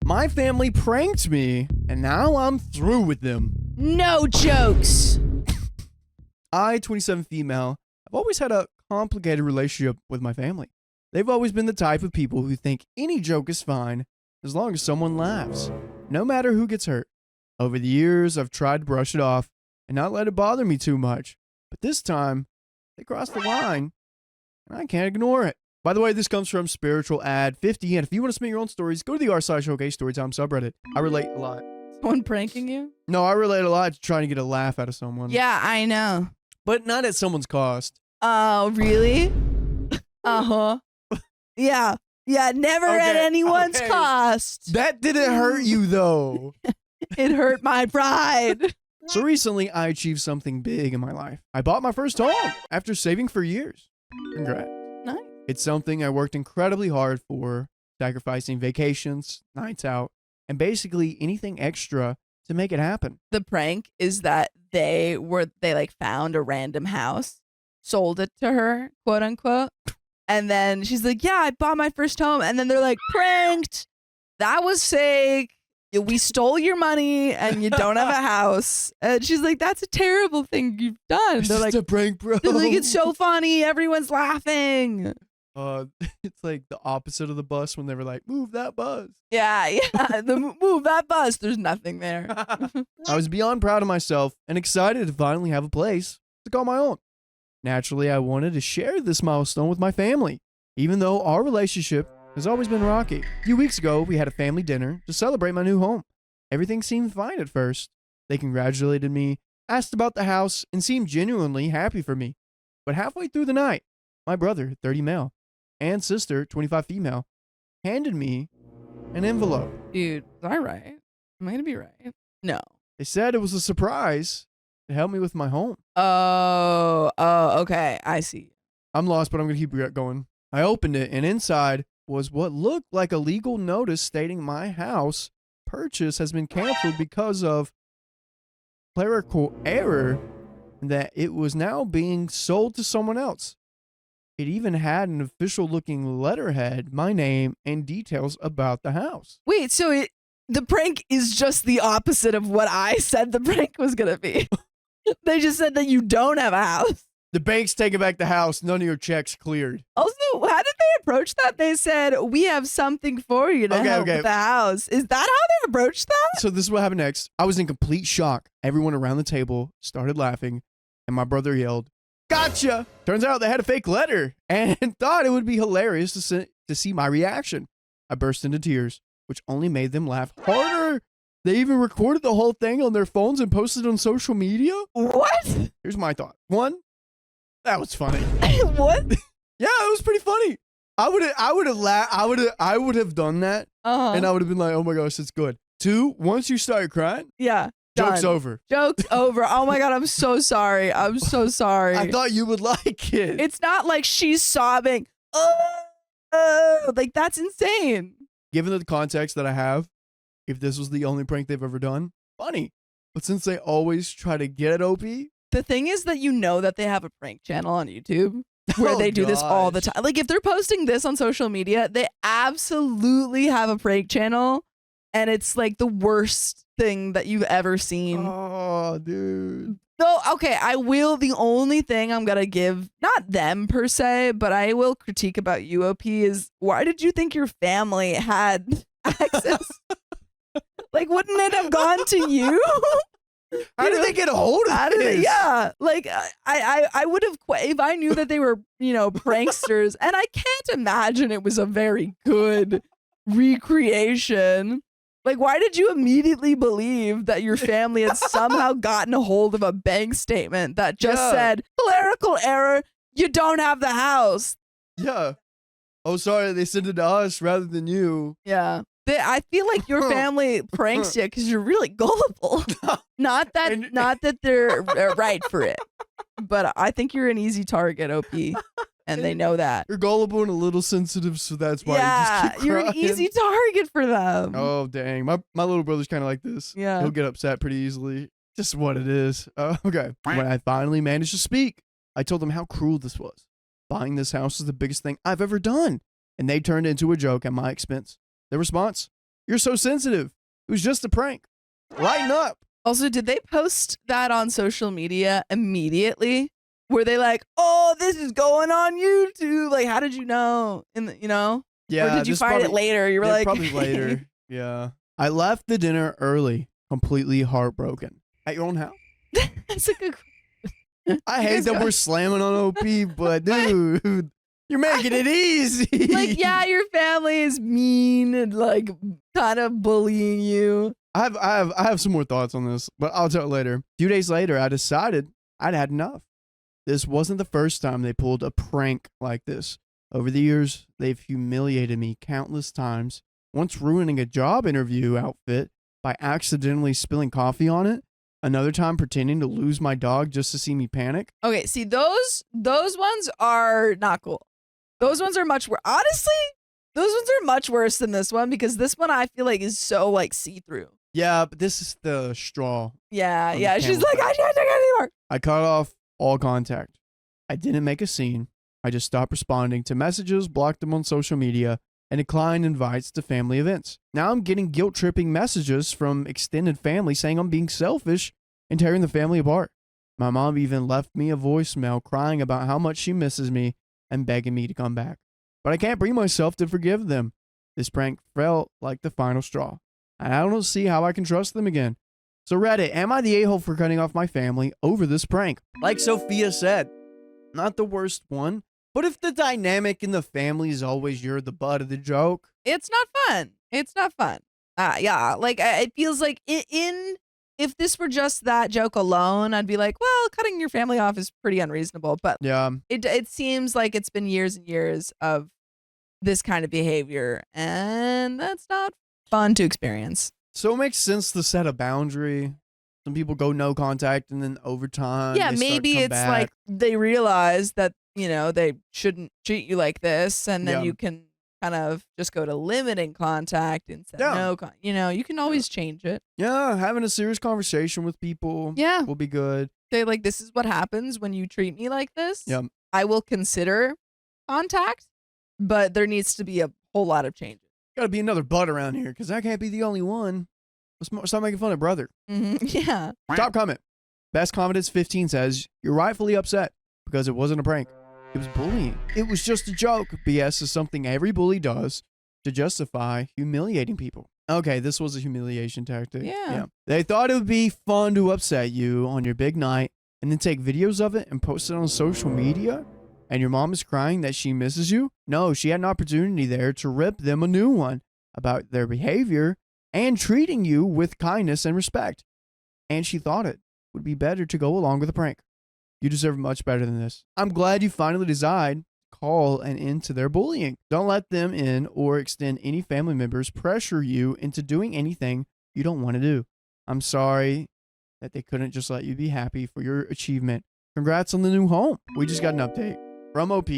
My family pranked me, and now I'm through with them. No jokes. I, 27 female, have always had a complicated relationship with my family. They've always been the type of people who think any joke is fine as long as someone laughs, no matter who gets hurt. Over the years, I've tried to brush it off and not let it bother me too much. But this time, they crossed the line, and I can't ignore it. By the way, this comes from Spiritual Ad 50, and if you want to submit your own stories, go to the r/OK Storytime subreddit. I relate a lot. Someone pranking you? No, I relate a lot to trying to get a laugh out of someone. Yeah, I know. But not at someone's cost. Oh, really? Uh-huh. Yeah. Yeah, never at anyone's cost. That didn't hurt you, though. It hurt my pride. So recently, I achieved something big in my life. I bought my first home after saving for years. Congrats. Nice. It's something I worked incredibly hard for, sacrificing vacations, nights out, and basically anything extra to make it happen. The prank is that they like found a random house, sold it to her, quote unquote. And then she's like, yeah, I bought my first home. And then they're like, pranked. That was fake. We stole your money and you don't have a house. And she's like, that's a terrible thing you've done. It's They're just like, a prank, bro. they're like, it's so funny. Everyone's laughing. It's like the opposite of the bus when they were like, move that bus. Yeah. Move that bus. There's nothing there. I was beyond proud of myself and excited to finally have a place to call my own. Naturally, I wanted to share this milestone with my family, even though our relationship has always been rocky. A few weeks ago, we had a family dinner to celebrate my new home. Everything seemed fine at first. They congratulated me, asked about the house, and seemed genuinely happy for me. But halfway through the night, my brother, 30 male, and sister, 25 female, handed me an envelope. Dude, is I right? Am I going to be right? No. They said it was a surprise to help me with my home. Oh, okay. I see. I'm lost, but I'm going to keep going. I opened it, and inside was what looked like a legal notice stating my house purchase has been canceled because of clerical error and that it was now being sold to someone else. It even had an official-looking letterhead, my name, and details about the house. Wait, so the prank is just the opposite of what I said the prank was going to be. They just said that you don't have a house. The bank's taking back the house. None of your checks cleared. Also, how did they approach that? They said, we have something for you to help with the house. Is that how they approached that? So this is what happened next. I was in complete shock. Everyone around the table started laughing, and my brother yelled, "Gotcha!" Turns out they had a fake letter and thought it would be hilarious to see my reaction. I burst into tears, which only made them laugh harder. They even recorded the whole thing on their phones and posted it on social media. What? Here's my thought. One, that was funny. What? Yeah, it was pretty funny. I would have done that, and I would have been like, "Oh my gosh, it's good." Two, once you start crying, yeah, joke's done. over. Joke's over. Oh my God, I'm so sorry. I'm so sorry. I thought you would like it. It's not like she's sobbing. Oh, like that's insane. Given the context that I have, if this was the only prank they've ever done, funny. But since they always try to get at OP, the thing is that you know that they have a prank channel on YouTube where they do this all the time. Like if they're posting this on social media, they absolutely have a prank channel, and it's like the worst thing that you've ever seen. Oh, dude. So, okay, I will. The only thing I'm going to give, not them per se, but I will critique about UOP is why did you think your family had access? Like, wouldn't it have gone to you? How did they get a hold of this? Yeah, like I would have if I knew that they were, pranksters, and I can't imagine it was a very good recreation. Like, why did you immediately believe that your family had somehow gotten a hold of a bank statement that just said, clerical error, you don't have the house? Yeah. Oh, sorry, they sent it to us rather than you. Yeah. I feel like your family pranks you because you're really gullible. Not that they're right for it, but I think you're an easy target, OP, and they know that. You're gullible and a little sensitive, so that's why you just keep you're crying. an easy target for them. Oh, dang. My little brother's kind of like this. Yeah. He'll get upset pretty easily. Just what it is. Okay. When I finally managed to speak, I told them how cruel this was. Buying this house is the biggest thing I've ever done, and they turned it into a joke at my expense. Their response? You're so sensitive. It was just a prank. Lighten up. Also, did they post that on social media immediately? Were they like, "Oh, this is going on YouTube"? Like, how did you know? Yeah. Or did you this find it probably- later? You were yeah, like, probably later. Yeah. I left the dinner early, completely heartbroken. At your own house? That's a good. I hate that we're slamming on OP, but dude, you're making it easy. Like, yeah, your family is mean and like kind of bullying you. I have some more thoughts on this, but I'll tell it later. A few days later, I decided I'd had enough. This wasn't the first time they pulled a prank like this. Over the years, they've humiliated me countless times, once ruining a job interview outfit by accidentally spilling coffee on it, another time pretending to lose my dog just to see me panic. Okay, see those ones are not cool. Those ones are much worse. Honestly, those ones are much worse than this one because this one I feel like is so like see-through. Yeah, but this is the straw. Yeah, On the yeah. She's camel like, side. I can't take it anymore. I cut off all contact. I didn't make a scene. I just stopped responding to messages, blocked them on social media, and declined invites to family events. Now I'm getting guilt-tripping messages from extended family saying I'm being selfish and tearing the family apart. My mom even left me a voicemail crying about how much she misses me and begging me to come back. But I can't bring myself to forgive them. This prank felt like the final straw, and I don't see how I can trust them again. So Reddit, am I the a-hole for cutting off my family over this prank? Like Sophia said, not the worst one, but if the dynamic in the family is always you're the butt of the joke. It's not fun. It's not fun. Yeah, like it feels like if this were just that joke alone, I'd be like, well, cutting your family off is pretty unreasonable. But Yeah. it seems like it's been years and years of this kind of behavior, and that's not fun to experience. So it makes sense to set a boundary. Some people go no contact and then over time. Yeah, they start to maybe come it's back. like they realize that, they shouldn't treat you like this, and then Yeah. you can kind of just go to limiting contact instead Yeah. of you can always change it. Yeah, having a serious conversation with people Yeah. will be good. Say like, this is what happens when you treat me like this. Yeah. I will consider contact, but there needs to be a whole lot of changes. Gotta be another butt around here because I can't be the only one. Let's stop making fun of brother. Yeah. Top comment. Best comment is 15 says, you're rightfully upset because it wasn't a prank. It was bullying. It was just a joke. BS is something every bully does to justify humiliating people. Okay, this was a humiliation tactic. Yeah. They thought it would be fun to upset you on your big night and then take videos of it and post it on social media, and your mom is crying that she misses you? No, she had an opportunity there to rip them a new one about their behavior and treating you with kindness and respect. And she thought it would be better to go along with the prank. You deserve much better than this. I'm glad you finally decided to call an end to their bullying. Don't let them in or extend any family members pressure you into doing anything you don't want to do. I'm sorry that they couldn't just let you be happy for your achievement. Congrats on the new home. We just got an update from OP.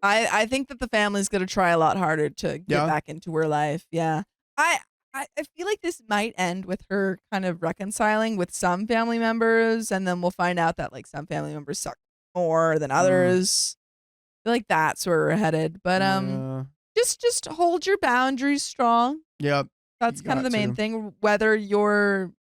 I think that the family's going to try a lot harder to get back into her life. Yeah. I feel like this might end with her kind of reconciling with some family members, and then we'll find out that like some family members suck more than others. I feel like that's where we're headed. But just hold your boundaries strong. Yeah. That's kind of the main to. thing. Whether you're,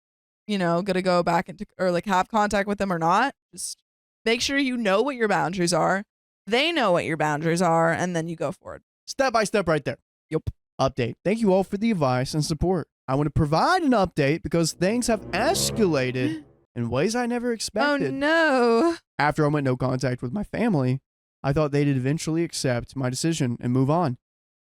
gonna go back into or like have contact with them or not, just make sure you know what your boundaries are. They know what your boundaries are, and then you go for it. Step by step right there. Yep. Update. Thank you all for the advice and support. I want to provide an update because things have escalated in ways I never Oh expected. no. After I went no contact with my family, I thought they'd eventually accept my decision and move on.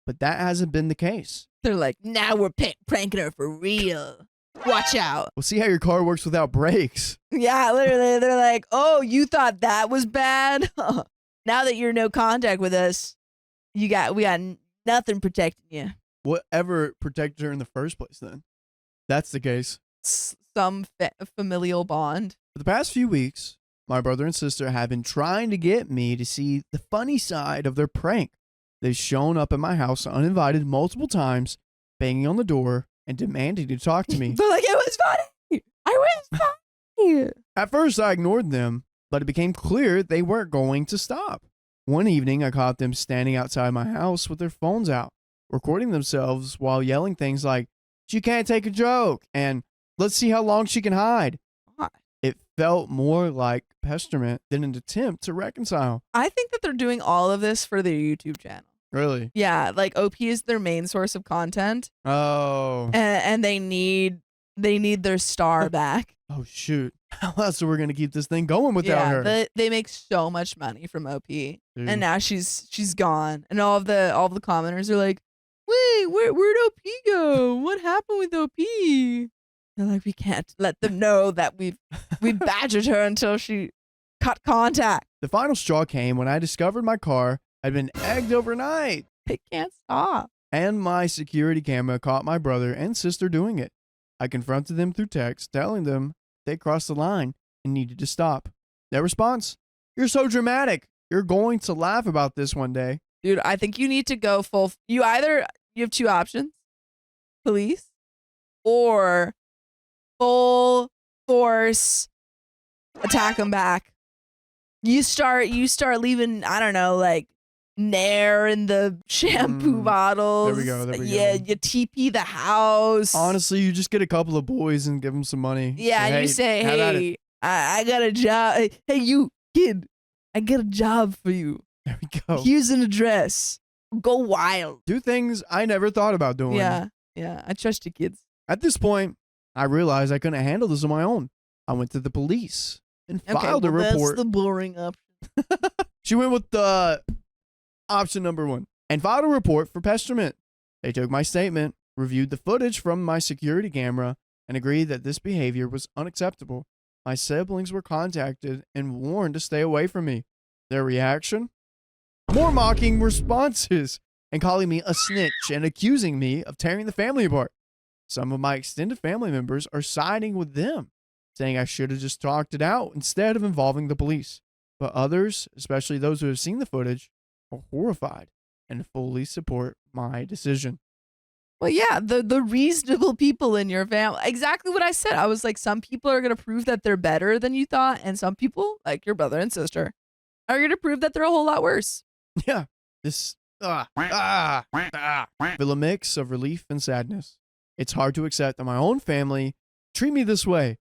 But that hasn't been the case. They're like, now we're pranking her for real. Watch out. We'll see how your car works without brakes. Yeah, literally. They're like, oh, you thought that was bad? Now that you're no contact with us, we got nothing protecting you. Whatever protected her in the first place, then. That's the case. Some familial bond. For the past few weeks, my brother and sister have been trying to get me to see the funny side of their prank. They've shown up at my house uninvited multiple times, banging on the door and demanding to talk to me. They're like, it was funny. I was funny. At first, I ignored them, but it became clear they weren't going to stop. One evening, I caught them standing outside my house with their phones out, recording themselves while yelling things like, she can't take a joke, and let's see how long she can hide. Why? It felt more like pesterment than an attempt to reconcile. I think that they're doing all of this for their YouTube channel. Really? Yeah, like OP is their main source of content, Oh. and they need their star back. Oh, shoot. How else are we going to keep this thing going without her? They make so much money from OP, Dude. and now she's gone, and all of the commenters are like, "Wait, where'd OP go? What happened with OP?" They're like, "We can't let them know that we badgered her until she cut contact." The final straw came when I discovered my car had been egged overnight, They can't stop. and my security camera caught my brother and sister doing it. I confronted them through text, telling them they crossed the line and needed to stop. Their response: "You're so dramatic. You're going to laugh about this one day." Dude, I think you need to go full. You have two options: police or full force attack them back. You start leaving, I don't know, like Nair in the shampoo bottles. There we go. Yeah, you TP the house. Honestly, you just get a couple of boys and give them some money. Yeah, and you say, have at it." "Hey, I got a job. Hey, you kid, I got a job for you. There we go. Here's an address. Go wild." Do things I never thought about doing. Yeah, I trust you, kids. At this point, I realized I couldn't handle this on my own. I went to the police and filed a report. That's the boring option. She went with the option number 1 and filed a report for pesterment. They took my statement, reviewed the footage from my security camera, and agreed that this behavior was unacceptable. My siblings were contacted and warned to stay away from me. Their reaction? More mocking responses and calling me a snitch and accusing me of tearing the family apart. Some of my extended family members are siding with them, saying I should have just talked it out instead of involving the police. But others, especially those who have seen the footage, are horrified and fully support my decision. Well, yeah, the reasonable people in your family. Exactly what I said. I was like, some people are going to prove that they're better than you thought, and some people, like your brother and sister, are going to prove that they're a whole lot worse. Yeah, this feel a mix of relief and sadness. It's hard to accept that my own family treat me this way,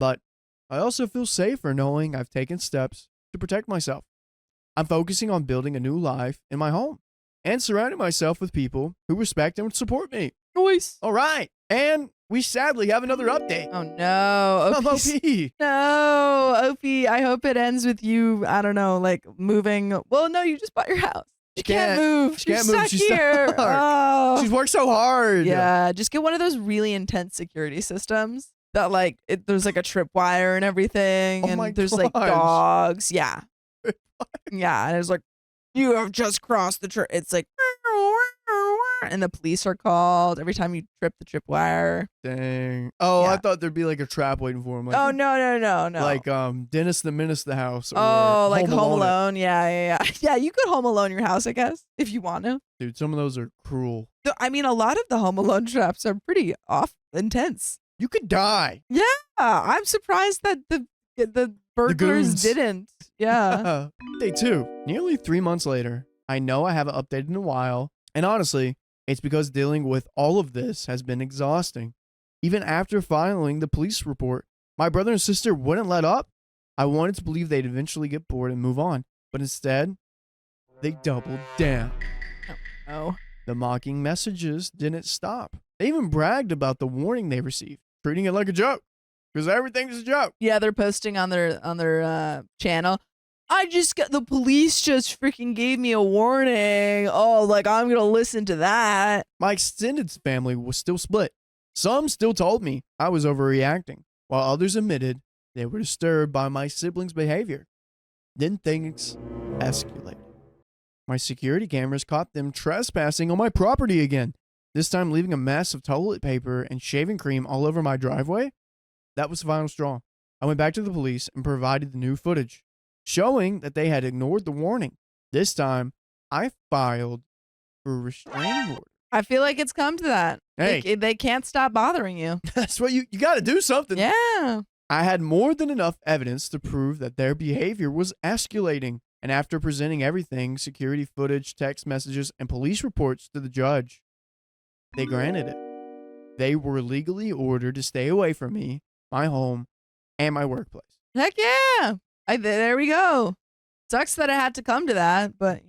but I also feel safer knowing I've taken steps to protect myself. I'm focusing on building a new life in my home and surrounding myself with people who respect and support me. Nice. All right, and we sadly have another update. Oh no, From OP. No, OP. I hope it ends with you. I don't know, like moving. Well, no, you just bought your house. You can't move. She can't You're move. stuck She's here. stuck. Oh. She's worked so hard. Yeah, just get one of those really intense security systems that like there's like a tripwire and everything, Oh and my there's like gosh. dogs. Yeah, yeah, and it's like you have just crossed the trip. It's like, and the police are called every time you trip the tripwire. Dang. Oh, Yeah. I thought there'd be like a trap waiting for him. Like, Oh no. Like Dennis the Menace the house. Or Oh, like Home Alone it. Alone. Yeah. Yeah, you could Home Alone your house, I guess, if you want to. Dude, some of those are cruel. I mean, a lot of the Home Alone traps are pretty intense. You could die. I'm surprised that the burglars goons. didn't. Yeah. Day 2. Nearly 3 months later. I know I haven't updated in a while. And honestly, it's because dealing with all of this has been exhausting. Even after filing the police report, my brother and sister wouldn't let up. I wanted to believe they'd eventually get bored and move on. But instead, they doubled down. Oh. The mocking messages didn't stop. They even bragged about the warning they received, treating it like a joke. Because everything's a joke. Yeah, they're posting on their channel. The police just freaking gave me a warning. Oh, like I'm gonna listen to that. My extended family was still split. Some still told me I was overreacting, while others admitted they were disturbed by my siblings' behavior. Then things escalated. My security cameras caught them trespassing on my property again, this time leaving a mess of toilet paper and shaving cream all over my driveway. That was the final straw. I went back to the police and provided the new footage, showing that they had ignored the warning. This time, I filed for restraining order. I feel like it's come to that. Hey. They can't stop bothering you. That's what you got to do something. Yeah. I had more than enough evidence to prove that their behavior was escalating. And after presenting everything, security footage, text messages, and police reports to the judge, they granted it. They were legally ordered to stay away from me, my home, and my workplace. Heck yeah. There we go. Sucks that I had to come to that, but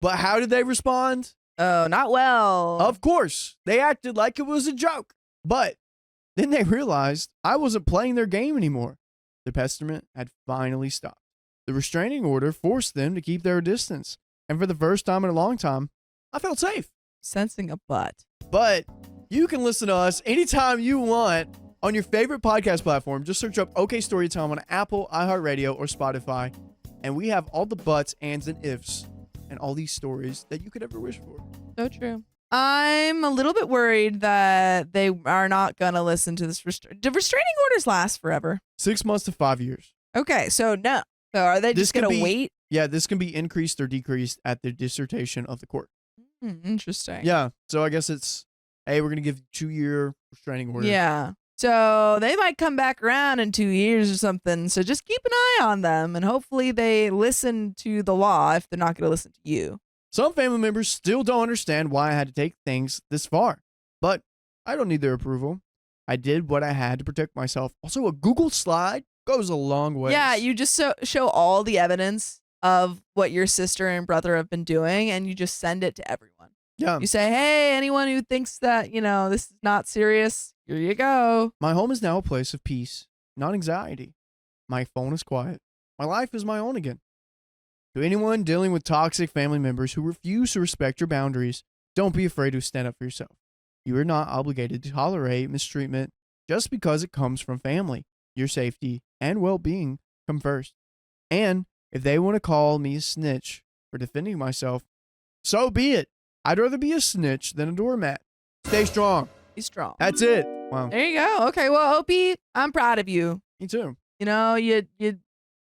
But how did they respond? Oh, not well. Of course, they acted like it was a joke. But then they realized I wasn't playing their game anymore. The pestiment had finally stopped. The restraining order forced them to keep their distance. And for the first time in a long time, I felt safe. Sensing a butt. But you can listen to us anytime you want on your favorite podcast platform. Just search up OK Storytime on Apple, iHeartRadio, or Spotify. And we have all the buts, ands, and ifs, and all these stories that you could ever wish for. So true. I'm a little bit worried that they are not going to listen to this. Do restraining orders last forever? 6 months to 5 years. Okay, so no. So are they just going to wait? Yeah, this can be increased or decreased at the dissertation of the court. Interesting. Yeah, so I guess it's, hey, we're going to give 2-year restraining order. Yeah. So they might come back around in 2 years or something. So just keep an eye on them, and hopefully they listen to the law if they're not going to listen to you. Some family members still don't understand why I had to take things this far, but I don't need their approval. I did what I had to protect myself. Also, a Google slide goes a long way. Yeah, you just show all the evidence of what your sister and brother have been doing, and you just send it to everyone. Yeah. You say, hey, anyone who thinks that, this is not serious, here you go. My home is now a place of peace, not anxiety. My phone is quiet. My life is my own again. To anyone dealing with toxic family members who refuse to respect your boundaries, don't be afraid to stand up for yourself. You are not obligated to tolerate mistreatment just because it comes from family. Your safety and well-being come first. And if they want to call me a snitch for defending myself, so be it. I'd rather be a snitch than a doormat. Stay strong. Be strong. That's it. Wow. There you go. Okay, well, Opie, I'm proud of you. Me too. You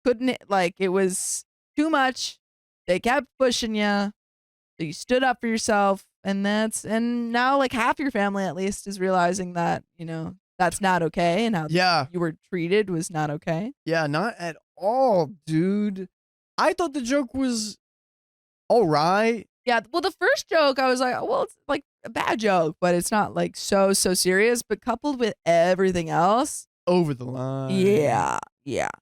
couldn't, it was too much. They kept pushing you. So you stood up for yourself, and now half your family at least is realizing that, that's not okay, and how you were treated was not okay. Yeah, not at all, dude. I thought the joke was all right. Yeah, well, the first joke, I was like, well, it's like a bad joke, but it's not so serious. But coupled with everything else, over the line. Yeah.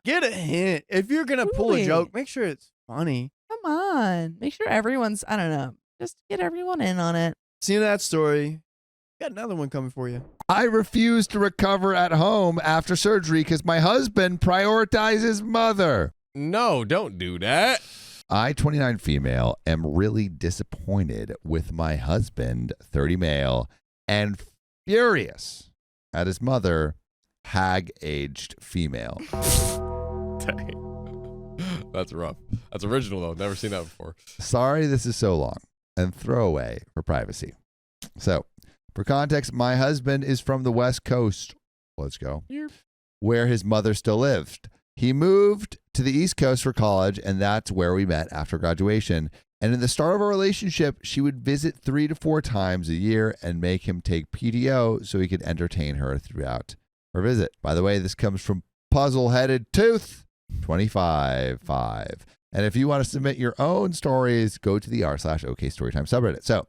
Get a hint. If you're going to pull a joke, make sure it's funny. Come on. Make sure everyone's, I don't know, just get everyone in on it. Seeing that story, got another one coming for you. I refuse to recover at home after surgery because my husband prioritizes mother. No, don't do that. I, 29 female, am really disappointed with my husband, 30 male, and furious at his mother, hag-aged female. Dang. That's rough. That's original, though. Never seen that before. Sorry this is so long, and throwaway for privacy. So, for context, my husband is from the West Coast. Let's go. Where his mother still lived. He moved to the East Coast for college, and that's where we met after graduation. And in the start of our relationship, she would visit 3 to 4 times a year and make him take PTO so he could entertain her throughout her visit. By the way, this comes from Puzzle-Headed Tooth 25.5. And if you want to submit your own stories, go to the r/OK Storytime subreddit. So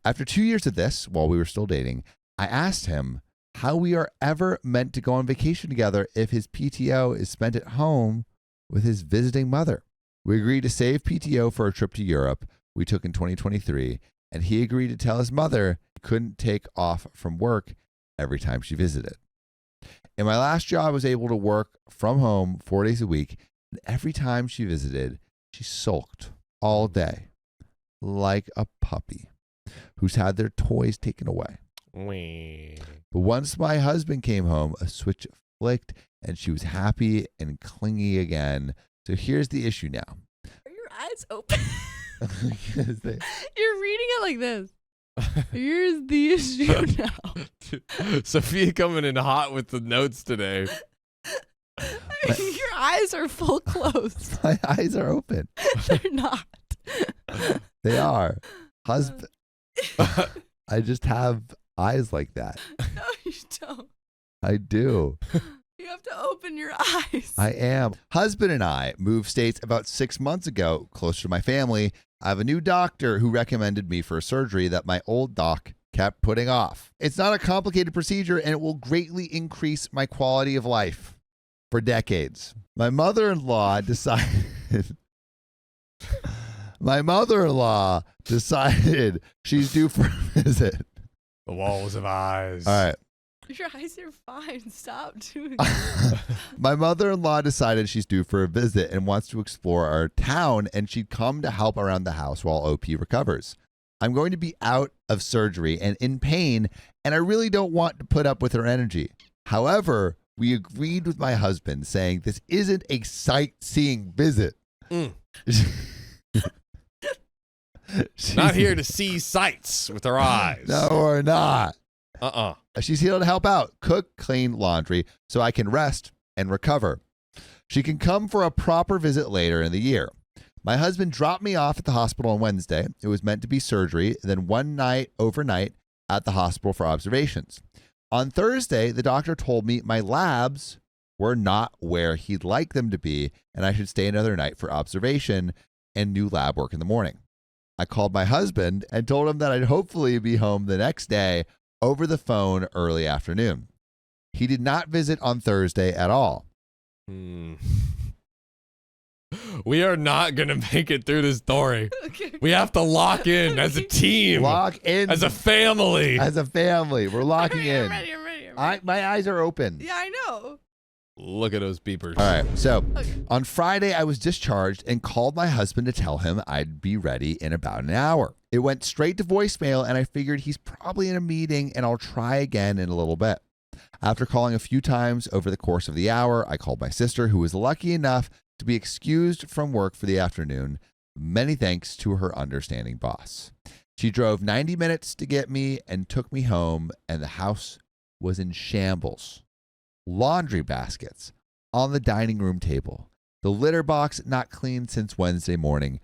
after 2 years of this, while we were still dating, I asked him how we are ever meant to go on vacation together if his PTO is spent at home with his visiting mother. We agreed to save PTO for a trip to Europe we took in 2023, and he agreed to tell his mother he couldn't take off from work every time she visited. In my last job, I was able to work from home 4 days a week, and every time she visited, she sulked all day like a puppy who's had their toys taken away. But once my husband came home, a switch flicked and she was happy and clingy again. So here's the issue now. Are your eyes open? You're reading it like this. Here's the issue now. Sophia coming in hot with the notes today. Your eyes are full closed. My eyes are open. They're not. They are. Husband. I just have eyes like that. No, you don't. I do. You have to open your eyes. I am. Husband and I moved states about 6 months ago, closer to my family. I have a new doctor who recommended me for a surgery that my old doc kept putting off. It's not a complicated procedure, and it will greatly increase my quality of life for decades. My mother-in-law decided she's due for a visit. The walls of eyes. All right. Your eyes are fine. Stop doing My mother-in-law decided she's due for a visit and wants to explore our town, and she'd come to help around the house while OP recovers. I'm going to be out of surgery and in pain, and I really don't want to put up with her energy. However, we agreed with my husband, saying this isn't a sightseeing visit. Not here to see sights with our eyes. No, we're not. She's here to help out, cook, clean, laundry, so I can rest and recover. She can come for a proper visit later in the year. My husband dropped me off at the hospital on Wednesday. It was meant to be surgery, then one night overnight at the hospital for observations. On Thursday, the doctor told me my labs were not where he'd like them to be, and I should stay another night for observation and new lab work in the morning. I called my husband and told him that I'd hopefully be home the next day over the phone early afternoon. He did not visit on Thursday at all. We are not going to make it through this story. Okay. We have to lock in as a team. Lock in. As a family. As a family. We're locking in. I'm ready. My eyes are open. Yeah, I know. Look at those beepers. All right. So on Friday, I was discharged and called my husband to tell him I'd be ready in about an hour. It went straight to voicemail, and I figured he's probably in a meeting, and I'll try again in a little bit. After calling a few times over the course of the hour, I called my sister, who was lucky enough to be excused from work for the afternoon. Many thanks to her understanding boss. She drove 90 minutes to get me and took me home, and the house was in shambles. Laundry baskets on the dining room table, the litter box not cleaned since Wednesday morning,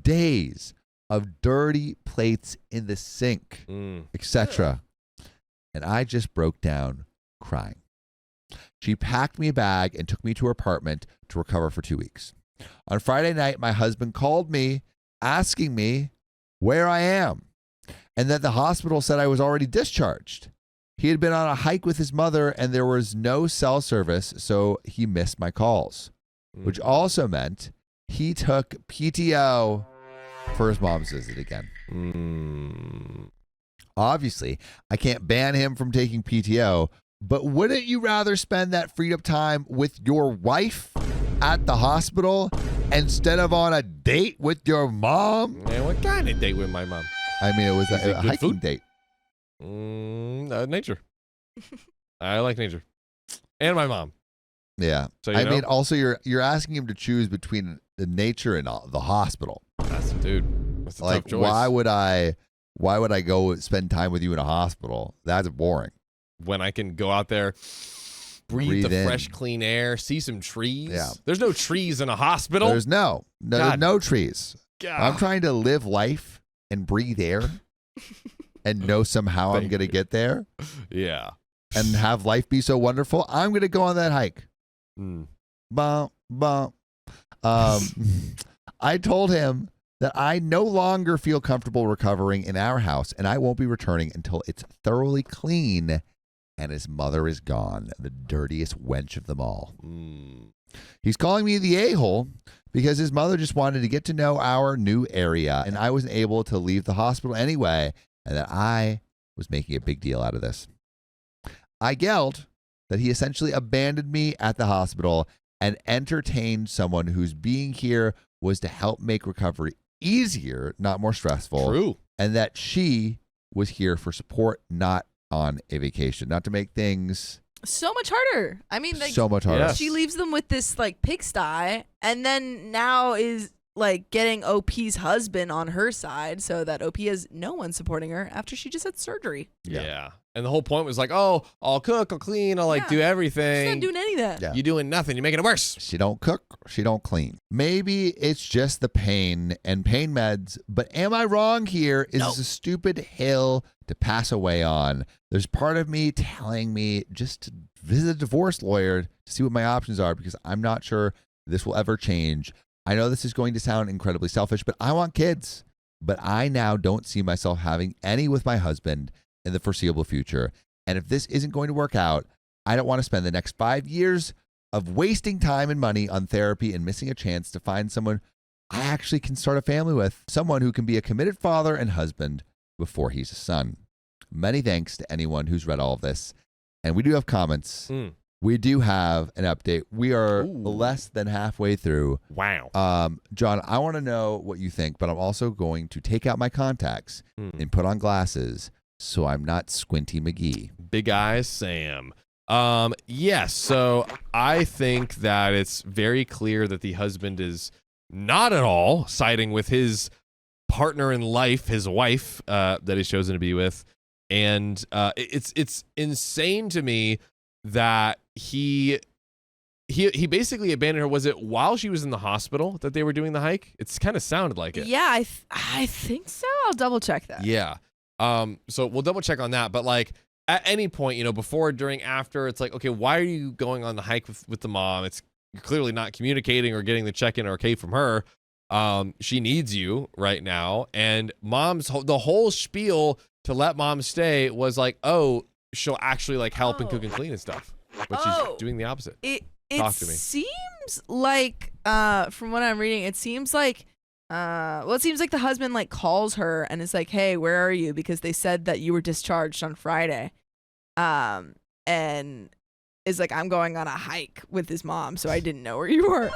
days of dirty plates in the sink, etc. And I just broke down crying. She packed me a bag and took me to her apartment to recover for 2 weeks. On Friday night, my husband called me asking me where I am and that the hospital said I was already discharged. He had been on a hike with his mother and there was no cell service, so he missed my calls, which also meant he took PTO for his mom's visit again. Obviously, I can't ban him from taking PTO, but wouldn't you rather spend that freed up time with your wife at the hospital instead of on a date with your mom? Man, what kind of date with my mom? I mean, it was a hiking food? date. Nature. I like nature. And my mom. Yeah. So, I mean, also you're asking him to choose between the nature and the hospital. That's a like, tough choice. why would I go spend time with you in a hospital? That's boring. When I can go out there, breathe the in fresh, clean air, see some trees. Yeah. There's no trees in a hospital. There's no trees. God. I'm trying to live life and breathe air and know somehow I'm going to get there. Yeah. And have life be so wonderful. I'm going to go on that hike. Bum, bum. I told him that I no longer feel comfortable recovering in our house, and I won't be returning until it's thoroughly clean and his mother is gone, the dirtiest wench of them all. He's calling me the a-hole because his mother just wanted to get to know our new area, and I wasn't able to leave the hospital anyway, and that I was making a big deal out of this. I yelled that he essentially abandoned me at the hospital and entertained someone whose being here was to help make recovery easier, not more stressful. True. And that she was here for support, not on a vacation, not to make things so much harder. I mean, like, so much harder. Yes. she leaves them with this like pigsty, and then now is like getting OP's husband on her side, so that OP has no one supporting her after she just had surgery. Yeah. And the whole point was like, oh, I'll cook, I'll clean, I'll like do everything. She's not doing any of that. Yeah. You're doing nothing. You're making it worse. She don't cook, she don't clean. Maybe it's just the pain and pain meds, but am I wrong here? Is this a stupid hill to pass away on? There's part of me telling me just to visit a divorce lawyer to see what my options are, because I'm not sure this will ever change. I know this is going to sound incredibly selfish, but I want kids. But I now don't see myself having any with my husband, in the foreseeable future. And if this isn't going to work out, I don't want to spend the next 5 years of wasting time and money on therapy and missing a chance to find someone I actually can start a family with, someone who can be a committed father and husband before he's a son. Many thanks to anyone who's read all of this. And we do have comments. We do have an update. We are less than halfway through. Wow. John, I want to know what you think, but I'm also going to take out my contacts and put on glasses so I'm not Squinty McGee. Big eyes Sam. Yes, so I think that it's very clear that the husband is not at all siding with his partner in life, his wife, that he's chosen to be with. And it's insane to me that he basically abandoned her. Was it while she was in the hospital that they were doing the hike? It's kind of sounded like it. Yeah, I think so. I'll double check that. Yeah. So we'll double check on that. But like at any point, before, during, after, it's like, okay, why are you going on the hike with the mom? You're clearly not communicating or getting the check-in or okay from her. She needs you right now. And the whole spiel to let mom stay was like, oh, she'll actually like help and cook and clean and stuff. But she's doing the opposite. It Talk to me. seems like, from what I'm reading, it seems like, it seems like the husband like calls her and is like, hey, where are you? Because they said that you were discharged on Friday. And is like, I'm going on a hike with his mom, so I didn't know where you were.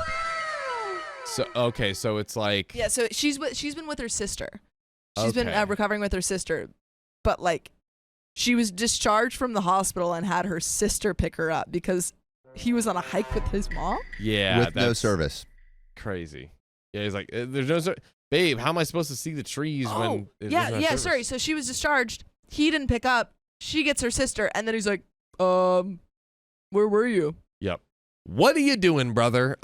So, okay, so it's like. Yeah, so she's been with her sister. She's been Okay. recovering with her sister. But like, she was discharged from the hospital and had her sister pick her up because he was on a hike with his mom. Yeah. With no that's service. Crazy. Yeah, he's like, there's no service. Babe, how am I supposed to see the trees when there's no service? Sorry. So she was discharged. He didn't pick up. She gets her sister, and then he's like, where were you? Yep. What are you doing, brother?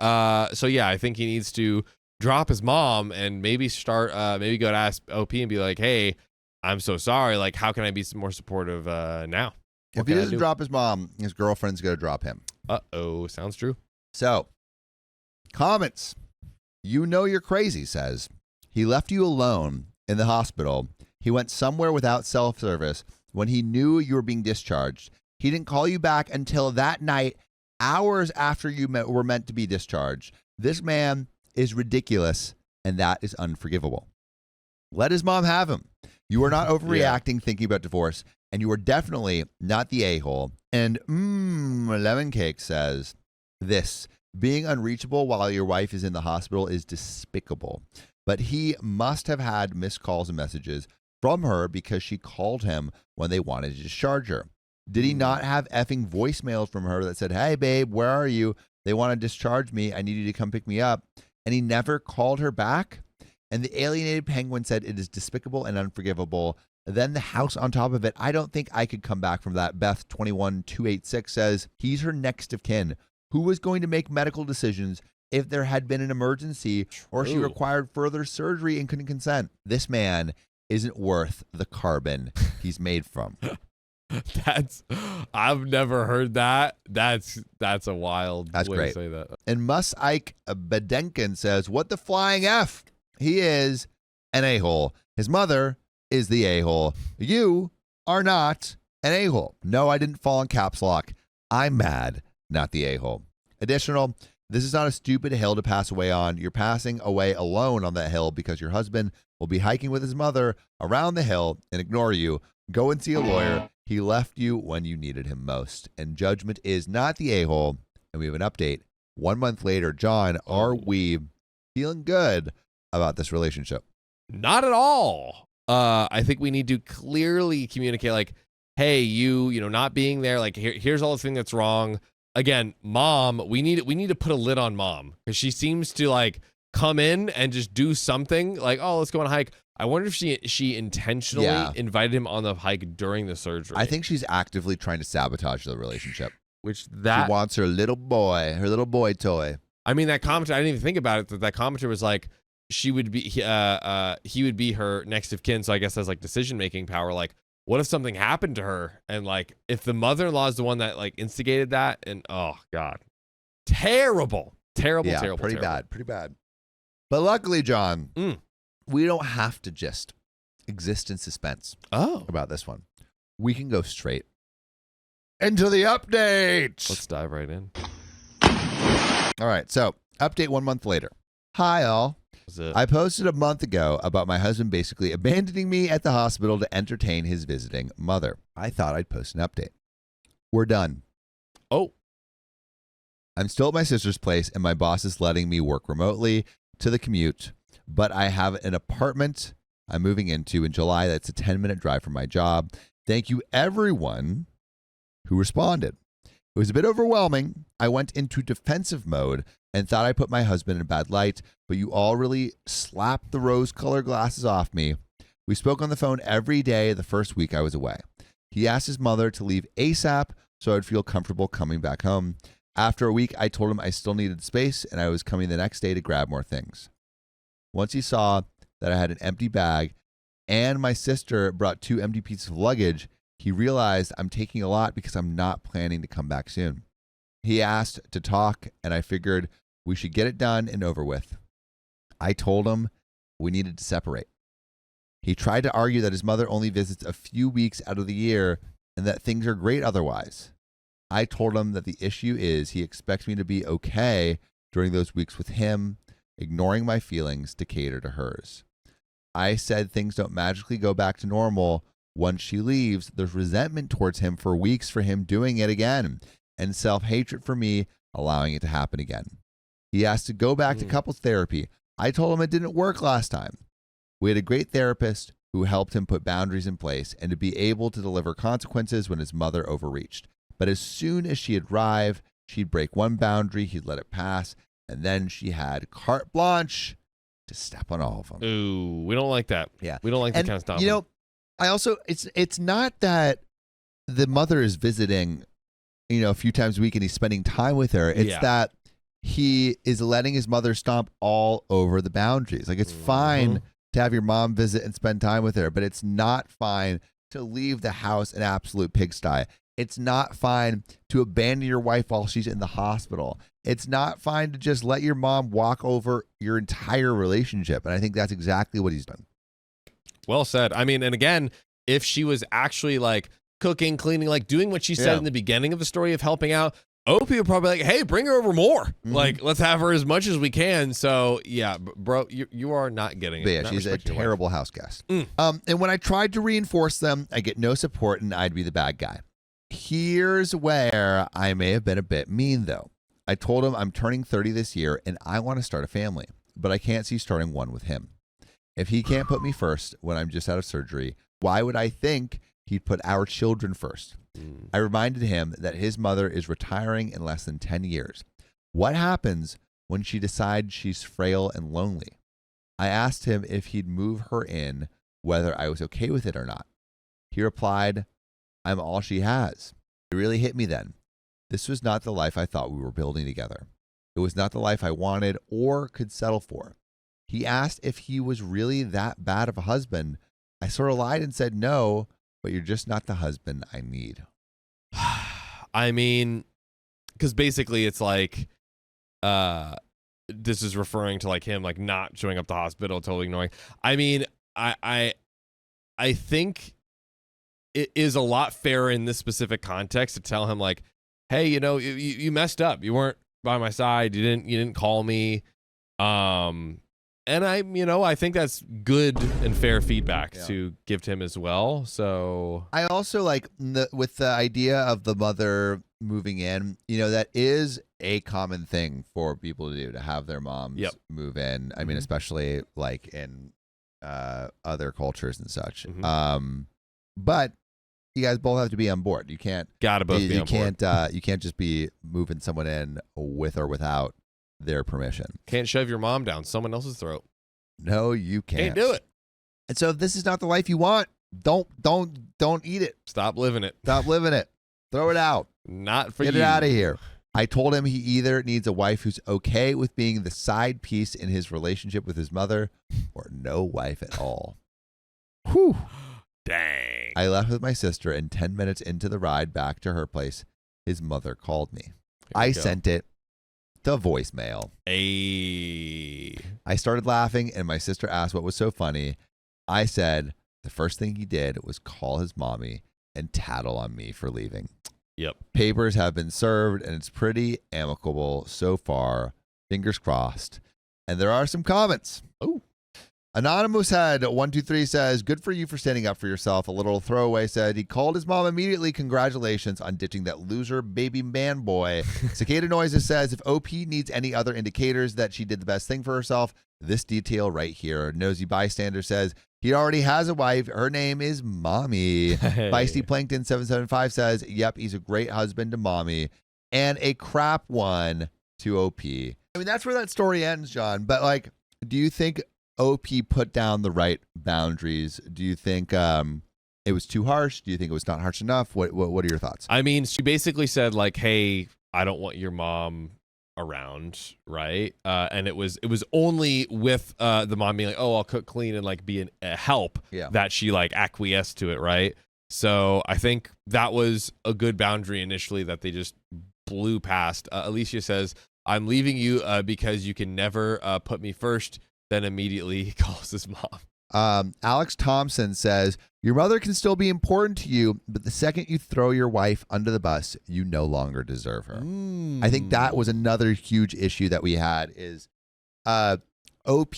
So yeah, I think he needs to drop his mom and maybe maybe go to ask OP and be like, hey, I'm so sorry. Like, how can I be some more supportive now? If he doesn't drop his mom, his girlfriend's going to drop him. Uh-oh, sounds true. So, comments. You know you're crazy says, he left you alone in the hospital. He went somewhere without self-service when he knew you were being discharged. He didn't call you back until that night, hours after you were meant to be discharged. This man is ridiculous, and that is unforgivable. Let his mom have him. You are not overreacting thinking about divorce, and you are definitely not the a-hole. And Lemon Cake says this, being unreachable while your wife is in the hospital is despicable. But he must have had missed calls and messages from her because she called him when they wanted to discharge her. Did he not have effing voicemails from her that said, hey, babe, where are you? They want to discharge me. I need you to come pick me up. And he never called her back? And the alienated penguin said it is despicable and unforgivable. Then the house on top of it. I don't think I could come back from that. Beth 21286 says he's her next of kin. Who was going to make medical decisions if there had been an emergency or she required further surgery and couldn't consent? This man isn't worth the carbon he's made from. I've never heard that. That's a wild way great. to say that. And Ike Bedenkin says, what the flying F? He is an a-hole. His mother is the a-hole. You are not an a-hole. No, I didn't fall in caps lock. I'm mad, not the a-hole. Additional, this is not a stupid hill to pass away on. You're passing away alone on that hill because your husband will be hiking with his mother around the hill and ignore you. Go and see a lawyer. He left you when you needed him most. And judgment is not the a-hole. And we have an update. 1 month later, John, are we feeling good about this relationship? Not at all. I think we need to clearly communicate, like, hey, you not being there, like, here's all the thing that's wrong. Again, mom, we need to put a lid on mom because she seems to like come in and just do something like, oh, let's go on a hike. I wonder if she intentionally invited him on the hike during the surgery. I think she's actively trying to sabotage the relationship. She wants her little boy toy. I mean, that commenter, I didn't even think about it. That commenter was like, he would be her next of kin. So I guess that's like decision making power. Like, what if something happened to her? And like, if the mother-in-law is the one that like instigated that, and oh God, terrible. Pretty bad. But luckily, John, we don't have to just exist in suspense about this one. we can go straight into the update. Let's dive right in. All right, so update 1 month later. Hi, all. I posted a month ago about my husband basically abandoning me at the hospital to entertain his visiting mother. I thought I'd post an update. We're done. Oh. I'm still at my sister's place, and my boss is letting me work remotely to the commute, but I have an apartment I'm moving into in July that's a 10-minute drive from my job. Thank you, everyone who responded. It was a bit overwhelming. I went into defensive mode and thought I put my husband in a bad light, but you all really slapped the rose-colored glasses off me. We spoke on the phone every day the first week I was away. He asked his mother to leave ASAP so I'd feel comfortable coming back home. After a week, I told him I still needed space and I was coming the next day to grab more things. Once he saw that I had an empty bag and my sister brought 2 empty pieces of luggage, he realized I'm taking a lot because I'm not planning to come back soon. He asked to talk, and I figured we should get it done and over with. I told him we needed to separate. He tried to argue that his mother only visits a few weeks out of the year and that things are great otherwise. I told him that the issue is he expects me to be okay during those weeks with him, ignoring my feelings to cater to hers. I said things don't magically go back to normal. Once she leaves, there's resentment towards him for weeks for him doing it again, and self-hatred for me allowing it to happen again. He asked to go back to couples therapy. I told him it didn't work last time. We had a great therapist who helped him put boundaries in place and to be able to deliver consequences when his mother overreached. But as soon as she'd arrive, she'd break one boundary, he'd let it pass, and then she had carte blanche to step on all of them. Ooh, we don't like that. Yeah. We don't like that kind of stuff. You know, I also, it's not that the mother is visiting, a few times a week and he's spending time with her. It's that he is letting his mother stomp all over the boundaries. Like, it's fine to have your mom visit and spend time with her, but it's not fine to leave the house an absolute pigsty. It's not fine to abandon your wife while she's in the hospital. It's not fine to just let your mom walk over your entire relationship. And I think that's exactly what he's done. Well said. I mean, and again, if she was actually like cooking, cleaning, like doing what she said in the beginning of the story of helping out, Opie would probably like, hey, bring her over more. Like, let's have her as much as we can. So yeah, bro, you are not getting it. But yeah, she's a terrible house guest. And when I tried to reinforce them, I get no support and I'd be the bad guy. Here's where I may have been a bit mean, though. I told him I'm turning 30 this year and I want to start a family, but I can't see starting one with him. If he can't put me first when I'm just out of surgery, why would I think he'd put our children first? I reminded him that his mother is retiring in less than 10 years. What happens when she decides she's frail and lonely? I asked him if he'd move her in, whether I was okay with it or not. He replied, I'm all she has. It really hit me then. This was not the life I thought we were building together. It was not the life I wanted or could settle for. He asked if he was really that bad of a husband. I sort of lied and said no, but you're just not the husband I need. I mean, because basically it's like, this is referring to like him like not showing up to the hospital, totally ignoring. I mean, I think it is a lot fairer in this specific context to tell him like, hey, you messed up. You weren't by my side. You didn't call me. And I think that's good and fair feedback to give to him as well. So I also like with the idea of the mother moving in, that is a common thing for people to do, to have their moms move in. I mean, especially like in other cultures and such. But you guys both have to be on board. You can't gotta both be on board. You can't just be moving someone in with or without their permission. Can't shove your mom down someone else's throat. No, you can't. Can't do it. And so if this is not the life you want, don't eat it. Stop living it. Stop living it. Throw it out. Not for you. Get it out of here. I told him he either needs a wife who's okay with being the side piece in his relationship with his mother or no wife at all. Whew. Dang. I left with my sister, and 10 minutes into the ride back to her place, his mother called me. I sent it. The voicemail. Hey. I started laughing, and my sister asked what was so funny. I said the first thing he did was call his mommy and tattle on me for leaving. Yep. Papers have been served, and it's pretty amicable so far. Fingers crossed. And there are some comments. Oh. Anonymous Head 123 says, good for you for standing up for yourself. A little throwaway said he called his mom immediately. Congratulations on ditching that loser baby man boy. Cicada Noises says, if OP needs any other indicators that she did the best thing for herself, this detail right here. Nosy Bystander says, he already has a wife. Her name is Mommy. Hey. Feisty Plankton 775 says, yep, he's a great husband to Mommy. And a crap one to OP. I mean, that's where that story ends, John. But like, do you think OP put down the right boundaries? Do you think it was too harsh? Do you think it was not harsh enough? What are your thoughts? I mean, she basically said like, "Hey, I don't want your mom around," right? And it was only with the mom being like, "Oh, I'll cook, clean, and like be a help," that she like acquiesced to it, right? So I think that was a good boundary initially that they just blew past. Alicia says, "I'm leaving you because you can never put me first." Then immediately he calls his mom. Alex Thompson says, your mother can still be important to you, but the second you throw your wife under the bus, you no longer deserve her. I think that was another huge issue that we had is OP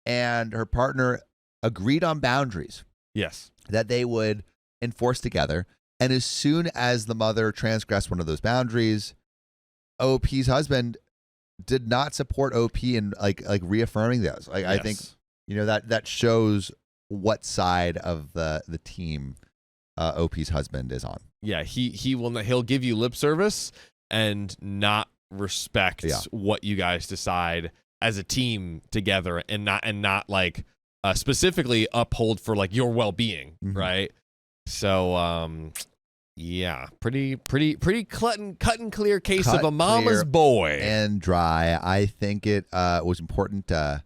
and her partner agreed on boundaries. Yes. That they would enforce together. And as soon as the mother transgressed one of those boundaries, OP's husband did not support OP in like reaffirming those. Like, I think, you know, that shows what side of the team OP's husband is on. Yeah, he'll give you lip service and not respect what you guys decide as a team together, and not like specifically uphold for like your well-being, right? So yeah, pretty cut and clear case of a mama's boy. And dry. I think it was important to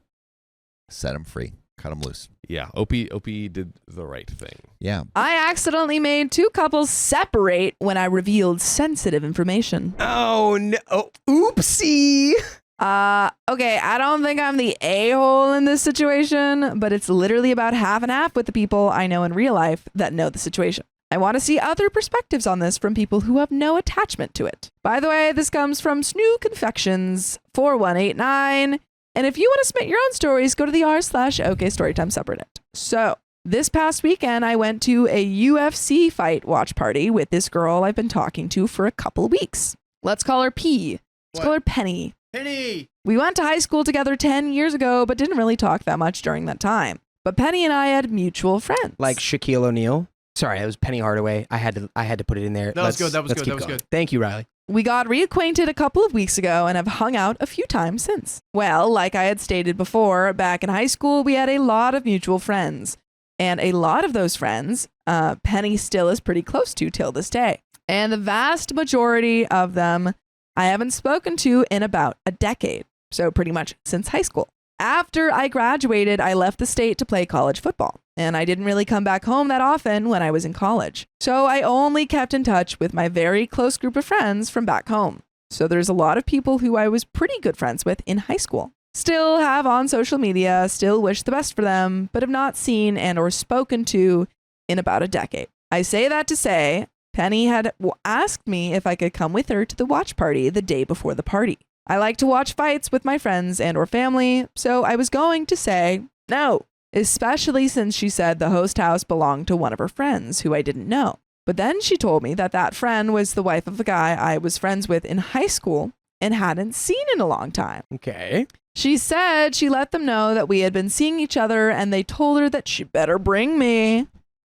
set him free, cut him loose. Yeah, OP did the right thing. Yeah. I accidentally made two couples separate when I revealed sensitive information. Oh no! Oh, oopsie. Okay, I don't think I'm the a-hole in this situation, but it's literally about half and half with the people I know in real life that know the situation. I want to see other perspectives on this from people who have no attachment to it. By the way, this comes from Snoo Confections 4189. And if you want to submit your own stories, go to the r/OK Storytime subreddit. So this past weekend, I went to a UFC fight watch party with this girl I've been talking to for a couple of weeks. Let's call her P. Let's call her Penny. Penny! We went to high school together 10 years ago, but didn't really talk that much during that time. But Penny and I had mutual friends. Like Shaquille O'Neal. Sorry, it was Penny Hardaway. I had to put it in there. That was good. That was good. Thank you, Riley. We got reacquainted a couple of weeks ago and have hung out a few times since. Well, like I had stated before, back in high school, we had a lot of mutual friends. And a lot of those friends, Penny still is pretty close to till this day. And the vast majority of them I haven't spoken to in about a decade. So pretty much since high school. After I graduated, I left the state to play college football. And I didn't really come back home that often when I was in college. So I only kept in touch with my very close group of friends from back home. So there's a lot of people who I was pretty good friends with in high school. Still have on social media, still wish the best for them, but have not seen and or spoken to in about a decade. I say that to say, Penny had asked me if I could come with her to the watch party the day before the party. I like to watch fights with my friends and or family, so I was going to say no. Especially since she said the host house belonged to one of her friends who I didn't know. But then she told me that that friend was the wife of the guy I was friends with in high school and hadn't seen in a long time. Okay. She said she let them know that we had been seeing each other and they told her that she better bring me.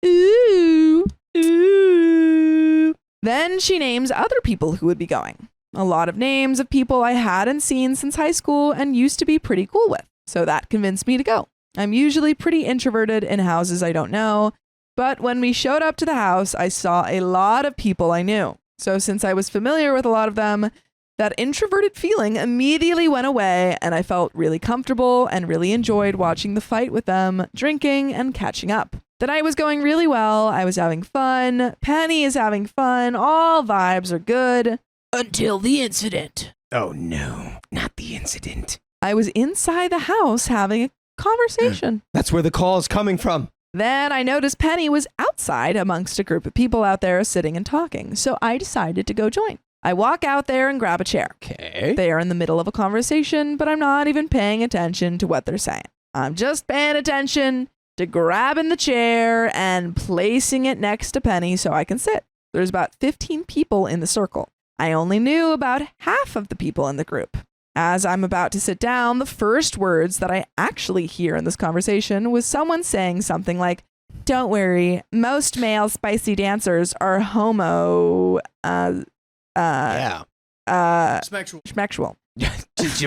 Ooh, ooh. Then she names other people who would be going. A lot of names of people I hadn't seen since high school and used to be pretty cool with. So that convinced me to go. I'm usually pretty introverted in houses I don't know, but when we showed up to the house, I saw a lot of people I knew. So since I was familiar with a lot of them, that introverted feeling immediately went away and I felt really comfortable and really enjoyed watching the fight with them, drinking and catching up. The night was going really well. I was having fun. Penny is having fun. All vibes are good. Until the incident. Oh no, not the incident. I was inside the house having a conversation. That's where the call is coming from. Then I noticed Penny was outside amongst a group of people out there sitting and talking, so I decided to go join. I walk out there and grab a chair. Okay. They are in the middle of a conversation, but I'm not even paying attention to what they're saying. I'm just paying attention to grabbing the chair and placing it next to Penny so I can sit. There's about 15 people in the circle. I only knew about half of the people in the group. As I'm about to sit down, the first words that I actually hear in this conversation was someone saying something like, "Don't worry, most male spicy dancers are homo, Yeah. Smexual.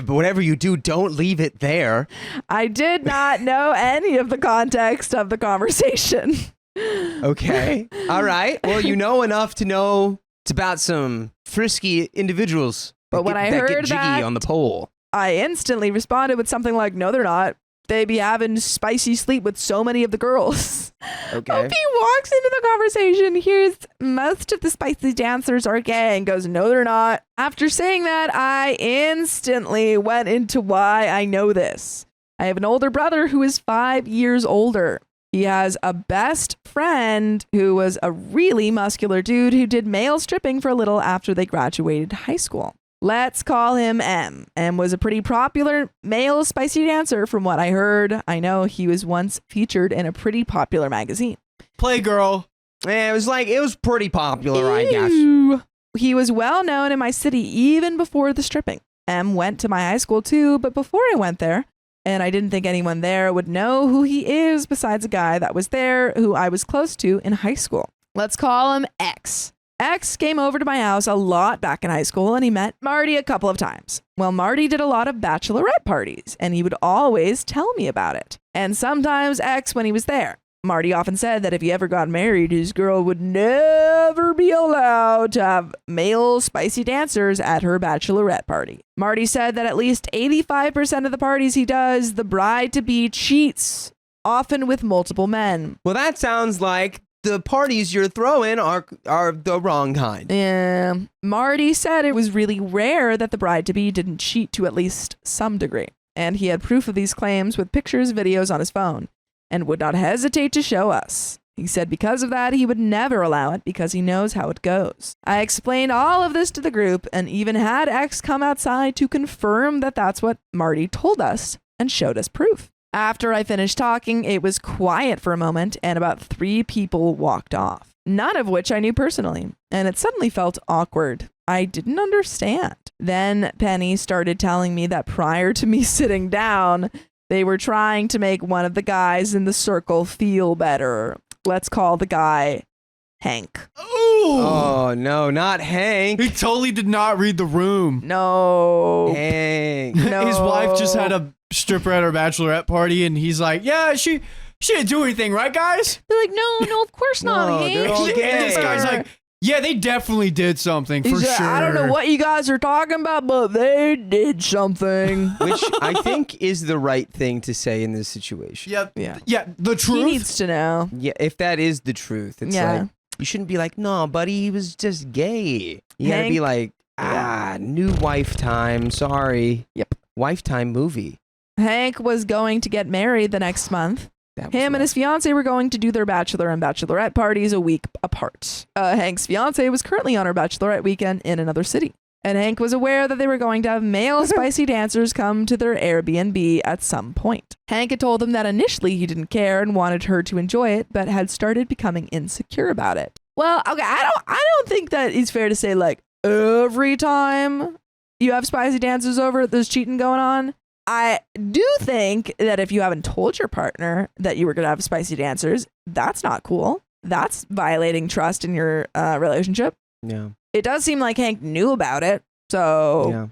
Whatever you do, don't leave it there. I did not know any of the context of the conversation. Okay. All right. Well, you know enough to know it's about some frisky individuals. But when I that heard get jiggy that, on the pole. I instantly responded with something like, "No, they're not. They be having spicy sleep with so many of the girls." Okay. Opie walks into the conversation, hears most of the spicy dancers are gay, and goes, "No, they're not." After saying that, I instantly went into why I know this. I have an older brother who is 5 years older. He has a best friend who was a really muscular dude who did male stripping for a little after they graduated high school. Let's call him M. M was a pretty popular male spicy dancer from what I heard. I know he was once featured in a pretty popular magazine. Playgirl. Yeah, it was pretty popular, I guess. Ew. He was well known in my city even before the stripping. M went to my high school too, but before I went there, and I didn't think anyone there would know who he is besides a guy that was there who I was close to in high school. Let's call him X. X came over to my house a lot back in high school, and he met Marty a couple of times. Well, Marty did a lot of bachelorette parties, and he would always tell me about it. And sometimes X when he was there. Marty often said that if he ever got married, his girl would never be allowed to have male spicy dancers at her bachelorette party. Marty said that at least 85% of the parties he does, the bride-to-be cheats, often with multiple men. Well, that sounds like the parties you're throwing are the wrong kind. Yeah. Marty said it was really rare that the bride-to-be didn't cheat to at least some degree. And he had proof of these claims with pictures, videos on his phone, and would not hesitate to show us. He said because of that, he would never allow it because he knows how it goes. I explained all of this to the group and even had X come outside to confirm that that's what Marty told us and showed us proof. After I finished talking, it was quiet for a moment and about 3 people walked off, none of which I knew personally, and it suddenly felt awkward. I didn't understand. Then Penny started telling me that prior to me sitting down, they were trying to make one of the guys in the circle feel better. Let's call the guy Hank. Ooh. Oh, no, not Hank. He totally did not read the room. No. Hank. No. His wife just had a stripper at her bachelorette party, and he's like, "Yeah, she didn't do anything, right, guys?" They're like, no, of course not, No, Hank. they're all And gay. this guy's like, "Yeah, they definitely did something for He's like, sure." I don't know what you guys are talking about, but they did something. Which I think is the right thing to say in this situation. Yep. Yeah. Yeah. The truth. He needs to know. Yeah, if that is the truth. It's Yeah. like, you shouldn't be like, "No, buddy, he was just gay." You gotta be Hank- like, new wife time, sorry. Yep. Wife time movie. Hank was going to get married the next month. That was Him and rough. his fiance were going to do their bachelor and bachelorette parties a week apart. Hank's fiance was currently on her bachelorette weekend in another city. And Hank was aware that they were going to have male spicy dancers come to their Airbnb at some point. Hank had told them that initially he didn't care and wanted her to enjoy it, but had started becoming insecure about it. Well, okay, I don't think that it's fair to say like every time you have spicy dancers over, there's cheating going on. I do think that if you haven't told your partner that you were going to have spicy dancers, that's not cool. That's violating trust in your relationship. Yeah. It does seem like Hank knew about it. So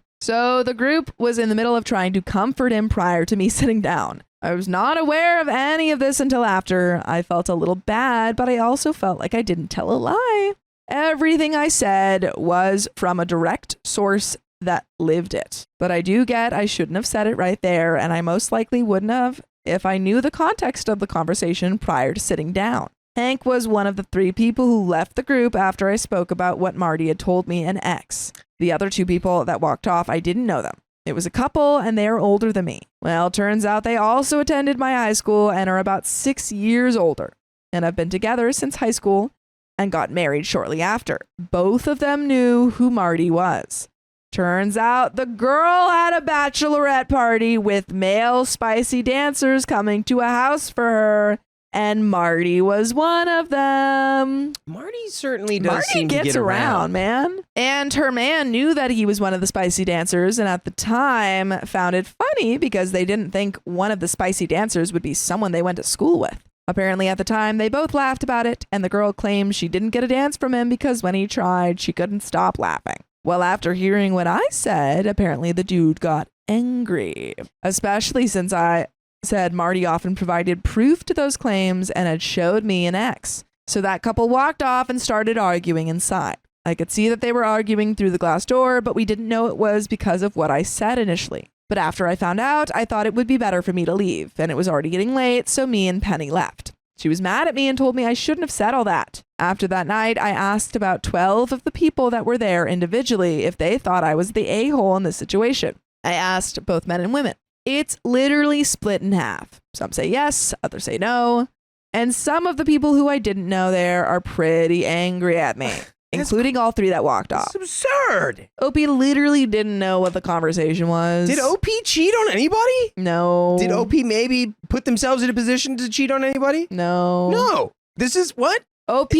the group was in the middle of trying to comfort him prior to me sitting down. I was not aware of any of this until after. I felt a little bad, but I also felt like I didn't tell a lie. Everything I said was from a direct source that lived it. But I do get I shouldn't have said it right there, and I most likely wouldn't have if I knew the context of the conversation prior to sitting down. Hank was one of the 3 people who left the group after I spoke about what Marty had told me and X. The other 2 people that walked off, I didn't know them. It was a couple, and they are older than me. Well, turns out they also attended my high school and are about 6 years older, and have been together since high school and got married shortly after. Both of them knew who Marty was. Turns out the girl had a bachelorette party with male spicy dancers coming to a house for her, and Marty was one of them. Marty certainly does Marty seem gets to get around. man. And her man knew that he was one of the spicy dancers, and at the time found it funny because they didn't think one of the spicy dancers would be someone they went to school with. Apparently at the time they both laughed about it, and the girl claimed she didn't get a dance from him because when he tried, she couldn't stop laughing. Well, after hearing what I said, apparently the dude got angry, especially since I said Marty often provided proof to those claims and had showed me an ex. So that couple walked off and started arguing inside. I could see that they were arguing through the glass door, but we didn't know it was because of what I said initially. But after I found out, I thought it would be better for me to leave, and it was already getting late, so me and Penny left. She was mad at me and told me I shouldn't have said all that. After that night, I asked about 12 of the people that were there individually if they thought I was the a-hole in this situation. I asked both men and women. It's literally split in half. Some say yes, others say no. And some of the people who I didn't know there are pretty angry at me, including all three that walked off. It's absurd. OP literally didn't know what the conversation was. Did OP cheat on anybody? No. Did OP maybe put themselves in a position to cheat on anybody? No. No. This is what? OP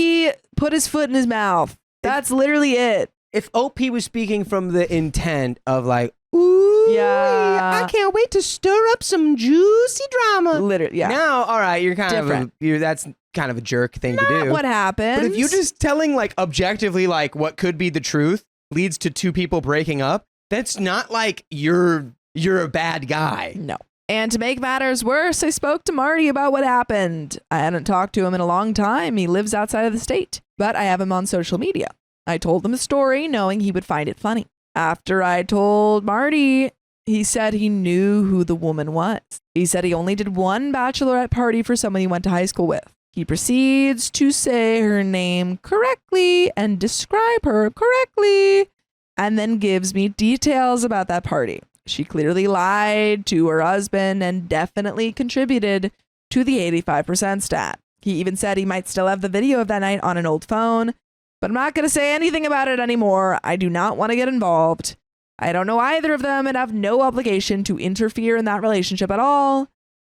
put his foot in his mouth. That's literally it. If OP was speaking from the intent of like, ooh, Yeah. I can't wait to stir up some juicy drama. Literally, yeah. Now, all right, you're kind Different. of that's kind of a jerk thing to Not do. what happened. But if you're just telling like objectively like what could be the truth leads to two people breaking up, that's not like you're a bad guy. No. And to make matters worse, I spoke to Marty about what happened. I hadn't talked to him in a long time. He lives outside of the state, but I have him on social media. I told him the story, knowing he would find it funny. After I told Marty, he said he knew who the woman was. He said he only did one bachelorette party for someone he went to high school with. He proceeds to say her name correctly and describe her correctly, and then gives me details about that party. She clearly lied to her husband and definitely contributed to the 85% stat. He even said he might still have the video of that night on an old phone, but I'm not going to say anything about it anymore. I do not want to get involved. I don't know either of them and have no obligation to interfere in that relationship at all,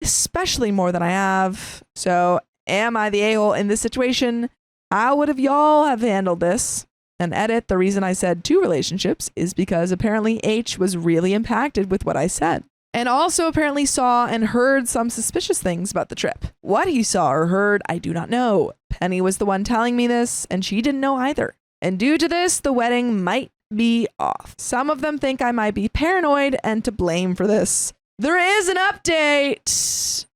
especially more than I have. So, am I the a-hole in this situation? How would have y'all have handled this? And edit, the reason I said 2 relationships is because apparently H was really impacted with what I said. And also apparently saw and heard some suspicious things about the trip. What he saw or heard, I do not know. Penny was the one telling me this, and she didn't know either. And due to this, the wedding might be off. Some of them think I might be paranoid and to blame for this. There is an update.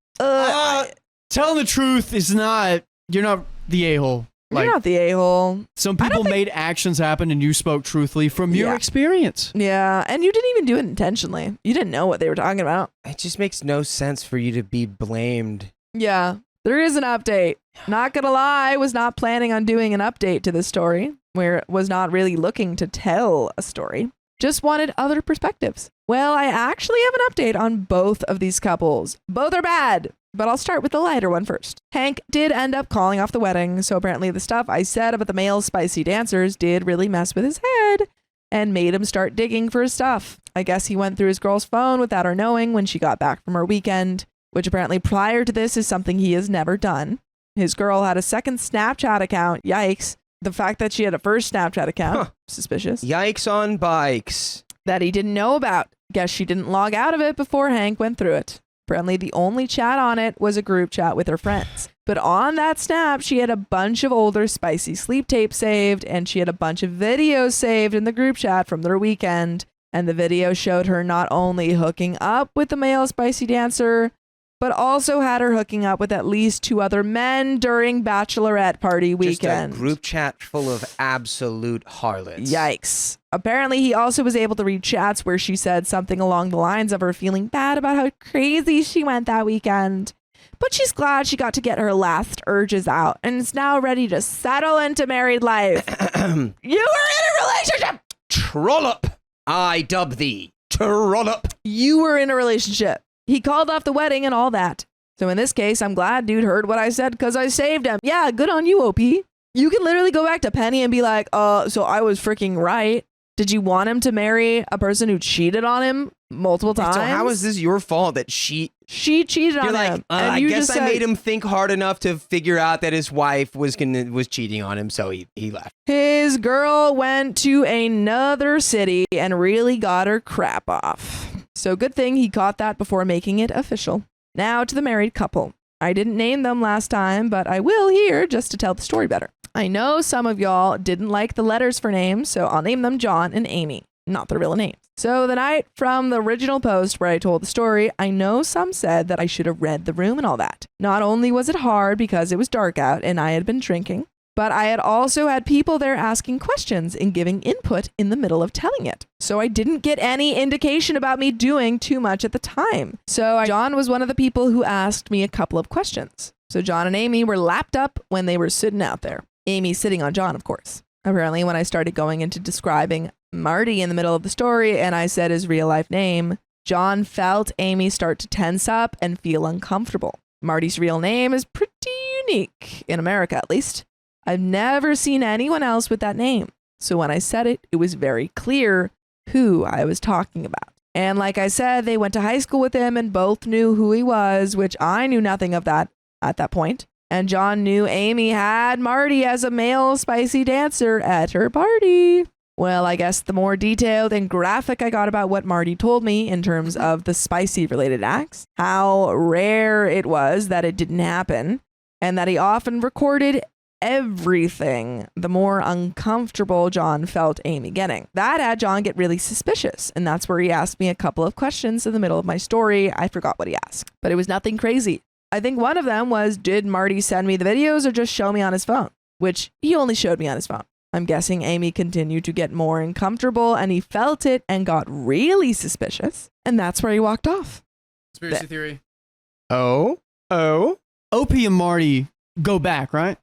Telling the truth is not, you're not the a-hole. You're not the a-hole. Some people made actions happen and you spoke truthfully from your Yeah. experience. Yeah, and you didn't even do it intentionally. You didn't know what they were talking about. It just makes no sense for you to be blamed. Yeah, there is an update. Not gonna lie, I was not planning on doing an update to this story, where it was not really looking to tell a story. Just wanted other perspectives. Well, I actually have an update on both of these couples. Both are bad, but I'll start with the lighter one first. Hank did end up calling off the wedding, so apparently the stuff I said about the male spicy dancers did really mess with his head and made him start digging for his stuff. I guess he went through his girl's phone without her knowing when she got back from her weekend, which apparently prior to this is something he has never done. His girl had a second Snapchat account. Yikes. The fact that she had a first Snapchat account, suspicious. Yikes on bikes. That he didn't know about. Guess she didn't log out of it before Hank went through it. Apparently the only chat on it was a group chat with her friends. But on that snap, she had a bunch of older spicy sleep tapes saved, and she had a bunch of videos saved in the group chat from their weekend. And the video showed her not only hooking up with the male spicy dancer, but also had her hooking up with at least 2 other men during bachelorette party weekend. Just a group chat full of absolute harlots. Yikes. Apparently, he also was able to read chats where she said something along the lines of her feeling bad about how crazy she went that weekend. But she's glad she got to get her last urges out and is now ready to settle into married life. You were in a relationship! Trollop, I dub thee to run up. You were in a relationship. He called off the wedding and all that. So in this case, I'm glad dude heard what I said because I saved him. Yeah, good on you, OP. You can literally go back to Penny and be like, so I was freaking right. Did you want him to marry a person who cheated on him multiple times? So how is this your fault that she cheated on You're like, him? I guess I made him think hard enough to figure out that his wife was cheating on him, so he left. His girl went to another city and really got her crap off. So good thing he caught that before making it official. Now to the married couple. I didn't name them last time, but I will here just to tell the story better. I know some of y'all didn't like the letters for names, so I'll name them John and Amy, not their real names. So the night from the original post where I told the story, I know some said that I should have read the room and all that. Not only was it hard because it was dark out and I had been drinking, but I had also had people there asking questions and giving input in the middle of telling it. So I didn't get any indication about me doing too much at the time. So John was one of the people who asked me a couple of questions. So John and Amy were lapped up when they were sitting out there. Amy sitting on John, of course. Apparently, when I started going into describing Marty in the middle of the story and I said his real life name, John felt Amy start to tense up and feel uncomfortable. Marty's real name is pretty unique, in America at least. I've never seen anyone else with that name. So when I said it, it was very clear who I was talking about. And like I said, they went to high school with him and both knew who he was, which I knew nothing of that at that point. And John knew Amy had Marty as a male spicy dancer at her party. Well, I guess the more detailed and graphic I got about what Marty told me in terms of the spicy related acts, how rare it was that it didn't happen, and that he often recorded everything, the more uncomfortable John felt Amy getting. That had John get really suspicious, and that's where he asked me a couple of questions in the middle of my story. I forgot what he asked, but it was nothing crazy. I think one of them was, did Marty send me the videos or just show me on his phone? Which he only showed me on his phone. I'm guessing Amy continued to get more uncomfortable and he felt it and got really suspicious. And that's where he walked off. Conspiracy theory. Oh? OP and Marty go back, right?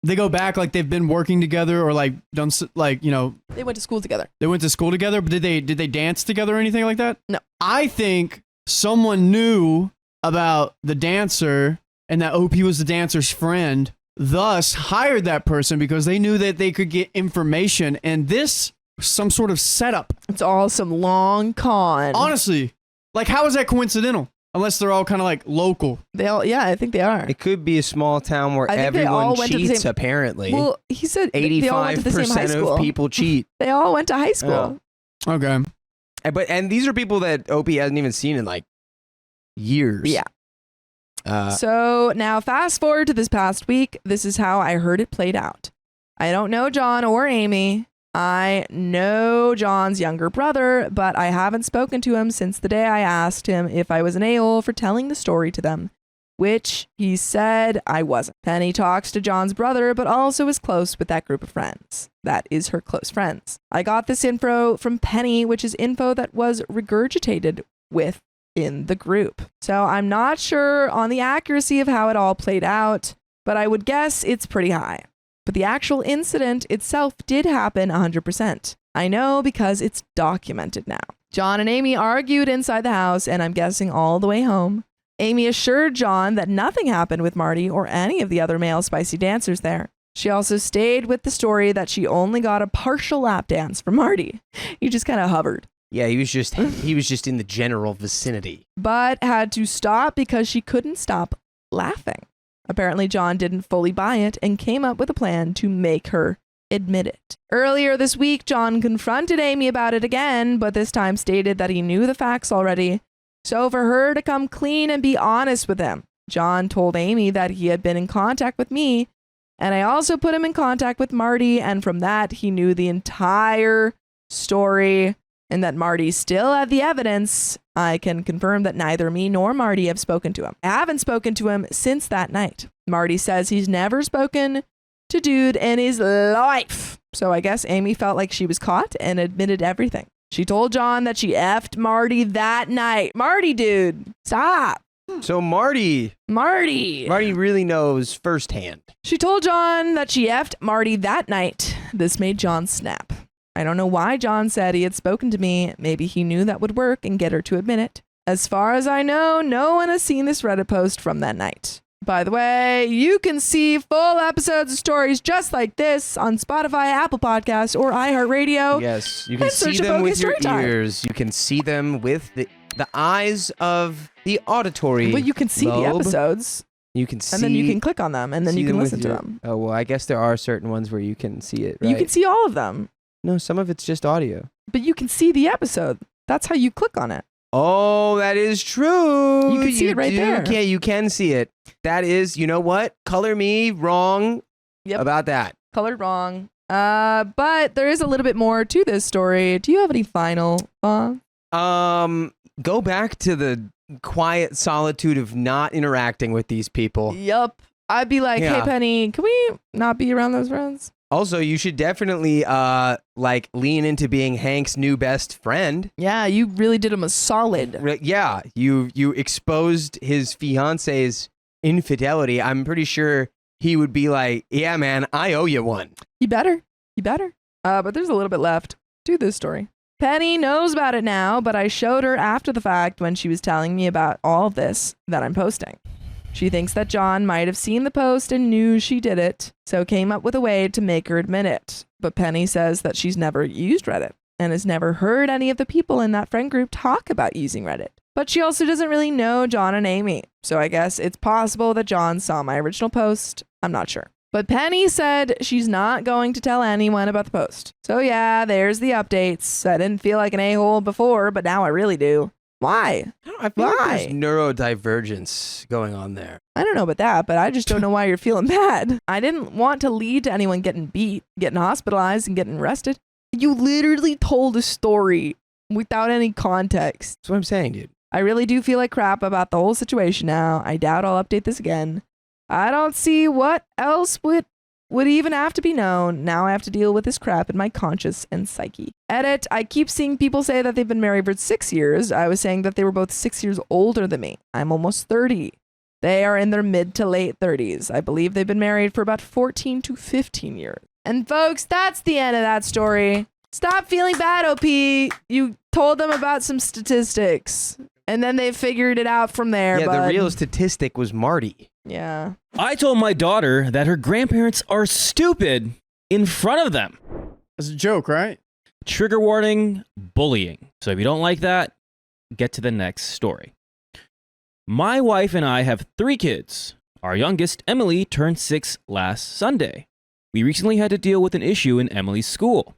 They go back like they've been working together or like done like, you know. They went to school together. They went to school together, but did they dance together or anything like that? No. I think someone knew about the dancer and that OP was the dancer's friend, thus hired that person because they knew that they could get information, and this some sort of setup. It's all some long con. Honestly, like how is that coincidental? Unless they're all kind of like local. They all, yeah, I think they are. It could be a small town where I think they all everyone went to the cheats, same- apparently. Well, he said they all went to the same high 85% school. of people cheat. They all went to high school. Okay. And these are people that OP hasn't even seen in like years. Yeah. Uh, So now fast forward to this past week. This is how I heard it played out. I don't know John or Amy. I know John's younger brother, but I haven't spoken to him since the day I asked him if I was an a-hole for telling the story to them, which he said I wasn't. Penny talks to John's brother, but also is close with that group of friends. That is her close friends. I got this info from Penny, which is info that was regurgitated with in the group. So I'm not sure on the accuracy of how it all played out, but I would guess it's pretty high. But the actual incident itself did happen 100%. I know because it's documented now. John and Amy argued inside the house, and I'm guessing all the way home. Amy assured John that nothing happened with Marty or any of the other male spicy dancers there. She also stayed with the story that she only got a partial lap dance from Marty. He just kind of hovered. yeah, he was just in the general vicinity. But had to stop because she couldn't stop laughing. Apparently, John didn't fully buy it and came up with a plan to make her admit it. Earlier this week, John confronted Amy about it again, but this time stated that he knew the facts already. So for her to come clean and be honest with him, John told Amy that he had been in contact with me, and I also put him in contact with Marty, and from that, he knew the entire story, and that Marty still had the evidence. I can confirm that neither me nor Marty have spoken to him. I haven't spoken to him since that night. Marty says he's never spoken to dude in his life. So I guess Amy felt like she was caught and admitted everything. She told John that she effed Marty that night. Marty, dude, stop. So Marty really knows firsthand. She told John that she effed Marty that night. This made John snap. I don't know why John said he had spoken to me. Maybe he knew that would work and get her to admit it. As far as I know, no one has seen this Reddit post from that night. By the way, you can see full episodes of stories just like this on Spotify, Apple Podcasts, or iHeartRadio. Yes, you can And see search them Revoking with your Storytime. ears. You can see them with the eyes of the auditory. But you can see the lobe. episodes, You can see. and then you can click on them, and then see you can with listen to your- them. Oh well, I guess there are certain ones where you can see it. Right? You can see all of them, No, some of it's just audio. but you can see the episode. That's how you click on it. Oh, that is true. You can see it right there. Okay, you can see it. That is, you know what? Color me wrong Yep. about that. Colored wrong. But there is a little bit more to this story. Do you have any final thoughts? Go back to the quiet solitude of not interacting with these people. Yup. I'd be like, Yeah. hey, Penny, can we not be around those friends? Also, you should definitely like lean into being Hank's new best friend. Yeah, you really did him a solid. Yeah, you exposed his fiance's infidelity. I'm pretty sure he would be like, "Yeah, man, I owe you one." You better. You better. But there's a little bit left to this story. Penny knows about it now, but I showed her after the fact when she was telling me about all of this that I'm posting. She thinks that John might have seen the post and knew she did it, so came up with a way to make her admit it. But Penny says that she's never used Reddit and has never heard any of the people in that friend group talk about using Reddit. But she also doesn't really know John and Amy, so I guess it's possible that John saw my original post. I'm not sure. But Penny said she's not going to tell anyone about the post. So yeah, there's the updates. I didn't feel like an a-hole before, but now I really do. Why? I feel like Why? there's neurodivergence going on there. I don't know about that, but I just don't know why you're feeling bad. I didn't want to lead to anyone getting beat, getting hospitalized, and getting arrested. You literally told a story without any context. That's what I'm saying, dude. I really do feel like crap about the whole situation now. I doubt I'll update this again. I don't see what else would even have to be known. Now I have to deal with this crap in my conscience and psyche. Edit, I keep seeing people say that they've been married for 6 years. I was saying that they were both 6 years older than me. I'm almost 30. They are in their mid to late 30s. I believe they've been married for about 14 to 15 years. And folks, that's the end of that story. Stop feeling bad, OP. You told them about some statistics, and then they figured it out from there. Yeah, the bud. real statistic was Marty. Yeah. I told my daughter that her grandparents are stupid in front of them. It's a joke, right? Trigger warning, bullying. So if you don't like that, get to the next story. My wife and I have 3 kids. Our youngest, Emily, turned 6 last Sunday. We recently had to deal with an issue in Emily's school.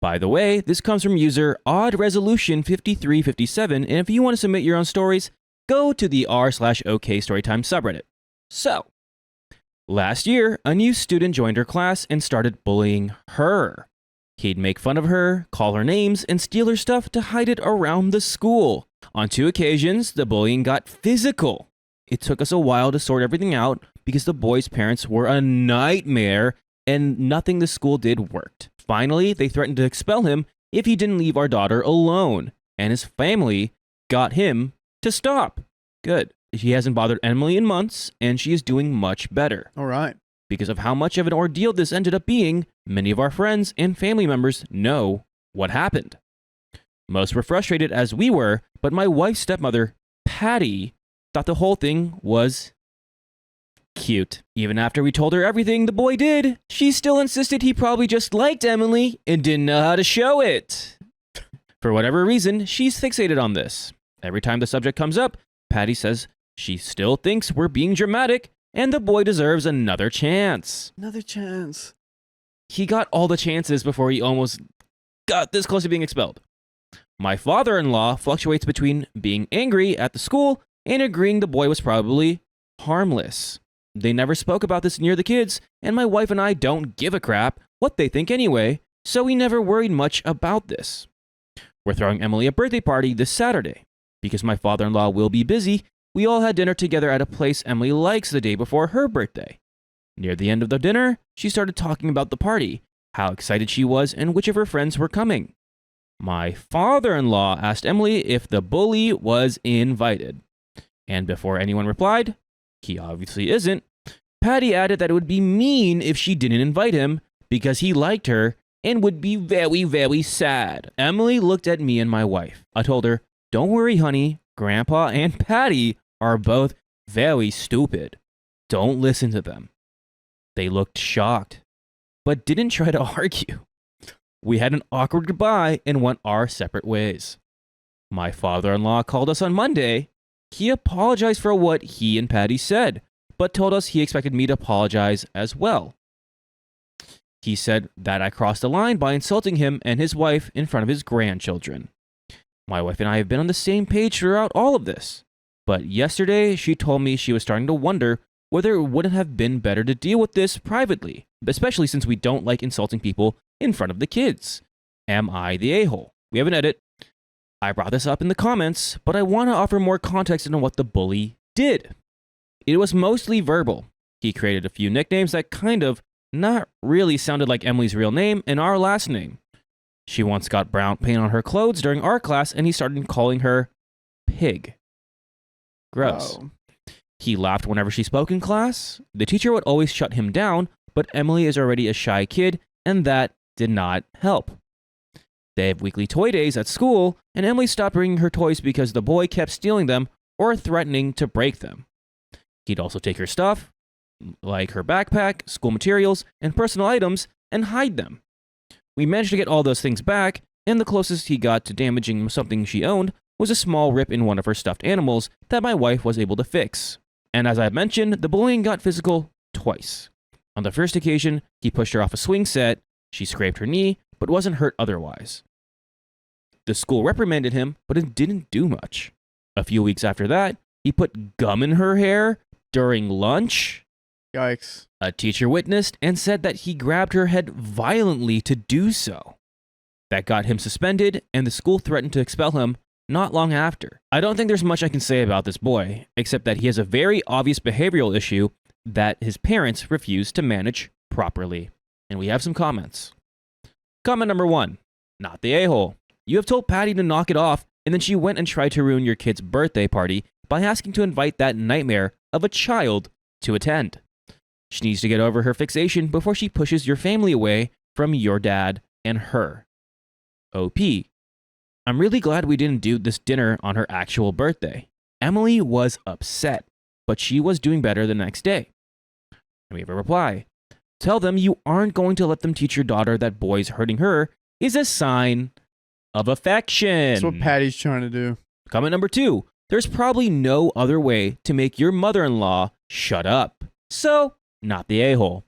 By the way, this comes from user oddresolution5357, and if you want to submit your own stories, go to the r/OK Storytime subreddit. So, last year, a new student joined her class and started bullying her. He'd make fun of her, call her names, and steal her stuff to hide it around the school. On 2 occasions, the bullying got physical. It took us a while to sort everything out because the boy's parents were a nightmare and nothing the school did worked. Finally, they threatened to expel him if he didn't leave our daughter alone, and his family got him to stop. Good. He hasn't bothered Emily in months, and she is doing much better. All right. Because of how much of an ordeal this ended up being, many of our friends and family members know what happened. Most were frustrated as we were, but my wife's stepmother, Patty, thought the whole thing was cute. Even after we told her everything the boy did, she still insisted he probably just liked Emily and didn't know how to show it. For whatever reason, she's fixated on this. Every time the subject comes up, Patty says she still thinks we're being dramatic and the boy deserves another chance. Another chance. He got all the chances before he almost got this close to being expelled. My father-in-law fluctuates between being angry at the school and agreeing the boy was probably harmless. They never spoke about this near the kids, and my wife and I don't give a crap what they think anyway, so we never worried much about this. We're throwing Emily a birthday party this Saturday. Because my father-in-law will be busy, we all had dinner together at a place Emily likes the day before her birthday. Near the end of the dinner, she started talking about the party, how excited she was, and which of her friends were coming. My father-in-law asked Emily if the bully was invited. And before anyone replied, he obviously isn't, Patty added that it would be mean if she didn't invite him because he liked her and would be very, very sad. Emily looked at me and my wife. I told her, "Don't worry, honey. Grandpa and Patty are both very stupid. Don't listen to them." They looked shocked, but didn't try to argue. We had an awkward goodbye and went our separate ways. My father-in-law called us on Monday. He apologized for what he and Patty said, but told us he expected me to apologize as well. He said that I crossed the line by insulting him and his wife in front of his grandchildren. My wife and I have been on the same page throughout all of this, but yesterday she told me she was starting to wonder whether it wouldn't have been better to deal with this privately, especially since we don't like insulting people in front of the kids. Am I the a-hole? We have an edit. I brought this up in the comments, but I want to offer more context into what the bully did. It was mostly verbal. He created a few nicknames that kind of not really sounded like Emily's real name and our last name. She once got brown paint on her clothes during art class and he started calling her Pig. Gross. Wow. He laughed whenever she spoke in class. The teacher would always shut him down, but Emily is already a shy kid and that did not help. They have weekly toy days at school, and Emily stopped bringing her toys because the boy kept stealing them or threatening to break them. He'd also take her stuff, like her backpack, school materials, and personal items, and hide them. We managed to get all those things back, and the closest he got to damaging something she owned was a small rip in one of her stuffed animals that my wife was able to fix. And as I mentioned, the bullying got physical twice. On the first occasion, he pushed her off a swing set, she scraped her knee, but wasn't hurt otherwise. The school reprimanded him, but it didn't do much. A few weeks after that, he put gum in her hair during lunch. Yikes. A teacher witnessed and said that he grabbed her head violently to do so. That got him suspended, and the school threatened to expel him not long after. I don't think there's much I can say about this boy, except that he has a very obvious behavioral issue that his parents refuse to manage properly. And we have some comments. Comment number 1. Not the a-hole. You have told Patty to knock it off, and then she went and tried to ruin your kid's birthday party by asking to invite that nightmare of a child to attend. She needs to get over her fixation before she pushes your family away from your dad and her. OP. I'm really glad we didn't do this dinner on her actual birthday. Emily was upset, but she was doing better the next day. And we have a reply. Tell them you aren't going to let them teach your daughter that boys hurting her is a sign of affection. That's what Patty's trying to do. Comment number 2. There's probably no other way to make your mother-in-law shut up. So, not the a-hole.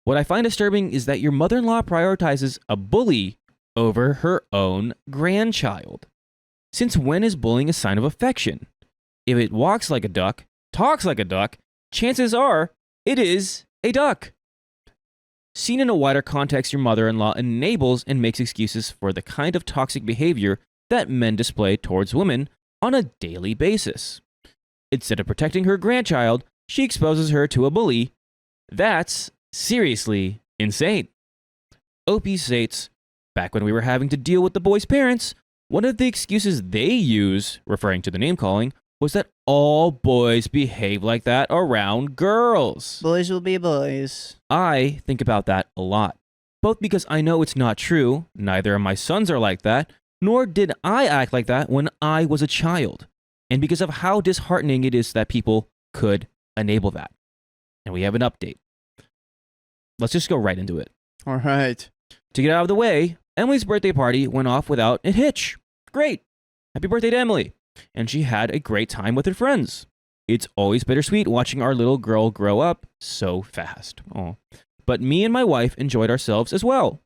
What I find disturbing is that your mother-in-law prioritizes a bully over her own grandchild. Since when is bullying a sign of affection? If it walks like a duck, talks like a duck, chances are it is a duck. Seen in a wider context, your mother-in-law enables and makes excuses for the kind of toxic behavior that men display towards women on a daily basis. Instead of protecting her grandchild, she exposes her to a bully. That's seriously insane. OP states, back when we were having to deal with the boy's parents, one of the excuses they use, referring to the name-calling, was that all boys behave like that around girls. Boys will be boys. I think about that a lot, both because I know it's not true, neither of my sons are like that, nor did I act like that when I was a child, and because of how disheartening it is that people could enable that. And we have an update. Let's just go right into it. All right. To get out of the way, Emily's birthday party went off without a hitch. Great. Happy birthday to Emily. And she had a great time with her friends. It's always bittersweet watching our little girl grow up so fast. Aw. But me and my wife enjoyed ourselves as well.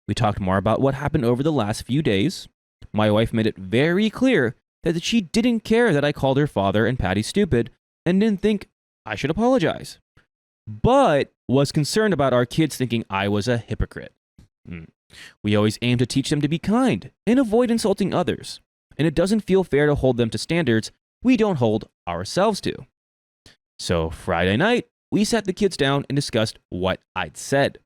We talked more about what happened over the last few days. My wife made it very clear that she didn't care that I called her father and Patty stupid and didn't think I should apologize, but was concerned about our kids thinking I was a hypocrite. We always aim to teach them to be kind and avoid insulting others, and it doesn't feel fair to hold them to standards we don't hold ourselves to. So Friday night, we sat the kids down and discussed what I'd said.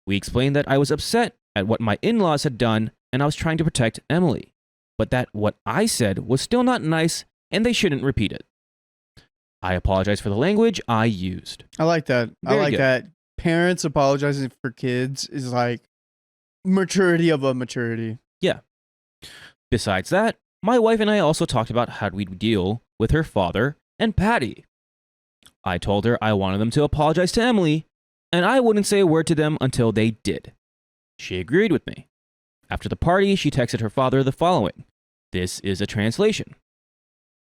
We explained that I was upset at what my in-laws had done and I was trying to protect Emily, but that what I said was still not nice and they shouldn't repeat it. I apologize for the language I used. I like that. I Very like good. that. Parents apologizing for kids is like maturity of a maturity. Besides that, my wife and I also talked about how we'd deal with her father and Patty. I told her I wanted them to apologize to Emily, and I wouldn't say a word to them until they did. She agreed with me. After the party, she texted her father the following. This is a translation.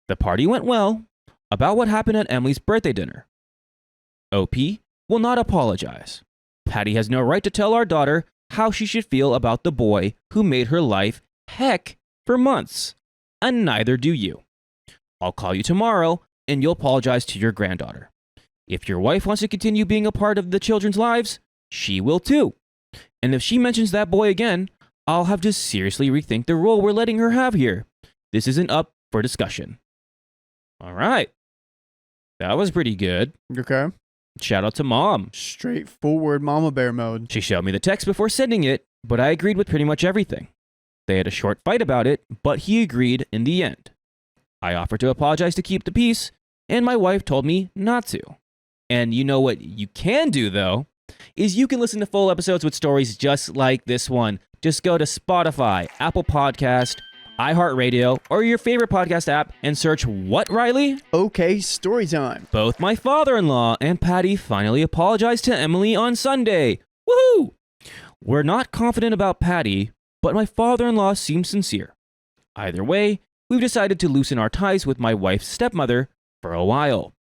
The party went well. About what happened at Emily's birthday dinner. OP will not apologize. Patty has no right to tell our daughter how she should feel about the boy who made her life heck for months, and neither do you. I'll call you tomorrow, and you'll apologize to your granddaughter. If your wife wants to continue being a part of the children's lives, she will too. And if she mentions that boy again, I'll have to seriously rethink the role we're letting her have here. This isn't up for discussion. All right. That was pretty good. Okay. Shout out to Mom. Straightforward mama bear mode. She showed me the text before sending it, but I agreed with pretty much everything. They had a short fight about it, but he agreed in the end. I offered to apologize to keep the peace, and my wife told me not to. And you know what you can do, though, is you can listen to full episodes with stories just like this one. Just go to Spotify, Apple Podcast, iHeartRadio, or your favorite podcast app and search what, Riley? Okay, story time. Both my father-in-law and Patty finally apologized to Emily on Sunday. Woohoo! We're not confident about Patty, but my father-in-law seems sincere. Either way, we've decided to loosen our ties with my wife's stepmother for a while.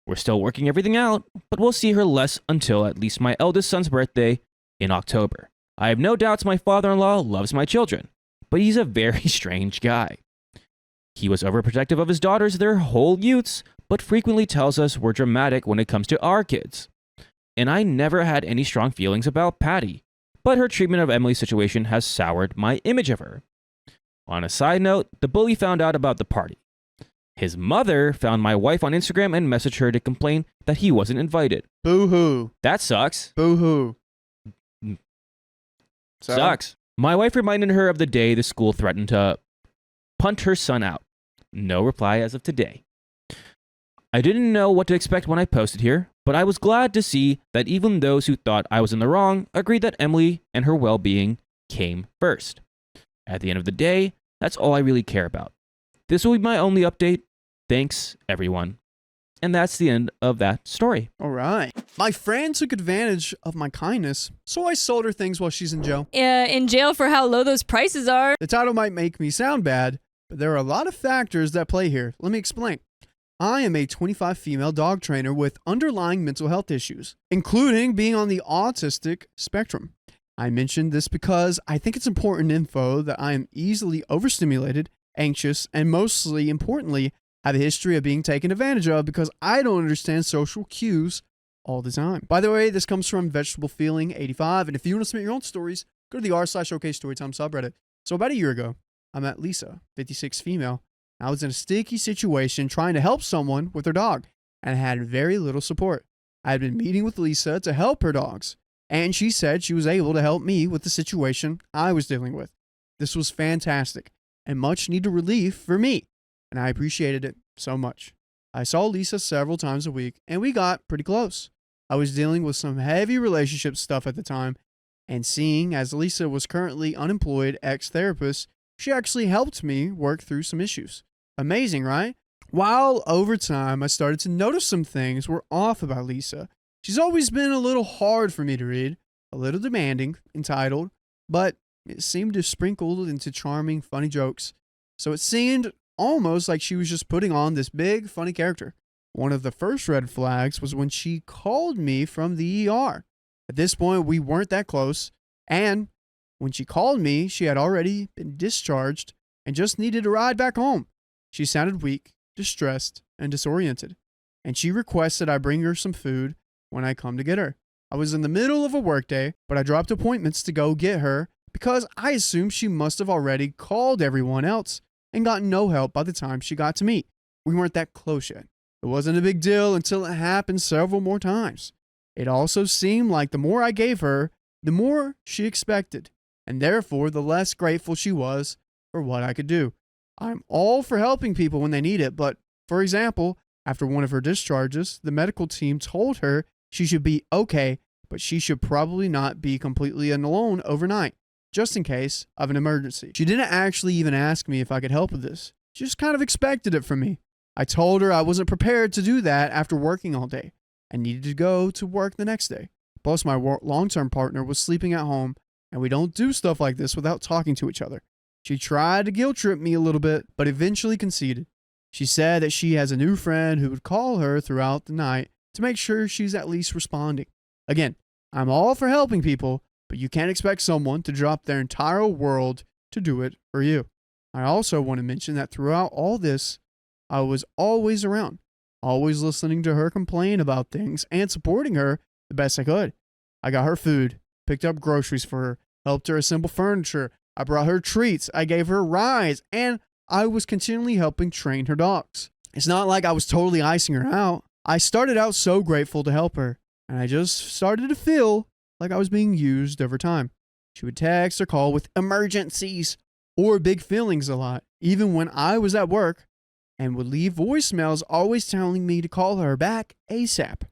We're still working everything out, but we'll see her less until at least my eldest son's birthday in October. I have no doubts my father-in-law loves my children, but he's a very strange guy. He was overprotective of his daughters their whole youths, but frequently tells us we're dramatic when it comes to our kids. And I never had any strong feelings about Patty, but her treatment of Emily's situation has soured my image of her. On a side note, the bully found out about the party. His mother found my wife on Instagram and messaged her to complain that he wasn't invited. Boo-hoo. That sucks. Boo-hoo. So, Sucks. My wife reminded her of the day the school threatened to punt her son out. No reply as of today. I didn't know what to expect when I posted here, but I was glad to see that even those who thought I was in the wrong agreed that Emily and her well-being came first. At the end of the day, that's all I really care about. This will be my only update. Thanks, everyone. And that's the end of that story. all right. My friend took advantage of my kindness, so I sold her things while she's in jail. In jail for how low those prices are. The title might make me sound bad, but there are a lot of factors that play here. Let me explain. I am a 25 female dog trainer with underlying mental health issues, including being on the autistic spectrum. I mentioned this because I think it's important info that I am easily overstimulated, anxious, and mostly importantly, have a history of being taken advantage of because I don't understand social cues all the time. By the way, this comes from Vegetable Feeling 85, and if you want to submit your own stories, go to the r/OK Storytime subreddit. So about a year ago, I met Lisa, 56 female. I was in a sticky situation trying to help someone with their dog, and I had very little support. I had been meeting with Lisa to help her dogs, and she said she was able to help me with the situation I was dealing with. This was fantastic and much needed relief for me, and I appreciated it so much. I saw Lisa several times a week, and we got pretty close. I was dealing with some heavy relationship stuff at the time, and seeing as Lisa was currently unemployed ex-therapist, she actually helped me work through some issues. Amazing, right? While over time, I started to notice some things were off about Lisa. She's always been a little hard for me to read, a little demanding, entitled, but it seemed to sprinkle into charming, funny jokes. So it seemed almost like she was just putting on this big, funny character. One of the first red flags was when she called me from the ER. At this point, we weren't that close, and when she called me, she had already been discharged and just needed a ride back home. She sounded weak, distressed, and disoriented, and she requested I bring her some food when I come to get her. I was in the middle of a workday, but I dropped appointments to go get her because I assumed she must have already called everyone else and gotten no help by the time she got to me. We weren't that close yet. It wasn't a big deal until it happened several more times. It also seemed like the more I gave her, the more she expected, and therefore the less grateful she was for what I could do. I'm all for helping people when they need it, but for example, after one of her discharges, the medical team told her she should be okay, but she should probably not be completely alone overnight. just in case of an emergency. She didn't actually even ask me if I could help with this. She just kind of expected it from me. I told her I wasn't prepared to do that after working all day. I needed to go to work the next day. Plus, my long-term partner was sleeping at home, and we don't do stuff like this without talking to each other. She tried to guilt trip me a little bit, but eventually conceded. She said that she has a new friend who would call her throughout the night to make sure she's at least responding. Again, I'm all for helping people, but you can't expect someone to drop their entire world to do it for you. I also want to mention that throughout all this, I was always around, always listening to her complain about things and supporting her the best I could. I got her food, picked up groceries for her, helped her assemble furniture. I brought her treats. I gave her rides, and I was continually helping train her dogs. It's not like I was totally icing her out. I started out so grateful to help her, and I just started to feel like I was being used over time. She would text or call with emergencies or big feelings a lot, even when I was at work, and would leave voicemails always telling me to call her back ASAP.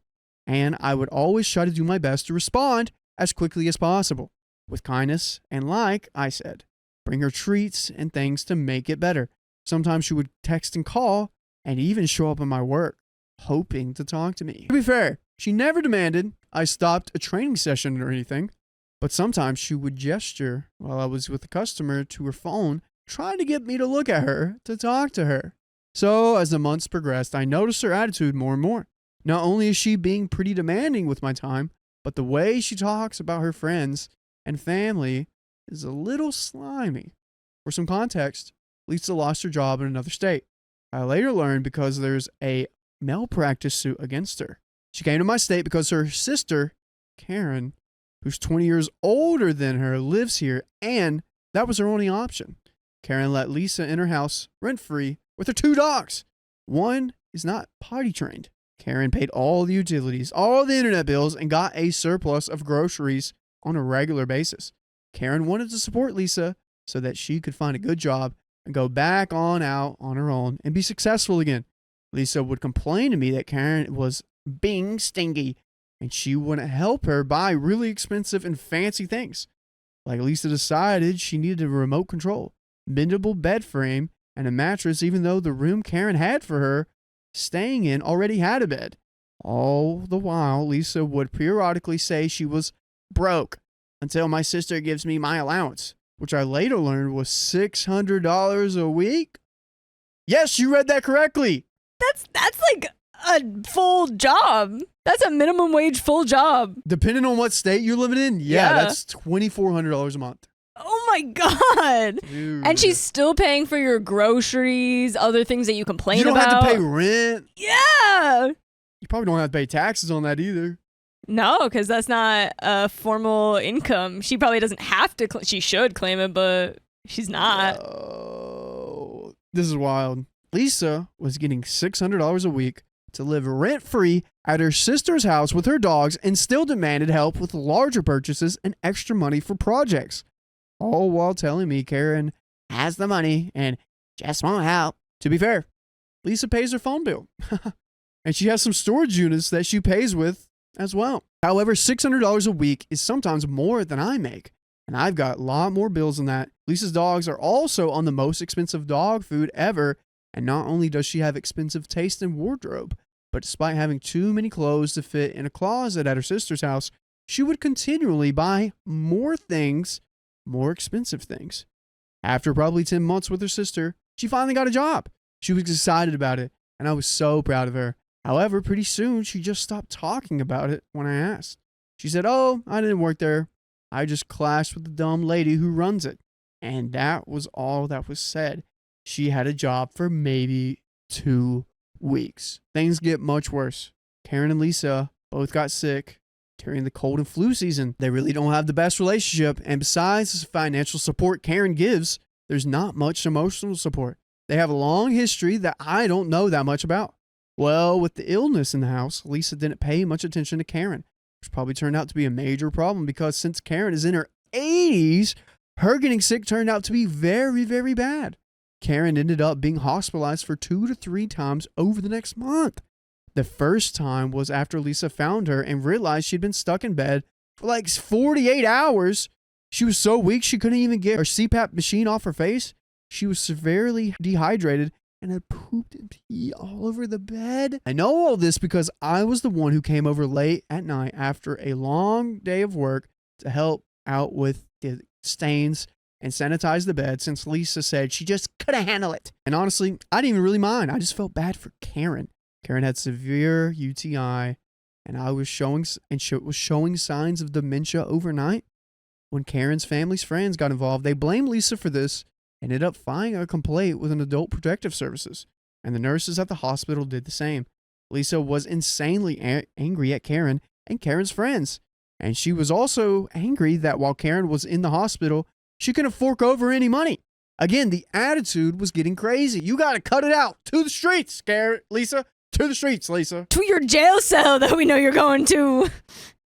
And I would always try to do my best to respond as quickly as possible, with kindness and like I said, bring her treats and things to make it better. Sometimes she would text and call and even show up at my work, hoping to talk to me. To be fair, she never demanded I stopped a training session or anything, but sometimes she would gesture while I was with a customer to her phone, trying to get me to look at her, to talk to her. So as the months progressed, I noticed her attitude more and more. Not only is she being pretty demanding with my time, but the way she talks about her friends and family is a little slimy. For some context, Lisa lost her job in another state. I later learned because there's a malpractice suit against her. She came to my state because her sister, Karen, who's 20 years older than her, lives here, and that was her only option. Karen let Lisa in her house rent-free with her 2 dogs. One is not potty trained. Karen paid all the utilities, all the internet bills, and got a surplus of groceries on a regular basis. Karen wanted to support Lisa so that she could find a good job and go back on out on her own and be successful again. Lisa would complain to me that Karen was being stingy and she wouldn't help her buy really expensive and fancy things. Like Lisa decided she needed a remote control, bendable bed frame, and a mattress, even though the room Karen had for her staying in already had a bed. All the while, Lisa would periodically say she was broke until my sister gives me my allowance, which I later learned was $600 a week. Yes, you read that correctly. That's like a full job. That's a minimum wage full job. Depending on what state you're living in, yeah. Yeah. That's $2,400 a month. Oh my god. Dude. And she's still paying for your groceries, other things that you complain You don't about. have to pay rent. Yeah. You probably don't have to pay taxes on that either. No, because that's not a formal income. She probably doesn't have to. She should claim it, but she's not. Oh, this is wild. Lisa was getting $600 a week to live rent-free at her sister's house with her dogs and still demanded help with larger purchases and extra money for projects. All while telling me Karen has the money and just won't help. To be fair, Lisa pays her phone bill. And she has some storage units that she pays with as well. However, $600 a week is sometimes more than I make. And I've got a lot more bills than that. Lisa's dogs are also on the most expensive dog food ever. And not only does she have expensive taste and wardrobe, but despite having too many clothes to fit in a closet at her sister's house, she would continually buy more things, more expensive things. After probably 10 months with her sister, she finally got a job. She was excited about it, and I was so proud of her. However, pretty soon, she just stopped talking about it when I asked. She said, "Oh, I didn't work there. I just clashed with the dumb lady who runs it." And that was all that was said. She had a job for maybe 2 weeks. Things get much worse. Karen and Lisa both got sick during the cold and flu season. They really don't have the best relationship. And besides the financial support Karen gives, there's not much emotional support. They have a long history that I don't know that much about. Well, with the illness in the house, Lisa didn't pay much attention to Karen, which probably turned out to be a major problem because since Karen is in her 80s, her getting sick turned out to be very, very bad. Karen ended up being hospitalized for 2 to 3 times over the next month. The first time was after Lisa found her and realized she'd been stuck in bed for like 48 hours She was so weak she couldn't even get her CPAP machine off her face. She was severely dehydrated and had pooped and pee all over the bed. I know all this because I was the one who came over late at night after a long day of work to help out with the stains and sanitize the bed, since Lisa said she just couldn't handle it. And honestly, I didn't even really mind. I just felt bad for Karen. Karen had severe UTI, and I was showing signs of dementia overnight. When Karen's family's friends got involved, they blamed Lisa for this and ended up filing a complaint with an Adult Protective Services, and the nurses at the hospital did the same. Lisa was insanely angry at Karen and Karen's friends, and she was also angry that while Karen was in the hospital, she couldn't fork over any money. Again, the attitude was getting crazy. You got to cut it out. To the streets, Lisa. To the streets, Lisa. To your jail cell that we know you're going to.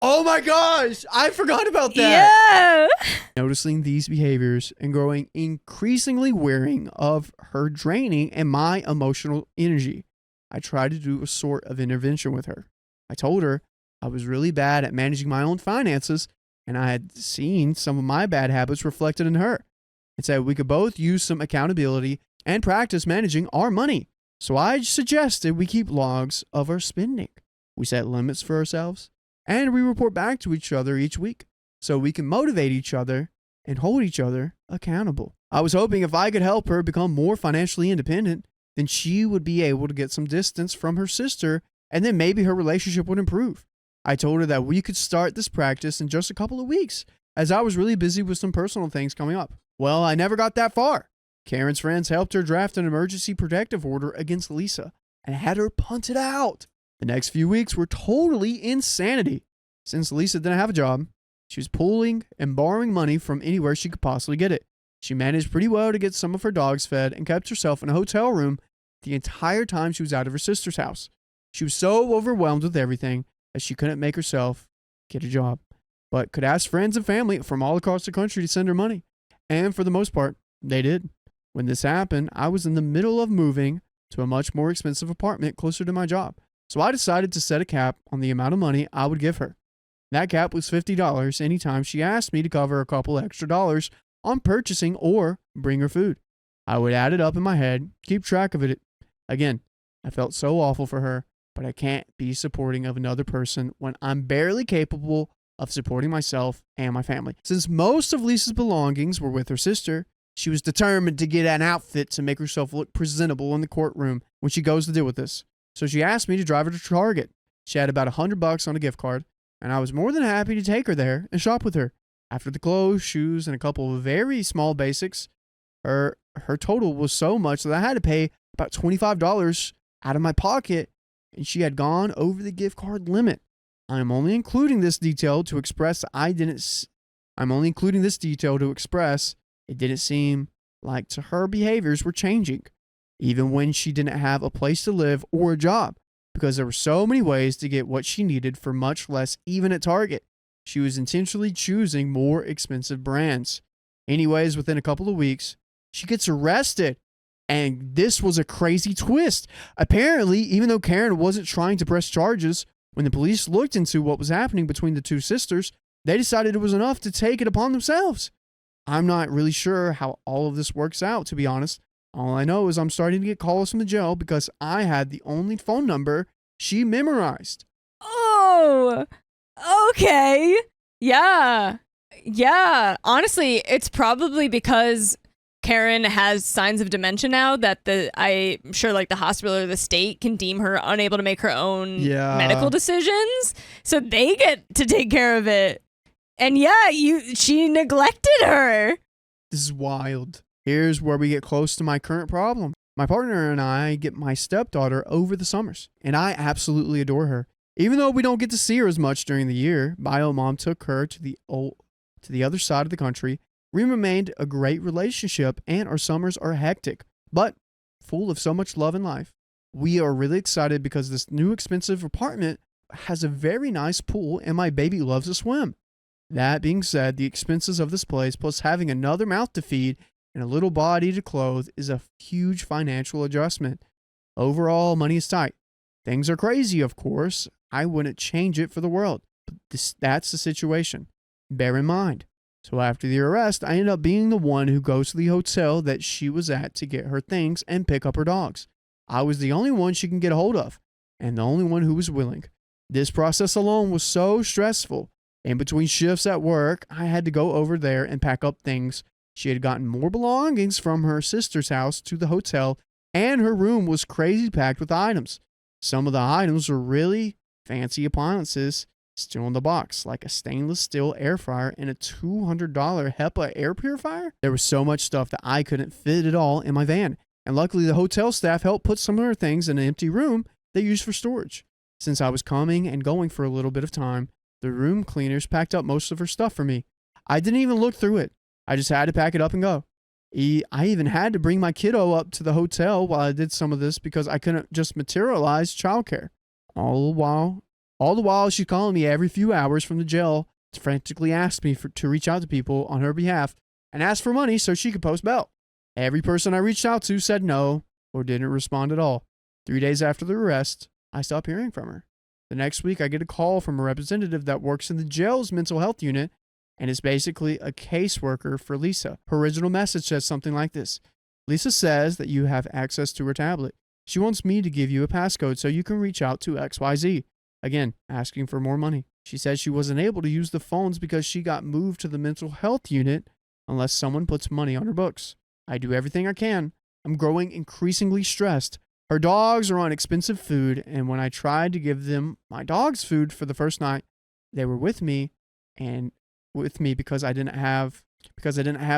Oh my gosh, I forgot about that. Yeah. Noticing these behaviors and growing increasingly wearing of her draining and my emotional energy, I tried to do a sort of intervention with her. I told her I was really bad at managing my own finances, and I had seen some of my bad habits reflected in her, and said we could both use some accountability and practice managing our money. So I suggested we keep logs of our spending. We set limits for ourselves, and we report back to each other each week so we can motivate each other and hold each other accountable. I was hoping if I could help her become more financially independent, then she would be able to get some distance from her sister, and then maybe her relationship would improve. I told her that we could start this practice in just a couple of weeks, as I was really busy with some personal things coming up. Well, I never got that far. Karen's friends helped her draft an emergency protective order against Lisa and had her punted out. The next few weeks were totally insanity. Since Lisa didn't have a job, she was pulling and borrowing money from anywhere she could possibly get it. She managed pretty well to get some of her dogs fed and kept herself in a hotel room the entire time she was out of her sister's house. She was so overwhelmed with everything that she couldn't make herself get a job, but could ask friends and family from all across the country to send her money. And for the most part, they did. When this happened, I was in the middle of moving to a much more expensive apartment closer to my job. So I decided to set a cap on the amount of money I would give her. That cap was $50 anytime she asked me to cover a couple extra dollars on purchasing or bring her food. I would add it up in my head, keep track of it. Again, I felt so awful for her, but I can't be supporting of another person when I'm barely capable of supporting myself and my family. Since most of Lisa's belongings were with her sister, she was determined to get an outfit to make herself look presentable in the courtroom when she goes to deal with this. So she asked me to drive her to Target. She had about $100 on a gift card, and I was more than happy to take her there and shop with her. After the clothes, shoes, and a couple of very small basics, her total was so much that I had to pay about $25 out of my pocket, and she had gone over the gift card limit. I'm only including this detail to express it didn't seem like to her behaviors were changing, even when she didn't have a place to live or a job, because there were so many ways to get what she needed for much less even at Target. She was intentionally choosing more expensive brands. Anyways, within a couple of weeks, she gets arrested. And this was a crazy twist. Apparently, even though Karen wasn't trying to press charges, when the police looked into what was happening between the two sisters, they decided it was enough to take it upon themselves. I'm not really sure how all of this works out, to be honest. All I know is I'm starting to get calls from the jail because I had the only phone number she memorized. Oh, okay. Yeah. Yeah. Honestly, it's probably because Karen has signs of dementia now that I'm sure like the hospital or the state can deem her unable to make her own medical decisions. So they get to take care of it. And yeah, she neglected her. This is wild. Here's where we get close to my current problem. My partner and I get my stepdaughter over the summers, and I absolutely adore her. Even though we don't get to see her as much during the year, Bio Mom took her to the other side of the country. We remained a great relationship, and our summers are hectic, but full of so much love and life. We are really excited because this new expensive apartment has a very nice pool, and my baby loves to swim. That being said, the expenses of this place, plus having another mouth to feed and a little body to clothe, is a huge financial adjustment. Overall, money is tight. Things are crazy, of course. I wouldn't change it for the world, but that's the situation. Bear in mind, So after the arrest, I ended up being the one who goes to the hotel that she was at to get her things and pick up her dogs. I was the only one she can get a hold of, and the only one who was willing. This process alone was so stressful. In between shifts at work, I had to go over there and pack up things. She had gotten more belongings from her sister's house to the hotel, and her room was crazy packed with items. Some of the items were really fancy appliances still in the box, like a stainless steel air fryer and a $200 HEPA air purifier. There was so much stuff that I couldn't fit it all in my van, and luckily the hotel staff helped put some of her things in an empty room they used for storage. Since I was coming and going for a little bit of time, the room cleaners packed up most of her stuff for me. I didn't even look through it. I just had to pack it up and go. I even had to bring my kiddo up to the hotel while I did some of this because I couldn't just materialize childcare. All the while she's calling me every few hours from the jail to frantically ask me to reach out to people on her behalf and ask for money so she could post bail. Every person I reached out to said no or didn't respond at all. 3 days after the arrest, I stopped hearing from her. The next week, I get a call from a representative that works in the jail's mental health unit and is basically a caseworker for Lisa. Her original message says something like this. Lisa says that you have access to her tablet. She wants me to give you a passcode so you can reach out to XYZ. Again, asking for more money. She said she wasn't able to use the phones because she got moved to the mental health unit unless someone puts money on her books. I do everything I can. I'm growing increasingly stressed. Her dogs are on expensive food, and when I tried to give them my dog's food for the first night, they were with me because I didn't have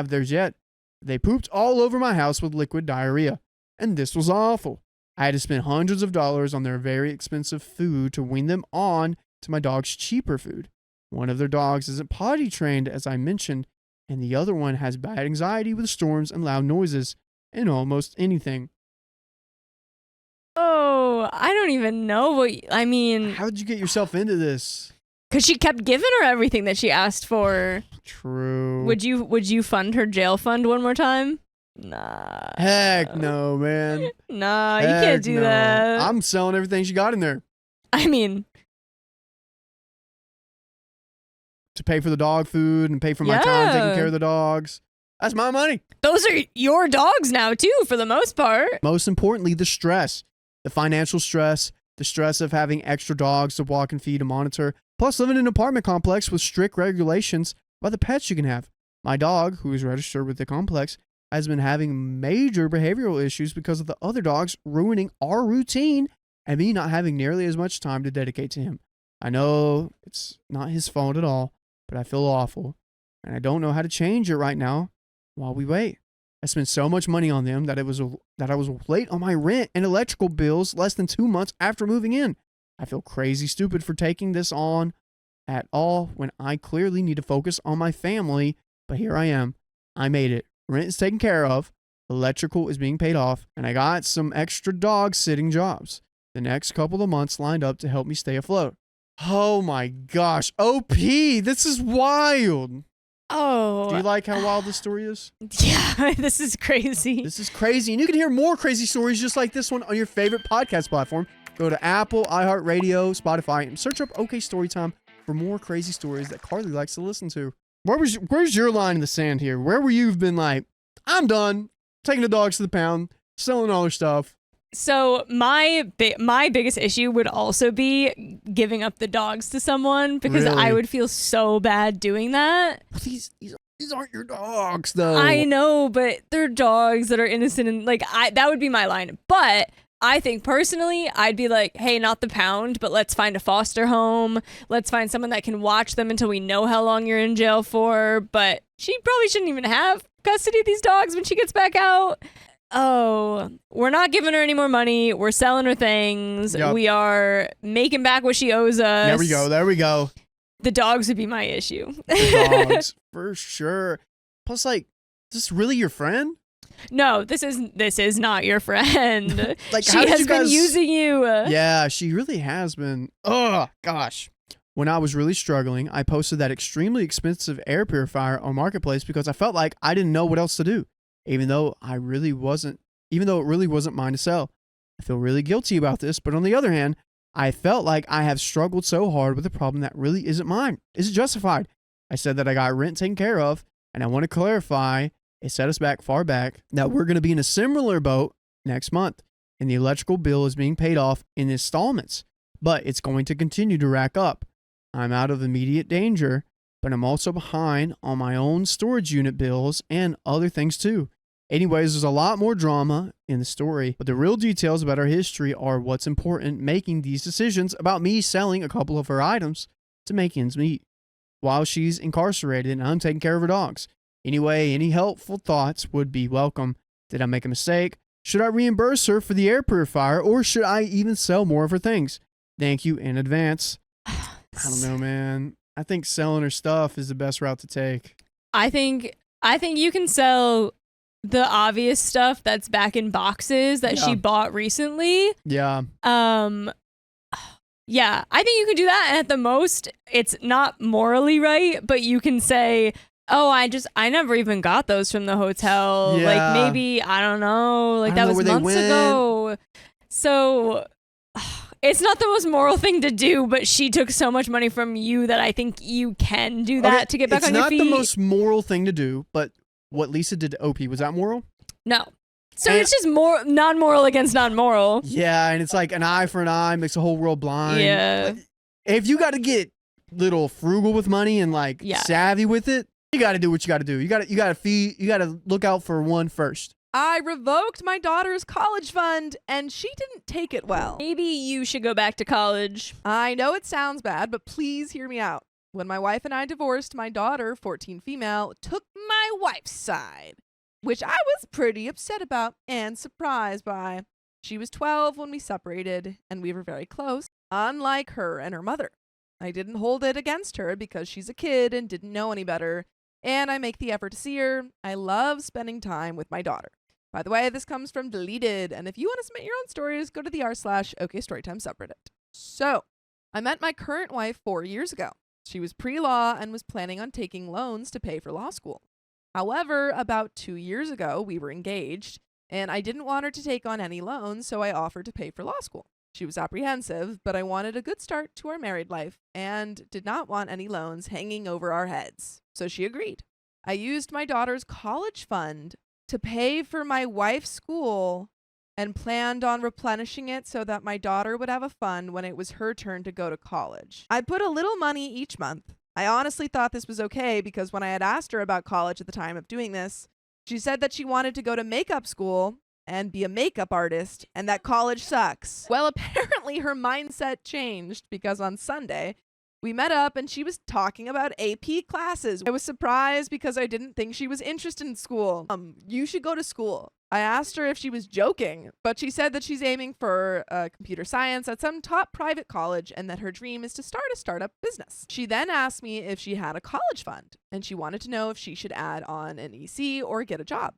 theirs yet. They pooped all over my house with liquid diarrhea, and this was awful. I had to spend hundreds of dollars on their very expensive food to wean them on to my dog's cheaper food. One of their dogs isn't potty trained, as I mentioned, and the other one has bad anxiety with storms and loud noises and almost anything. Oh, I don't even know I mean, How did you get yourself into this? because she kept giving her everything that she asked for. True. Would you fund her jail fund one more time? Nah. Heck no, man. Nah, you Heck can't do no. that. I'm selling everything she got in there I mean, to pay for the dog food and pay for my time taking Yeah. care of the dogs. That's my money. those are your dogs now too, for the most part. Most importantly, the stress, the financial stress, the stress of having extra dogs to walk and feed and monitor, plus living in an apartment complex with strict regulations about the pets you can have. My dog, who is registered with the complex, has been having major behavioral issues because of the other dogs ruining our routine and me not having nearly as much time to dedicate to him. I know it's not his fault at all, but I feel awful, and I don't know how to change it right now while we wait. I spent so much money on them that I was late on my rent and electrical bills less than 2 months after moving in. I feel crazy stupid for taking this on at all when I clearly need to focus on my family, but here I am. I made it. Rent is taken care of, electrical is being paid off, and I got some extra dog sitting jobs. The next couple of months lined up to help me stay afloat. Oh my gosh, OP, this is wild. Oh. Do you like how wild this story is? Yeah, this is crazy. This is crazy, and you can hear more crazy stories just like this one on your favorite podcast platform. Go to Apple, iHeartRadio, Spotify, and search up OK Storytime for more crazy stories that Carly likes to listen to. Where's your line in the sand here? Where were you've been like, I'm done, taking the dogs to the pound, selling all their stuff. So my biggest issue would also be giving up the dogs to someone because Really? I would feel so bad doing that. Well, these aren't your dogs, though. I know, but they're dogs that are innocent, and that would be my line. But I think personally, I'd be like, hey, not the pound, but let's find a foster home. Let's find someone that can watch them until we know how long you're in jail for. But she probably shouldn't even have custody of these dogs when she gets back out. Oh, we're not giving her any more money. We're selling her things. Yep. We are making back what she owes us. There we go. The dogs would be my issue. The dogs, for sure. Plus, like, is this really your friend? No, this is not your friend. Like, she how did has you been guys- using you. Yeah, she really has been. Oh, gosh. When I was really struggling, I posted that extremely expensive air purifier on Marketplace because I felt like I didn't know what else to do, even though it really wasn't mine to sell. I feel really guilty about this, but on the other hand, I felt like I have struggled so hard with a problem that really isn't mine. Is it justified? I said that I got rent taken care of, and I want to clarify, it set us back far back, that we're going to be in a similar boat next month, and the electrical bill is being paid off in installments, but it's going to continue to rack up. I'm out of immediate danger, but I'm also behind on my own storage unit bills and other things too. Anyways, there's a lot more drama in the story, but the real details about our history are what's important making these decisions about me selling a couple of her items to make ends meet while she's incarcerated and I'm taking care of her dogs. Anyway, any helpful thoughts would be welcome. Did I make a mistake? Should I reimburse her for the air purifier, or should I even sell more of her things? Thank you in advance. I don't know, man. I think selling her stuff is the best route to take. I think you can sell the obvious stuff that's back in boxes that she bought recently. Yeah. Yeah, I think you could do that. And at the most, it's not morally right, but you can say, oh, I never even got those from the hotel. Yeah. Like maybe, I don't know, like that was months ago. So it's not the most moral thing to do, but she took so much money from you that I think you can do that to get back on your feet. It's not the most moral thing to do, but what Lisa did to OP, was that moral? No. So it's just more non-moral against non-moral. Yeah, and it's like an eye for an eye makes the whole world blind. Yeah. Like, if you got to get little frugal with money and like savvy with it, you got to do what you got to do. You got to look out for one first. I revoked my daughter's college fund, and she didn't take it well. Maybe you should go back to college. I know it sounds bad, but please hear me out. When my wife and I divorced, my daughter, 14 female, took my wife's side, which I was pretty upset about and surprised by. She was 12 when we separated, and we were very close, unlike her and her mother. I didn't hold it against her because she's a kid and didn't know any better, and I make the effort to see her. I love spending time with my daughter. By the way, this comes from Deleted, and if you want to submit your own stories, go to the r/OKStorytime subreddit. So, I met my current wife 4 years ago. She was pre-law and was planning on taking loans to pay for law school. However, about 2 years ago, we were engaged, and I didn't want her to take on any loans, so I offered to pay for law school. She was apprehensive, but I wanted a good start to our married life and did not want any loans hanging over our heads, so she agreed. I used my daughter's college fund to pay for my wife's school and planned on replenishing it so that my daughter would have a fund when it was her turn to go to college. I put a little money each month. I honestly thought this was okay because when I had asked her about college at the time of doing this, she said that she wanted to go to makeup school and be a makeup artist and that college sucks. Well, apparently her mindset changed because on Sunday, we met up and she was talking about AP classes. I was surprised because I didn't think she was interested in school. You should go to school. I asked her if she was joking, but she said that she's aiming for computer science at some top private college and that her dream is to start a startup business. She then asked me if she had a college fund and she wanted to know if she should add on an EC or get a job.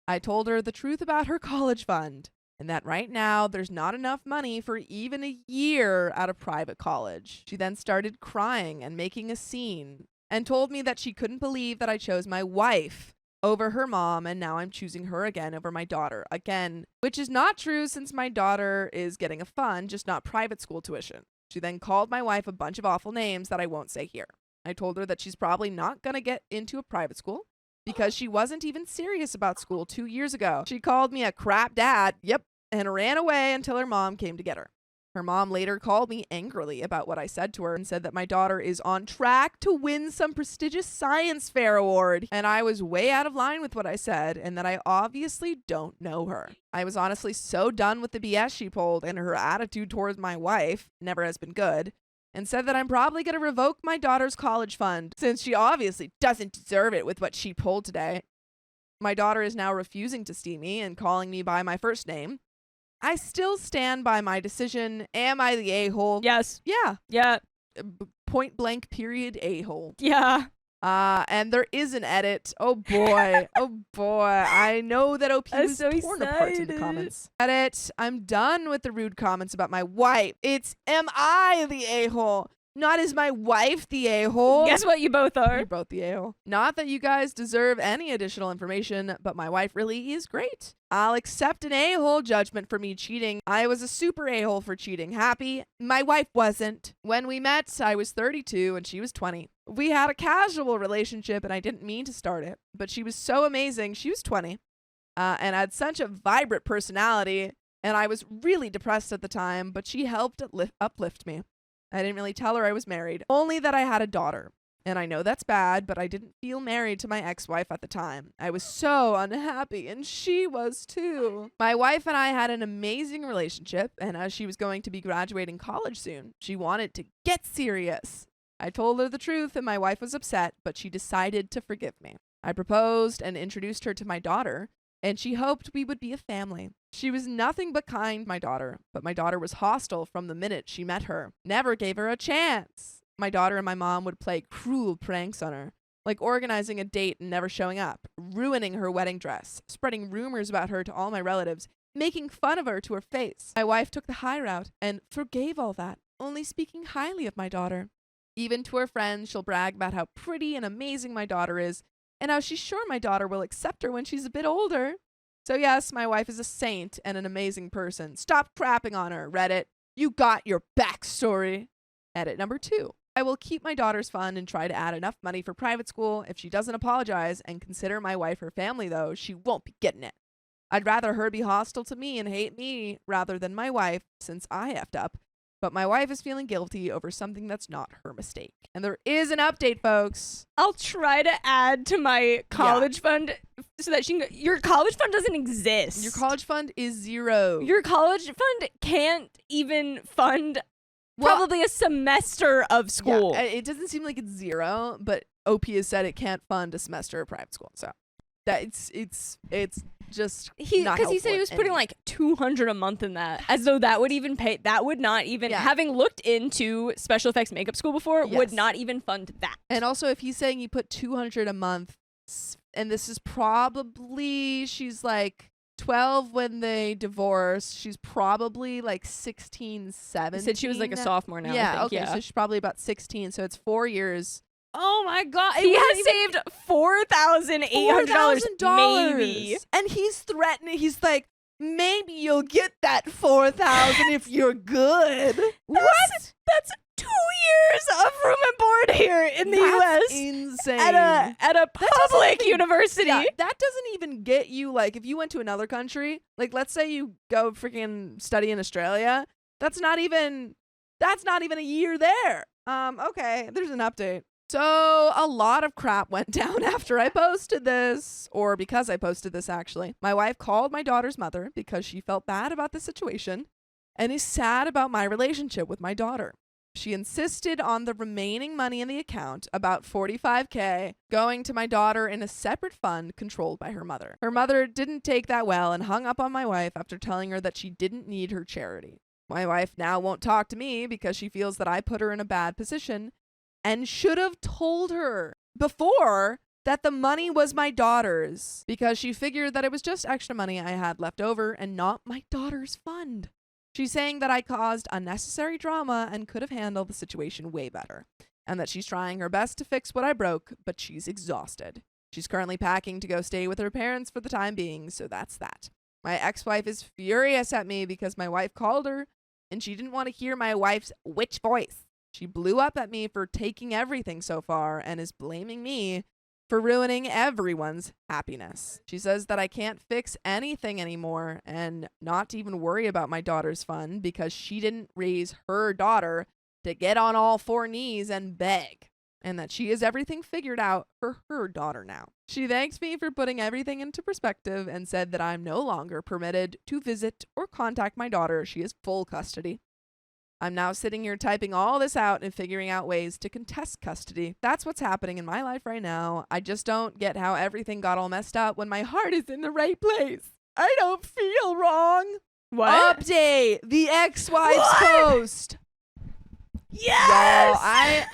I told her the truth about her college fund and that right now there's not enough money for even a year at a private college. She then started crying and making a scene and told me that she couldn't believe that I chose my wife over her mom, and now I'm choosing her again over my daughter again, which is not true since my daughter is getting a fund, just not private school tuition. She then called my wife a bunch of awful names that I won't say here. I told her that she's probably not going to get into a private school because she wasn't even serious about school 2 years ago. She called me a crap dad, and ran away until her mom came to get her. Her mom later called me angrily about what I said to her and said that my daughter is on track to win some prestigious science fair award. And I was way out of line with what I said and that I obviously don't know her. I was honestly so done with the BS she pulled, and her attitude towards my wife never has been good, and said that I'm probably going to revoke my daughter's college fund since she obviously doesn't deserve it with what she pulled today. My daughter is now refusing to see me and calling me by my first name. I still stand by my decision. Am I the a-hole? Yes. Yeah. Yeah. Point blank period a-hole. Yeah. And there is an edit. Oh boy. Oh boy. I know that OP I'm was so torn apart in the excited. comments. Edit. I'm done with the rude comments about my wife. It's am I the a-hole? Not is my wife the a-hole? Guess what? You both are. You're both the a-hole. Not that you guys deserve any additional information, but my wife really is great. I'll accept an a-hole judgment for me cheating. I was a super a-hole for cheating. Happy? My wife wasn't. When we met, I was 32 and she was 20. We had a casual relationship, and I didn't mean to start it, but she was so amazing. She was 20 and had such a vibrant personality, and I was really depressed at the time, but she helped uplift me. I didn't really tell her I was married, only that I had a daughter. And I know that's bad, but I didn't feel married to my ex-wife at the time. I was so unhappy, and she was too. My wife and I had an amazing relationship, and as she was going to be graduating college soon, she wanted to get serious. I told her the truth, and my wife was upset, but she decided to forgive me. I proposed and introduced her to my daughter, and she hoped we would be a family. She was nothing but kind, my daughter, but my daughter was hostile from the minute she met her. Never gave her a chance. My daughter and my mom would play cruel pranks on her, like organizing a date and never showing up, ruining her wedding dress, spreading rumors about her to all my relatives, making fun of her to her face. My wife took the high route and forgave all that, only speaking highly of my daughter. Even to her friends, she'll brag about how pretty and amazing my daughter is, and how she's sure my daughter will accept her when she's a bit older. So yes, my wife is a saint and an amazing person. Stop crapping on her, Reddit. You got your backstory. Edit number 2. I will keep my daughter's fund and try to add enough money for private school. If she doesn't apologize and consider my wife her family, though, she won't be getting it. I'd rather her be hostile to me and hate me rather than my wife, since I effed up. But my wife is feeling guilty over something that's not her mistake. And there is an update, folks. I'll try to add to my college fund so that she can go. Your college fund doesn't exist. Your college fund is 0. Your college fund can't even fund probably a semester of school. Yeah, it doesn't seem like it's 0, but OP has said it can't fund a semester of private school. So that it's just because he said he was putting like $200 a month in that, as though that would even pay. That would not even, having looked into special effects makeup school before, would not even fund that. And also, if he's saying he put $200 a month, and this is probably, she's like 12 when they divorced. She's probably like 16, 17. He said she was like a sophomore now. Yeah, I think. okay, Yeah. so she's probably about 16. So it's 4 years. Oh my God. He has saved $4,800 maybe. And he's threatening. He's like, maybe you'll get that 4,000 if you're good. What? That's 2 years of room and board here in the U.S. Insane. At a public university. Yeah, that doesn't even get you, like, if you went to another country, like, let's say you go freaking study in Australia, that's not even a year there. Okay, there's an update. So a lot of crap went down after I posted this, or because I posted this, actually. My wife called my daughter's mother because she felt bad about the situation and is sad about my relationship with my daughter. She insisted on the remaining money in the account, about $45,000, going to my daughter in a separate fund controlled by her mother. Her mother didn't take that well and hung up on my wife after telling her that she didn't need her charity. My wife now won't talk to me because she feels that I put her in a bad position and should have told her before that the money was my daughter's, because she figured that it was just extra money I had left over and not my daughter's fund. She's saying that I caused unnecessary drama and could have handled the situation way better, and that she's trying her best to fix what I broke, but she's exhausted. She's currently packing to go stay with her parents for the time being, so that's that. My ex-wife is furious at me because my wife called her, and she didn't want to hear my wife's witch voice. She blew up at me for taking everything so far and is blaming me for ruining everyone's happiness. She says that I can't fix anything anymore and not to even worry about my daughter's fund because she didn't raise her daughter to get on all 4 knees and beg, and that she has everything figured out for her daughter now. She thanks me for putting everything into perspective and said that I'm no longer permitted to visit or contact my daughter. She has full custody. I'm now sitting here typing all this out and figuring out ways to contest custody. That's what's happening in my life right now. I just don't get how everything got all messed up when my heart is in the right place. I don't feel wrong. What? Update. The ex-wife's post. Yes!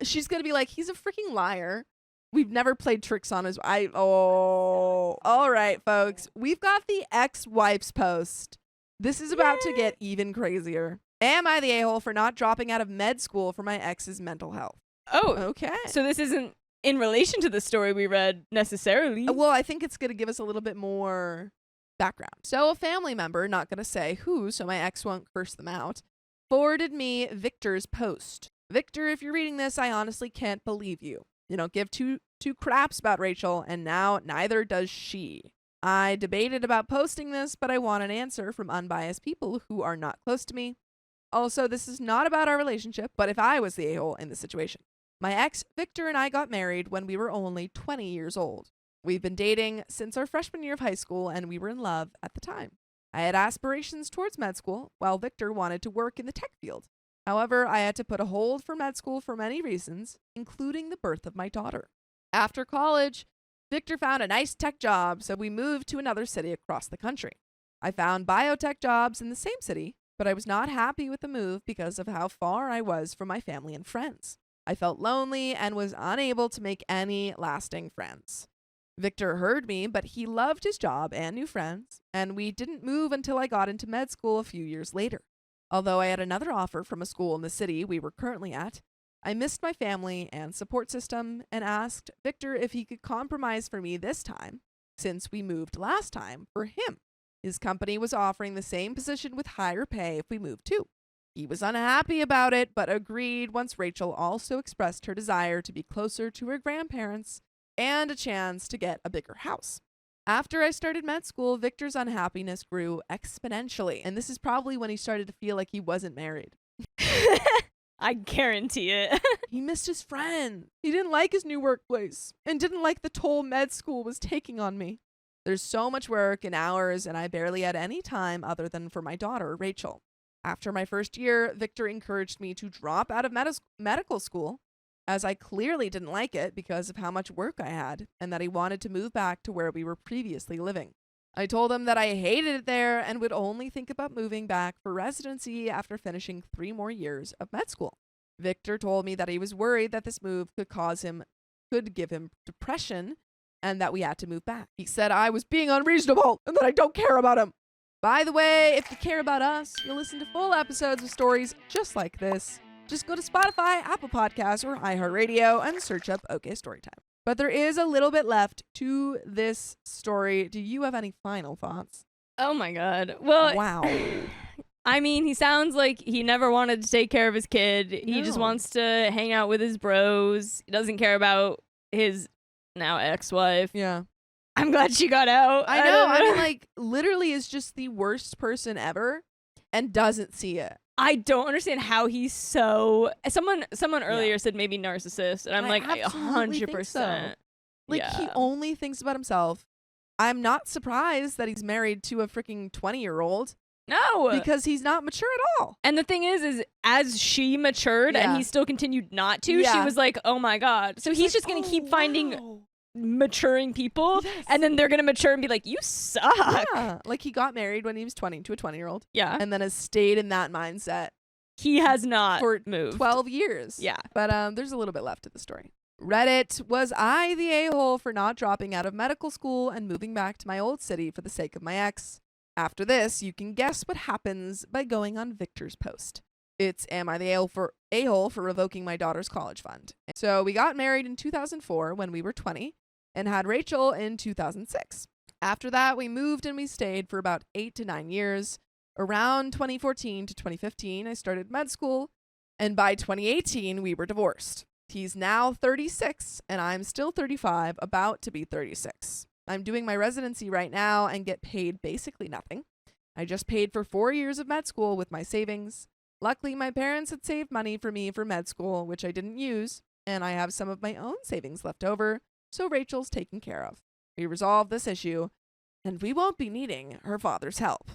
She's going to be like, he's a freaking liar. We've never played tricks on his... All right, folks. We've got the ex-wife's post. This is about to get even crazier. Am I the a-hole for not dropping out of med school for my ex's mental health? Oh, okay. So this isn't in relation to the story we read necessarily. Well, I think it's going to give us a little bit more background. So a family member, not going to say who, so my ex won't curse them out, forwarded me Victor's post. Victor, if you're reading this, I honestly can't believe you. You don't give two craps about Rachel, and now neither does she. I debated about posting this, but I want an answer from unbiased people who are not close to me. Also, this is not about our relationship, but if I was the a-hole in this situation. My ex, Victor, and I got married when we were only 20 years old. We've been dating since our freshman year of high school, and we were in love at the time. I had aspirations towards med school, while Victor wanted to work in the tech field. However, I had to put a hold for med school for many reasons, including the birth of my daughter. After college, Victor found a nice tech job, so we moved to another city across the country. I found biotech jobs in the same city, but I was not happy with the move because of how far I was from my family and friends. I felt lonely and was unable to make any lasting friends. Victor heard me, but he loved his job and new friends, and we didn't move until I got into med school a few years later. Although I had another offer from a school in the city we were currently at, I missed my family and support system and asked Victor if he could compromise for me this time, since we moved last time for him. His company was offering the same position with higher pay if we moved too. He was unhappy about it, but agreed once Rachel also expressed her desire to be closer to her grandparents and a chance to get a bigger house. After I started med school, Victor's unhappiness grew exponentially, and this is probably when he started to feel like he wasn't married. I guarantee it. He missed his friend. He didn't like his new workplace and didn't like the toll med school was taking on me. There's so much work and hours, and I barely had any time other than for my daughter, Rachel. After my first year, Victor encouraged me to drop out of medical school, as I clearly didn't like it because of how much work I had, and that he wanted to move back to where we were previously living. I told him that I hated it there and would only think about moving back for residency after finishing 3 more years of med school. Victor told me that he was worried that this move could give him depression and that we had to move back. He said I was being unreasonable and that I don't care about him. By the way, if you care about us, you'll listen to full episodes of stories just like this. Just go to Spotify, Apple Podcasts, or iHeartRadio and search up OK Storytime. But there is a little bit left to this story. Do you have any final thoughts? Oh my God. Well, Wow. I mean, he sounds like he never wanted to take care of his kid. He just No. wants to hang out with his bros. He doesn't care about his now ex-wife. Yeah. I'm glad she got out. I know. don't I mean, like, literally is just the worst person ever and doesn't see it. I don't understand how he's so. Someone earlier said maybe narcissist, and I'm I like absolutely think 100%. so. Like, yeah. he only thinks about himself. I'm not surprised that he's married to a freaking 20-year-old No, because he's not mature at all. and the thing is as she matured Yeah. and he still continued not to, she Yeah. was like, oh my God. So he's just gonna keep finding maturing people, Yes. and then they're gonna mature and be like, you suck. Yeah. Like, he got married when he was 20 to a 20-year-old Yeah, and then has stayed in that mindset he has not for moved. 12 years. Yeah. But there's a little bit left to the story. Reddit, was I the a-hole for not dropping out of medical school and moving back to my old city for the sake of my ex? After this, you can guess what happens by going on Victor's post. It's am I the a-hole for revoking my daughter's college fund? So we got married in 2004 when we were 20 and had Rachel in 2006. After that, we moved and we stayed for about 8 to 9 years. Around 2014 to 2015, I started med school, and by 2018, we were divorced. He's now 36, and I'm still 35, about to be 36. I'm doing my residency right now and get paid basically nothing. I just paid for 4 years of med school with my savings. Luckily, my parents had saved money for me for med school, which I didn't use, and I have some of my own savings left over, so Rachel's taken care of. We resolved this issue, and we won't be needing her father's help.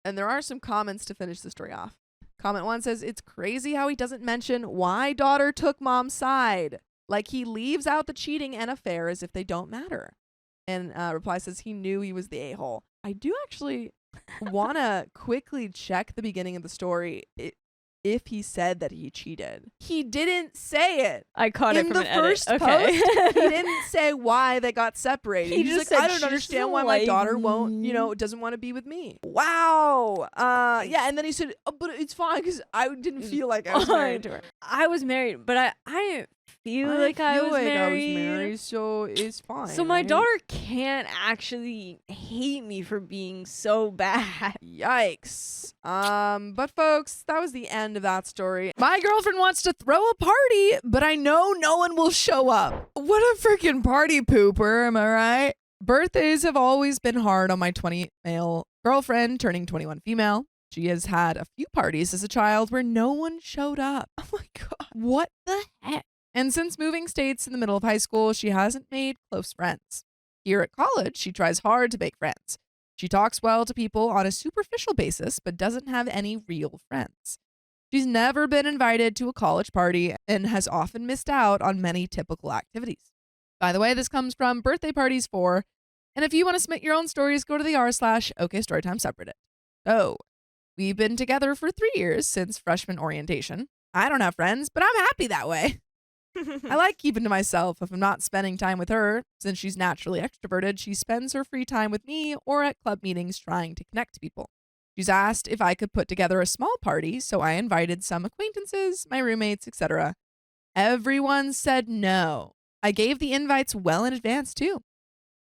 And there are some comments to finish the story off. Comment 1 says, it's crazy how he doesn't mention why daughter took mom's side. Like, he leaves out the cheating and affair as if they don't matter. And reply says he knew he was the a-hole. I do actually want to quickly check the beginning of the story if he said that he cheated. He didn't say it. I caught it In from the an edit. first Okay. post, he didn't say why they got separated. He He's just like, said I don't she understand doesn't why my like daughter won't, me." doesn't want to be with me. Wow. Yeah, and then he said, but it's fine because I didn't feel like I was married to her. I was married, but I feel like I was married. so it's fine. So my right? daughter can't actually hate me for being so bad. Yikes. But folks, that was the end of that story. My girlfriend wants to throw a party, but I know no one will show up. What a freaking party pooper, am I right? Birthdays have always been hard on my 20 male girlfriend turning 21 female. She has had a few parties as a child where no one showed up. Oh my God. What the heck? And since moving states in the middle of high school, she hasn't made close friends. Here at college, she tries hard to make friends. She talks well to people on a superficial basis, but doesn't have any real friends. She's never been invited to a college party and has often missed out on many typical activities. By the way, this comes from Birthday Parties 4. And if you want to submit your own stories, go to the r/OKStorytime subreddit. So, we've been together for 3 years since freshman orientation. I don't have friends, but I'm happy that way. I like keeping to myself if I'm not spending time with her. Since she's naturally extroverted, she spends her free time with me or at club meetings trying to connect to people. She's asked if I could put together a small party, so I invited some acquaintances, my roommates, etc. Everyone said no. I gave the invites well in advance, too.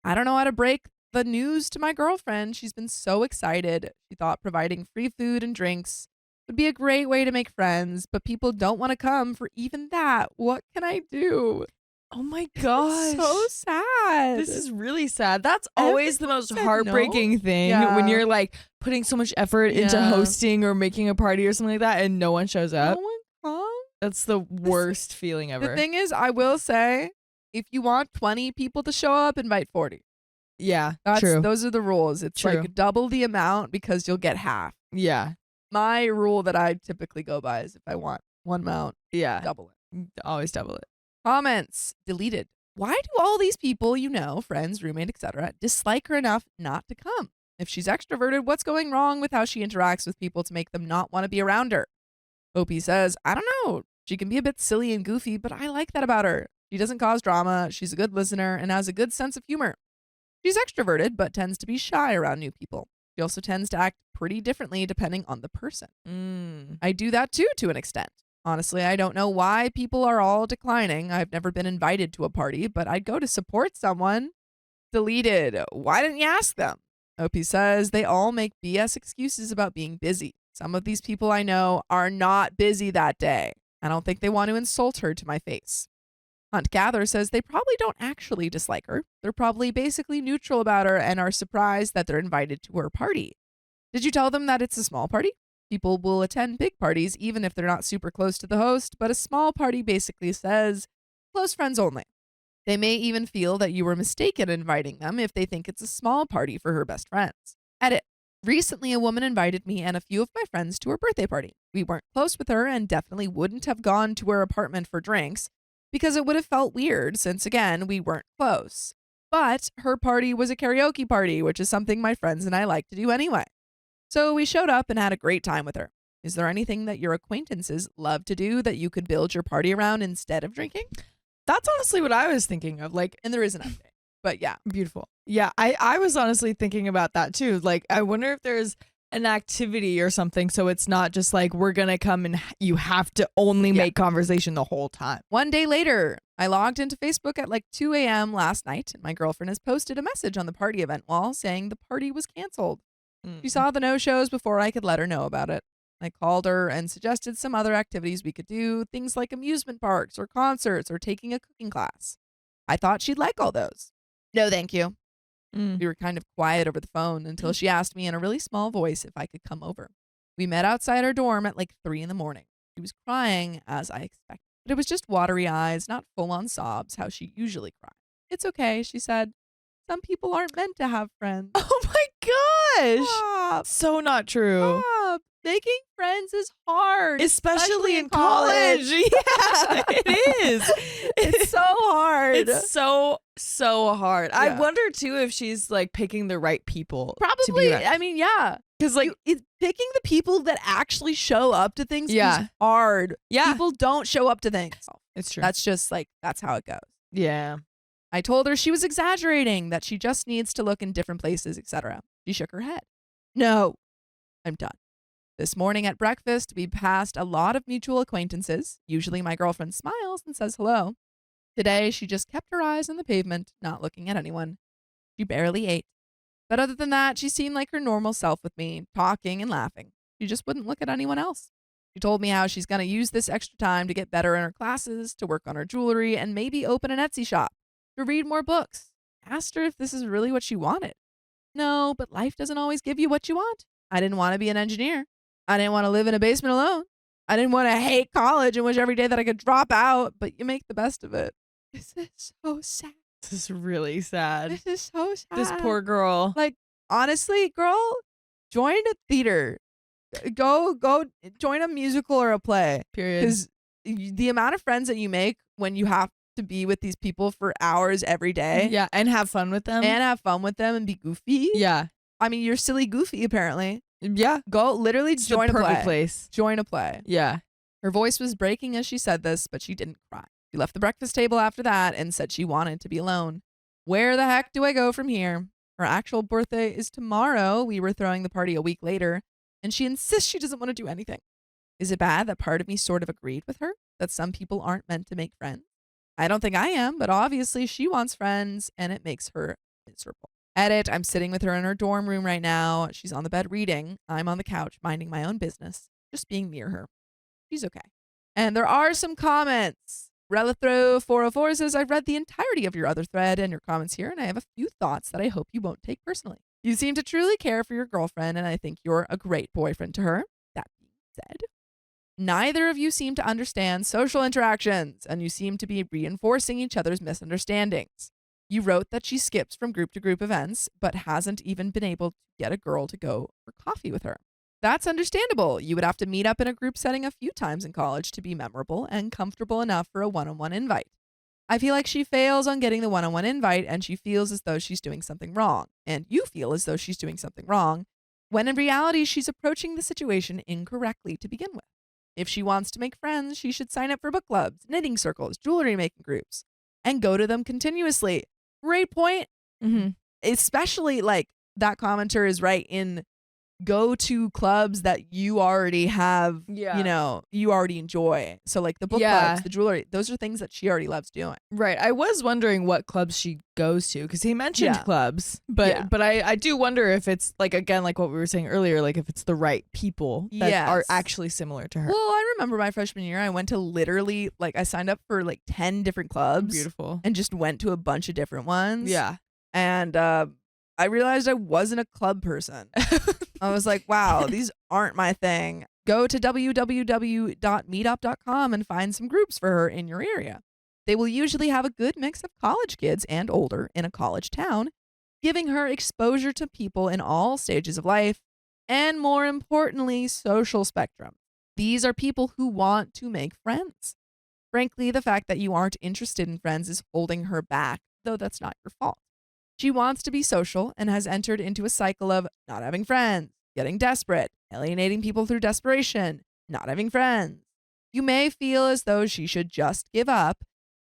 I don't know how to break the news to my girlfriend. She's been so excited. She thought providing free food and drinks would be a great way to make friends, but people don't want to come for even that. What can I do? Oh my gosh. So sad. This is really sad. That's always the most said no. heartbreaking thing Yeah. when you're like putting so much effort into Yeah. hosting or making a party or something like that and no one shows up. No one comes. That's the worst feeling ever. The thing is, I will say, if you want 20 people to show up, invite 40. Yeah, true. Those are the rules. It's True. like double the amount because you'll get half. Yeah, My rule that I typically go by is if I want one amount, yeah. double it. Always double it. Comments deleted. Why do all these people you know, friends, roommate, etc., dislike her enough not to come? If she's extroverted, what's going wrong with how she interacts with people to make them not want to be around her? Opie says, I don't know. She can be a bit silly and goofy, but I like that about her. She doesn't cause drama. She's a good listener and has a good sense of humor. She's extroverted, but tends to be shy around new people. She also tends to act pretty differently depending on the person. I do that too, to an extent. Honestly, I don't know why people are all declining. I've never been invited to a party, but I'd go to support someone. Deleted. Why didn't you ask them? Opie says they all make BS excuses about being busy. Some of these people I know are not busy that day. I don't think they want to insult her to my face. Hunt Gather says they probably don't actually dislike her. They're probably basically neutral about her and are surprised that they're invited to her party. Did you tell them that it's a small party? People will attend big parties even if they're not super close to the host, but a small party basically says close friends only. They may even feel that you were mistaken inviting them if they think it's a small party for her best friends. Edit. Recently, a woman invited me and a few of my friends to her birthday party. We weren't close with her and definitely wouldn't have gone to her apartment for drinks because it would have felt weird since, again, we weren't close. But her party was a karaoke party, which is something my friends and I like to do anyway. So we showed up and had a great time with her. Is there anything that your acquaintances love to do that you could build your party around instead of drinking? That's honestly what I was thinking of. Like, And there is an update. But yeah. beautiful. Yeah, I was honestly thinking about that too. Like, I wonder if there's an activity or something so it's not just like we're gonna come and you have to only make conversation the whole time. One day later, I logged into Facebook at like 2 a.m. last night, and my girlfriend has posted a message on the party event wall saying the party was canceled. She saw the no-shows before I could let her know about it. I called her and suggested some other activities we could do, things like amusement parks or concerts or taking a cooking class. I thought she'd like all those. No, thank you. We were kind of quiet over the phone until she asked me in a really small voice if I could come over. We met outside our dorm at like 3 a.m. She was crying as I expected, but it was just watery eyes, not full-on sobs, how she usually cries. It's okay, she said. Some people aren't meant to have friends. Oh my gosh. Stop. So not true. Stop. Making friends is hard. Especially in college. Yeah, it is. It's so hard. It's so hard. I Yeah. wonder too if she's like picking the right people. to be Probably, around. I mean, yeah. Because like It's picking the people that actually show up to things Yeah. is hard. yeah, People don't show up to things. it's true. That's just like, that's how it goes. yeah. I told her she was exaggerating, that she just needs to look in different places, etc. She shook her head. No, I'm done. This morning at breakfast, we passed a lot of mutual acquaintances. Usually my girlfriend smiles and says hello. Today, she just kept her eyes on the pavement, not looking at anyone. She barely ate. But other than that, she seemed like her normal self with me, talking and laughing. She just wouldn't look at anyone else. She told me how she's going to use this extra time to get better in her classes, to work on her jewelry, and maybe open an Etsy shop, to read more books. Asked her if this is really what she wanted. No, but life doesn't always give you what you want. I didn't want to be an engineer. I didn't want to live in a basement alone. I didn't want to hate college and wish every day that I could drop out, but you make the best of it. This is so sad. This is really sad. This is so sad. This poor girl. Like, honestly, girl, join a theater. Go join a musical or a play. Period. Because the amount of friends that you make when you have to be with these people for hours every day. Yeah, and have fun with them. And have fun with them and be goofy. Yeah. I mean, you're silly goofy, apparently. Yeah. Go literally It's join the a perfect play. place. Join a play. Yeah. Her voice was breaking as she said this, but she didn't cry. She left the breakfast table after that and said she wanted to be alone. Where the heck do I go from here? Her actual birthday is tomorrow. We were throwing the party a week later, and she insists she doesn't want to do anything. Is it bad that part of me sort of agreed with her, that some people aren't meant to make friends? I don't think I am, but obviously she wants friends, and it makes her miserable. Edit, I'm sitting with her in her dorm room right now. She's on the bed reading. I'm on the couch minding my own business, just being near her. She's okay. And there are some comments. Relithro404 says, I've read the entirety of your other thread and your comments here, and I have a few thoughts that I hope you won't take personally. You seem to truly care for your girlfriend, and I think you're a great boyfriend to her. That being said, neither of you seem to understand social interactions, and you seem to be reinforcing each other's misunderstandings. You wrote that she skips from group to group events, but hasn't even been able to get a girl to go for coffee with her. That's understandable. You would have to meet up in a group setting a few times in college to be memorable and comfortable enough for a one-on-one invite. I feel like she fails on getting the one-on-one invite, and she feels as though she's doing something wrong, and you feel as though she's doing something wrong, when in reality she's approaching the situation incorrectly to begin with. If she wants to make friends, she should sign up for book clubs, knitting circles, jewelry making groups, and go to them continuously. Great point. Mm-hmm. Especially like that commenter is right in go to clubs that you already have, Yeah. you know, you already enjoy. So like the book Yeah. clubs, the jewelry, those are things that she already loves doing. Right. I was wondering what clubs she goes to because he mentioned Yeah. clubs, but Yeah. but I do wonder if it's like again like what we were saying earlier, like if it's the right people that are Yes. actually similar to her. Well, I remember my freshman year, I went to literally like I signed up for like 10 different clubs Beautiful. and just went to a bunch of different ones. Yeah. And I realized I wasn't a club person. I was like, wow, these aren't my thing. Go to www.meetup.com and find some groups for her in your area. They will usually have a good mix of college kids and older in a college town, giving her exposure to people in all stages of life and, more importantly, social spectrum. These are people who want to make friends. Frankly, the fact that you aren't interested in friends is holding her back, though that's not your fault. She wants to be social and has entered into a cycle of not having friends, getting desperate, alienating people through desperation, not having friends. You may feel as though she should just give up,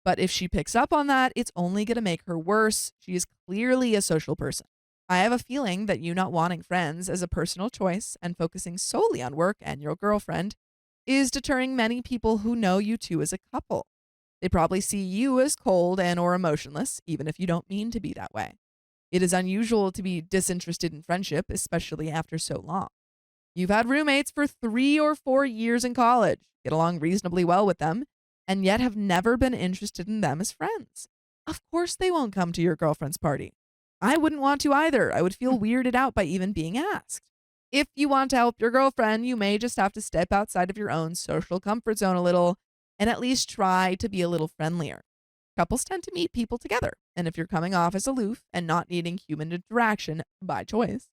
but if she picks up on that, it's only going to make her worse. She is clearly a social person. I have a feeling that you not wanting friends as a personal choice and focusing solely on work and your girlfriend is deterring many people who know you two as a couple. They probably see you as cold and or emotionless, even if you don't mean to be that way. It is unusual to be disinterested in friendship, especially after so long. You've had roommates for 3 or 4 years in college, get along reasonably well with them, and yet have never been interested in them as friends. Of course they won't come to your girlfriend's party. I wouldn't want to either. I would feel weirded out by even being asked. If you want to help your girlfriend, you may just have to step outside of your own social comfort zone a little and at least try to be a little friendlier. Couples tend to meet people together, and if you're coming off as aloof and not needing human interaction by choice,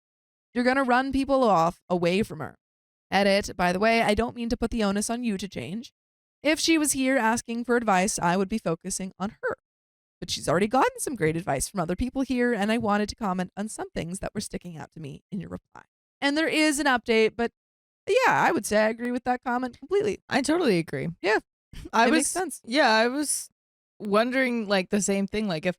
you're going to run people off away from her. Edit, by the way, I don't mean to put the onus on you to change. If she was here asking for advice, I would be focusing on her. But she's already gotten some great advice from other people here, and I wanted to comment on some things that were sticking out to me in your reply. And there is an update, but yeah, I would say I agree with that comment completely. I totally agree. Yeah. I It was makes sense. Yeah, I was wondering like the same thing. Like if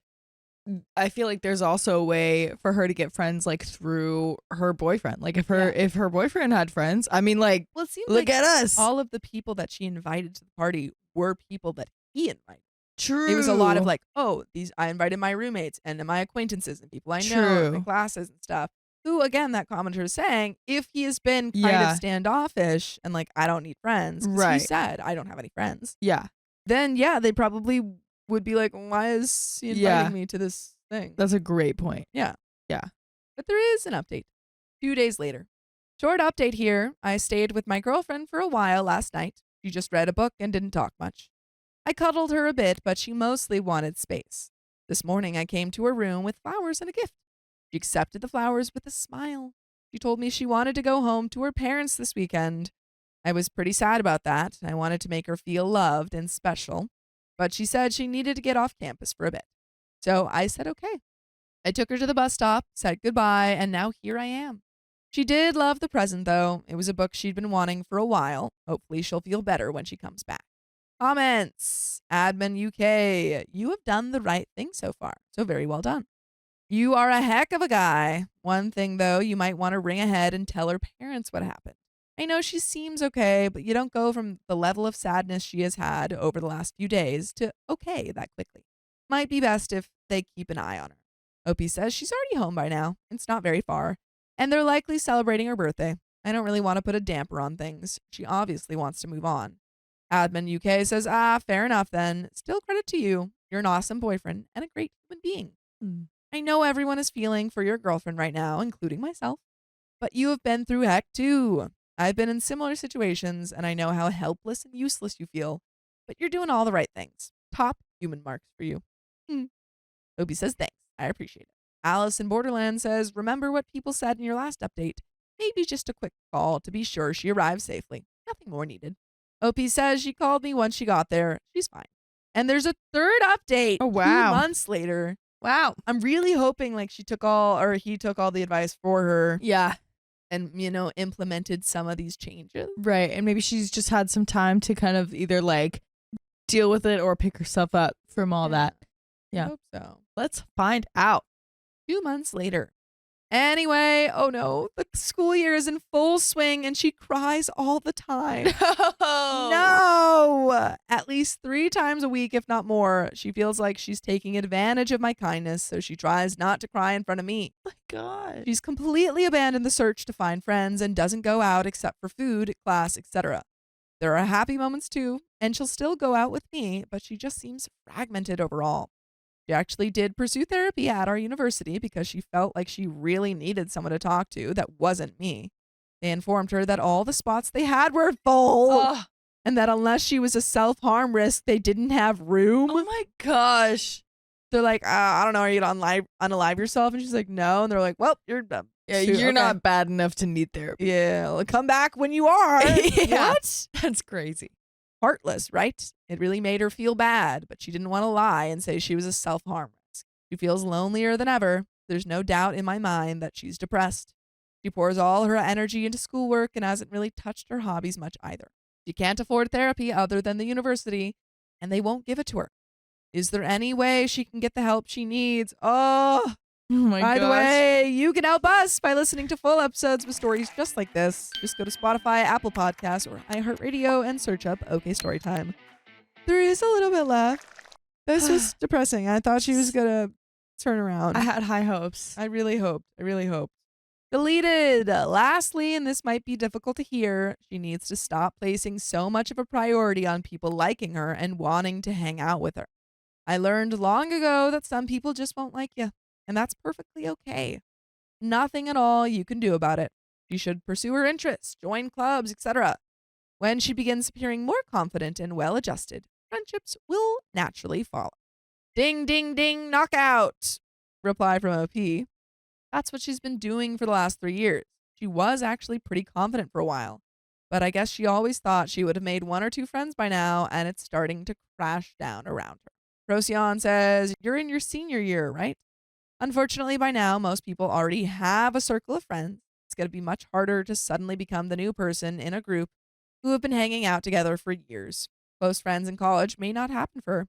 I feel like there's also a way for her to get friends like through her boyfriend. Like if her boyfriend had friends, I mean like Well, it seems look like at us. all of the people that she invited to the party were people that he invited. True. It was a lot of like, oh, I invited my roommates and my acquaintances and people I know and my True. classes and stuff. Who, again, that commenter is saying, if he has been kind Yeah. of standoffish and like, I don't need friends, 'cause he Right. said, I don't have any friends, Yeah. then yeah, they probably would be like, why is he inviting Yeah. me to this thing? That's a great point. But there is an update. 2 days later. Short update here. I stayed with my girlfriend for a while last night. She just read a book and didn't talk much. I cuddled her a bit, but she mostly wanted space. This morning I came to her room with flowers and a gift. She accepted the flowers with a smile. She told me she wanted to go home to her parents this weekend. I was pretty sad about that. I wanted to make her feel loved and special, but she said she needed to get off campus for a bit. So I said okay. I took her to the bus stop, said goodbye, and now here I am. She did love the present, though. It was a book she'd been wanting for a while. Hopefully, she'll feel better when she comes back. Comments. Admin UK. You have done the right thing so far. So very well done. You are a heck of a guy. One thing, though, you might want to ring ahead and tell her parents what happened. I know she seems okay, but you don't go from the level of sadness she has had over the last few days to okay that quickly. Might be best if they keep an eye on her. Opie says she's already home by now. It's not very far. And they're likely celebrating her birthday. I don't really want to put a damper on things. She obviously wants to move on. Admin UK says, fair enough then. Still credit to you. You're an awesome boyfriend and a great human being. I know everyone is feeling for your girlfriend right now, including myself. But you have been through heck too. I've been in similar situations and I know how helpless and useless you feel. But you're doing all the right things. Top human marks for you. Opie says, thanks. I appreciate it. Alice in Borderland says, remember what people said in your last update. Maybe just a quick call to be sure she arrived safely. Nothing more needed. OP says she called me once she got there. She's fine. And there's a third update. Oh, wow. 2 months later. Wow. I'm really hoping like he took all the advice for her Yeah. and, implemented some of these changes. Right. And maybe she's just had some time to kind of either like deal with it or pick herself up from all that. I Yeah. hope so. Let's find out. 2 months later. Anyway, oh no, the school year is in full swing and she cries all the time. No! At least 3 times a week, if not more. She feels like she's taking advantage of my kindness, so she tries not to cry in front of me. Oh my God. She's completely abandoned the search to find friends and doesn't go out except for food, class, etc. There are happy moments too, and she'll still go out with me, but she just seems fragmented overall. She actually did pursue therapy at our university because she felt like she really needed someone to talk to that wasn't me. They informed her that all the spots they had were full Oh, and that unless she was a self-harm risk, they didn't have room. oh my gosh. They're like, I don't know, are you gonna unalive yourself? And she's like, no. And they're like, well, you're done. Yeah, Shoot, you're okay. not bad enough to need therapy. Yeah, well, come back when you are. Yeah. What? That's crazy. Heartless, right? It really made her feel bad, but she didn't want to lie and say she was a self-harm risk. She feels lonelier than ever. There's no doubt in my mind that she's depressed. She pours all her energy into schoolwork and hasn't really touched her hobbies much either. She can't afford therapy other than the university, and they won't give it to her. Is there any way she can get the help she needs? Oh, Oh my by gosh. the way, you can help us by listening to full episodes with stories just like this. Just go to Spotify, Apple Podcasts, or iHeartRadio and search up OK Storytime. There is a little bit left. This was depressing. I thought she was going to turn around. I had high hopes. I really hoped. Deleted. Lastly, and this might be difficult to hear, she needs to stop placing so much of a priority on people liking her and wanting to hang out with her. I learned long ago that some people just won't like you, and that's perfectly okay. Nothing at all you can do about it. She should pursue her interests, join clubs, etc. When she begins appearing more confident and well-adjusted, friendships will naturally follow. Ding, ding, ding, knockout. Reply from OP. That's what she's been doing for the last 3 years. She was actually pretty confident for a while, but I guess she always thought she would have made 1 or 2 friends by now, and it's starting to crash down around her. Procyon says, you're in your senior year, right? Unfortunately, by now, most people already have a circle of friends. It's going to be much harder to suddenly become the new person in a group who have been hanging out together for years. Close friends in college may not happen for her.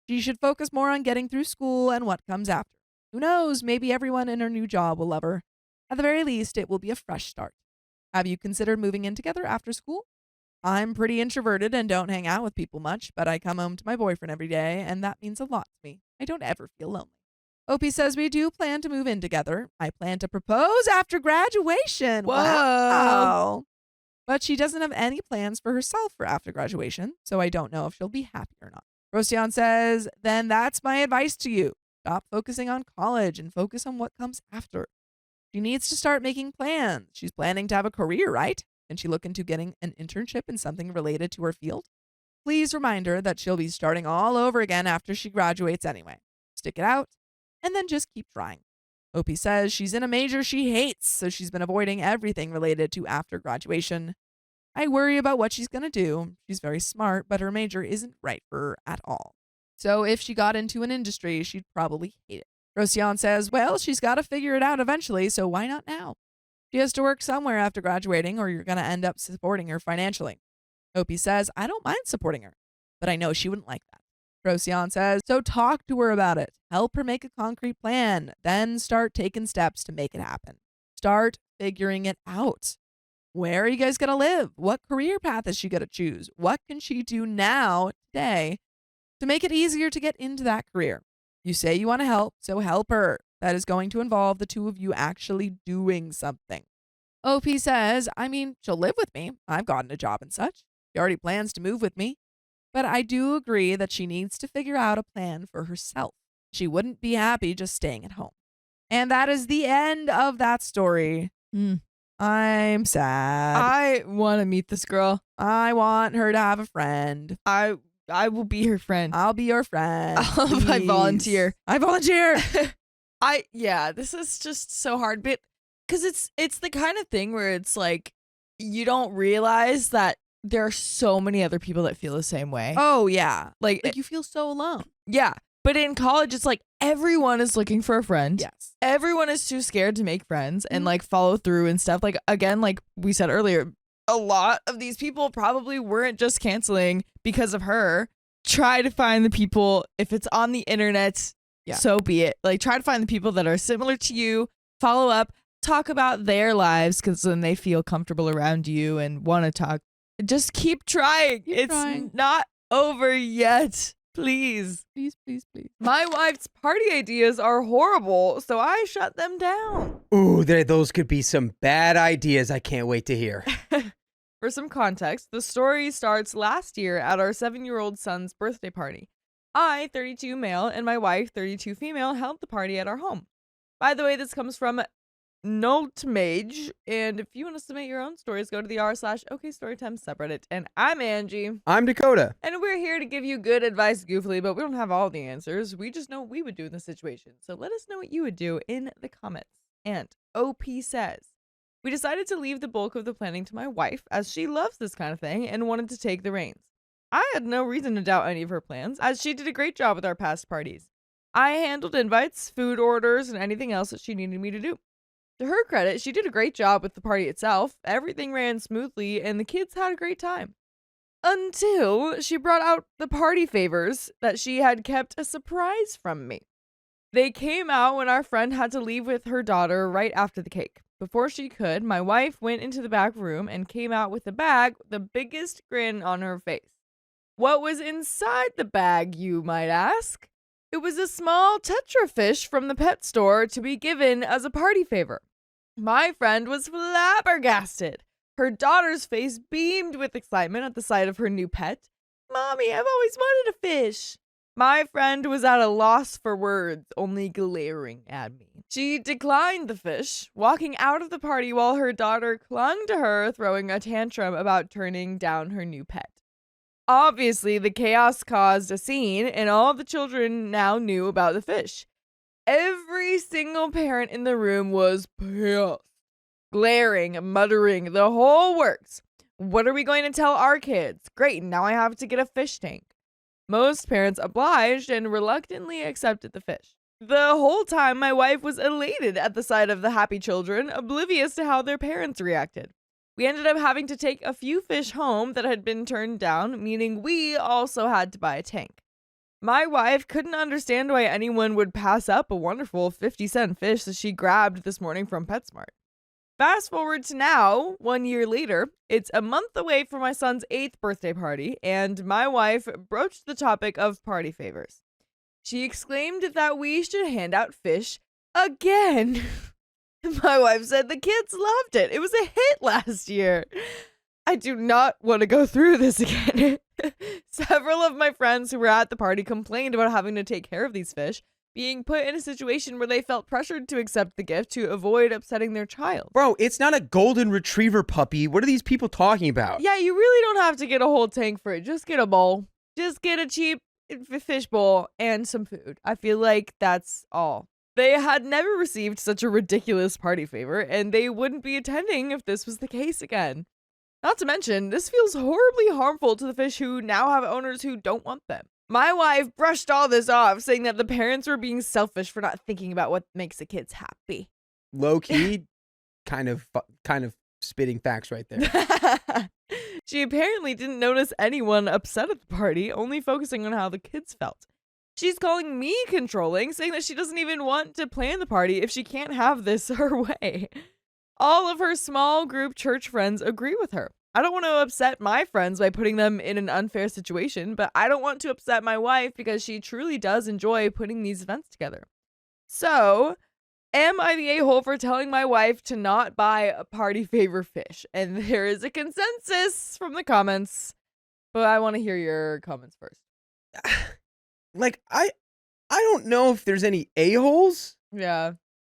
She should focus more on getting through school and what comes after. Who knows, maybe everyone in her new job will love her. At the very least, it will be a fresh start. Have you considered moving in together after school? I'm pretty introverted and don't hang out with people much, but I come home to my boyfriend every day, and that means a lot to me. I don't ever feel lonely. Opie says we do plan to move in together. I plan to propose after graduation. Whoa. Wow. But she doesn't have any plans for herself for after graduation, so I don't know if she'll be happy or not. Rosyan says, then that's my advice to you. Stop focusing on college and focus on what comes after. She needs to start making plans. She's planning to have a career, right? Can she look into getting an internship in something related to her field? Please remind her that she'll be starting all over again after she graduates anyway. Stick it out, and then just keep trying. Opie says she's in a major she hates, so she's been avoiding everything related to after graduation. I worry about what she's going to do. She's very smart, but her major isn't right for her at all. So if she got into an industry, she'd probably hate it. Rosyan says, well, she's got to figure it out eventually, so why not now? She has to work somewhere after graduating, or you're going to end up supporting her financially. Opie says, I don't mind supporting her, but I know she wouldn't like that. Rosyan says, so talk to her about it. Help her make a concrete plan, then start taking steps to make it happen. Start figuring it out. Where are you guys going to live? What career path is she going to choose? What can she do now, today, to make it easier to get into that career? You say you want to help, so help her. That is going to involve the two of you actually doing something. OP says, I mean, she'll live with me. I've gotten a job and such. She already plans to move with me. But I do agree that she needs to figure out a plan for herself. She wouldn't be happy just staying at home. And that is the end of that story. I'm sad. I want to meet this girl. I want her to have a friend. I will be her friend. I'll be your friend. I Please. volunteer. I volunteer. This is just so hard, but because it's the kind of thing where it's like you don't realize that there are so many other people that feel the same way. Oh yeah. Like You feel so alone. yeah. But in college, it's like everyone is looking for a friend. Yes. Everyone is too scared to make friends and like follow through and stuff. Like again, like we said earlier, a lot of these people probably weren't just canceling because of her. Try to find the people, if it's on the internet, so be it. Like try to find the people that are similar to you, follow up, talk about their lives because then they feel comfortable around you and want to talk. Just keep trying. It's not over yet. Please. Please, please, please. My wife's party ideas are horrible, so I shut them down. Ooh, those could be some bad ideas. I can't wait to hear. For some context, the story starts last year at our 7-year-old son's birthday party. I, 32 male, and my wife, 32 female, held the party at our home. By the way, this comes from Noltmage, and if you want to submit your own stories, go to the r/OKStorytime subreddit. And I'm Angie. I'm Dakota. And we're here to give you good advice, goofily, but we don't have all the answers. We just know what we would do in this situation. So let us know what you would do in the comments. And OP says, we decided to leave the bulk of the planning to my wife, as she loves this kind of thing and wanted to take the reins. I had no reason to doubt any of her plans, as she did a great job with our past parties. I handled invites, food orders, and anything else that she needed me to do. To her credit, she did a great job with the party itself. Everything ran smoothly, and the kids had a great time. Until she brought out the party favors that she had kept a surprise from me. They came out when our friend had to leave with her daughter right after the cake. Before she could, my wife went into the back room and came out with a bag with the biggest grin on her face. What was inside the bag, you might ask? It was a small tetra fish from the pet store to be given as a party favor. My friend was flabbergasted. Her daughter's face beamed with excitement at the sight of her new pet. Mommy, I've always wanted a fish. My friend was at a loss for words, only glaring at me. She declined the fish, walking out of the party while her daughter clung to her, throwing a tantrum about turning down her new pet. Obviously, the chaos caused a scene, and all the children now knew about the fish. Every single parent in the room was pissed, glaring, muttering, the whole works. What are we going to tell our kids? Great, now I have to get a fish tank. Most parents obliged and reluctantly accepted the fish. The whole time, my wife was elated at the sight of the happy children, oblivious to how their parents reacted. We ended up having to take a few fish home that had been turned down, meaning we also had to buy a tank. My wife couldn't understand why anyone would pass up a wonderful 50-cent fish that she grabbed this morning from PetSmart. Fast forward to now, 1 year later, it's a month away from my son's 8th birthday party, and my wife broached the topic of party favors. She exclaimed that we should hand out fish again. My wife said the kids loved it. It was a hit last year. I do not want to go through this again. Several of my friends who were at the party complained about having to take care of these fish, being put in a situation where they felt pressured to accept the gift to avoid upsetting their child. Bro, it's not a golden retriever puppy. What are these people talking about? Yeah, you really don't have to get a whole tank for it. Just get a bowl. Just get a cheap fish bowl and some food. I feel like that's all. They had never received such a ridiculous party favor, and they wouldn't be attending if this was the case again. Not to mention, this feels horribly harmful to the fish who now have owners who don't want them. My wife brushed all this off, saying that the parents were being selfish for not thinking about what makes the kids happy. Low key, kind of spitting facts right there. She apparently didn't notice anyone upset at the party, only focusing on how the kids felt. She's calling me controlling, saying that she doesn't even want to plan the party if she can't have this her way. All of her small group church friends agree with her. I don't want to upset my friends by putting them in an unfair situation, but I don't want to upset my wife because she truly does enjoy putting these events together. So, am I the a-hole for telling my wife to not buy a party favor fish? And there is a consensus from the comments, but I want to hear your comments first. Like, I don't know if there's any a-holes. Yeah.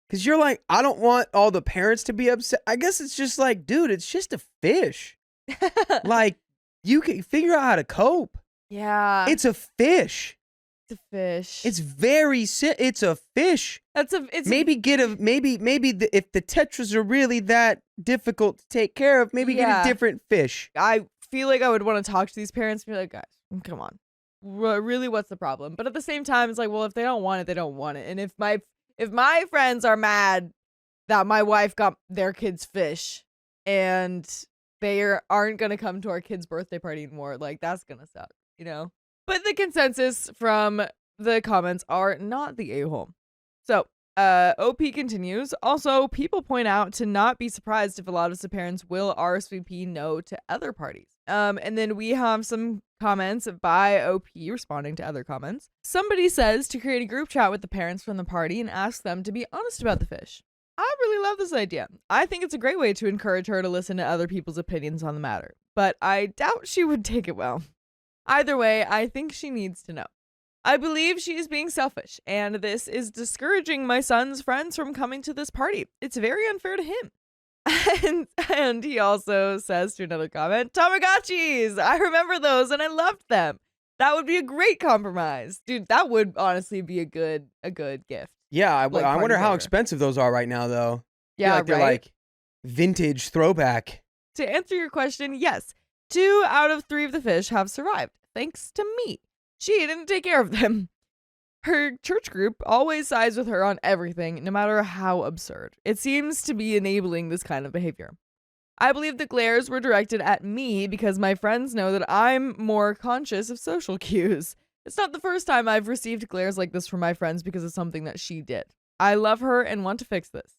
Because you're like, I don't want all the parents to be upset. I guess it's just like, dude, it's just a fish. Like, you can figure out how to cope. Yeah. It's a fish. It's a fish. It's it's a fish. It's maybe if the tetras are really that difficult to take care of, maybe get a different fish. I feel like I would want to talk to these parents and be like, guys, come on. Really, what's the problem? But at the same time, it's like, well, if they don't want it, they don't want it. And if my friends are mad that my wife got their kids fish and they aren't going to come to our kid's birthday party anymore, like, that's going to suck, you know? But the consensus from the comments are not the a-hole. So, OP continues. Also, people point out to not be surprised if a lot of the parents will RSVP no to other parties. And then we have some comments by OP responding to other comments. Somebody says to create a group chat with the parents from the party and ask them to be honest about the fish. I really love this idea. I think it's a great way to encourage her to listen to other people's opinions on the matter, but I doubt she would take it well. Either way, I think she needs to know. I believe she is being selfish, and this is discouraging my son's friends from coming to this party. It's very unfair to him. And he also says to another comment, Tamagotchis! I remember those and I loved them. That would be a great compromise. Dude, that would honestly be a good gift. Yeah, I Like wonder party how favor. expensive those are right now, though. Yeah, They're right? like vintage throwback. To answer your question, yes. 2 out of 3 of the fish have survived, thanks to me. She didn't take care of them. Her church group always sides with her on everything, no matter how absurd. It seems to be enabling this kind of behavior. I believe the glares were directed at me because my friends know that I'm more conscious of social cues. It's not the first time I've received glares like this from my friends because of something that she did. I love her and want to fix this.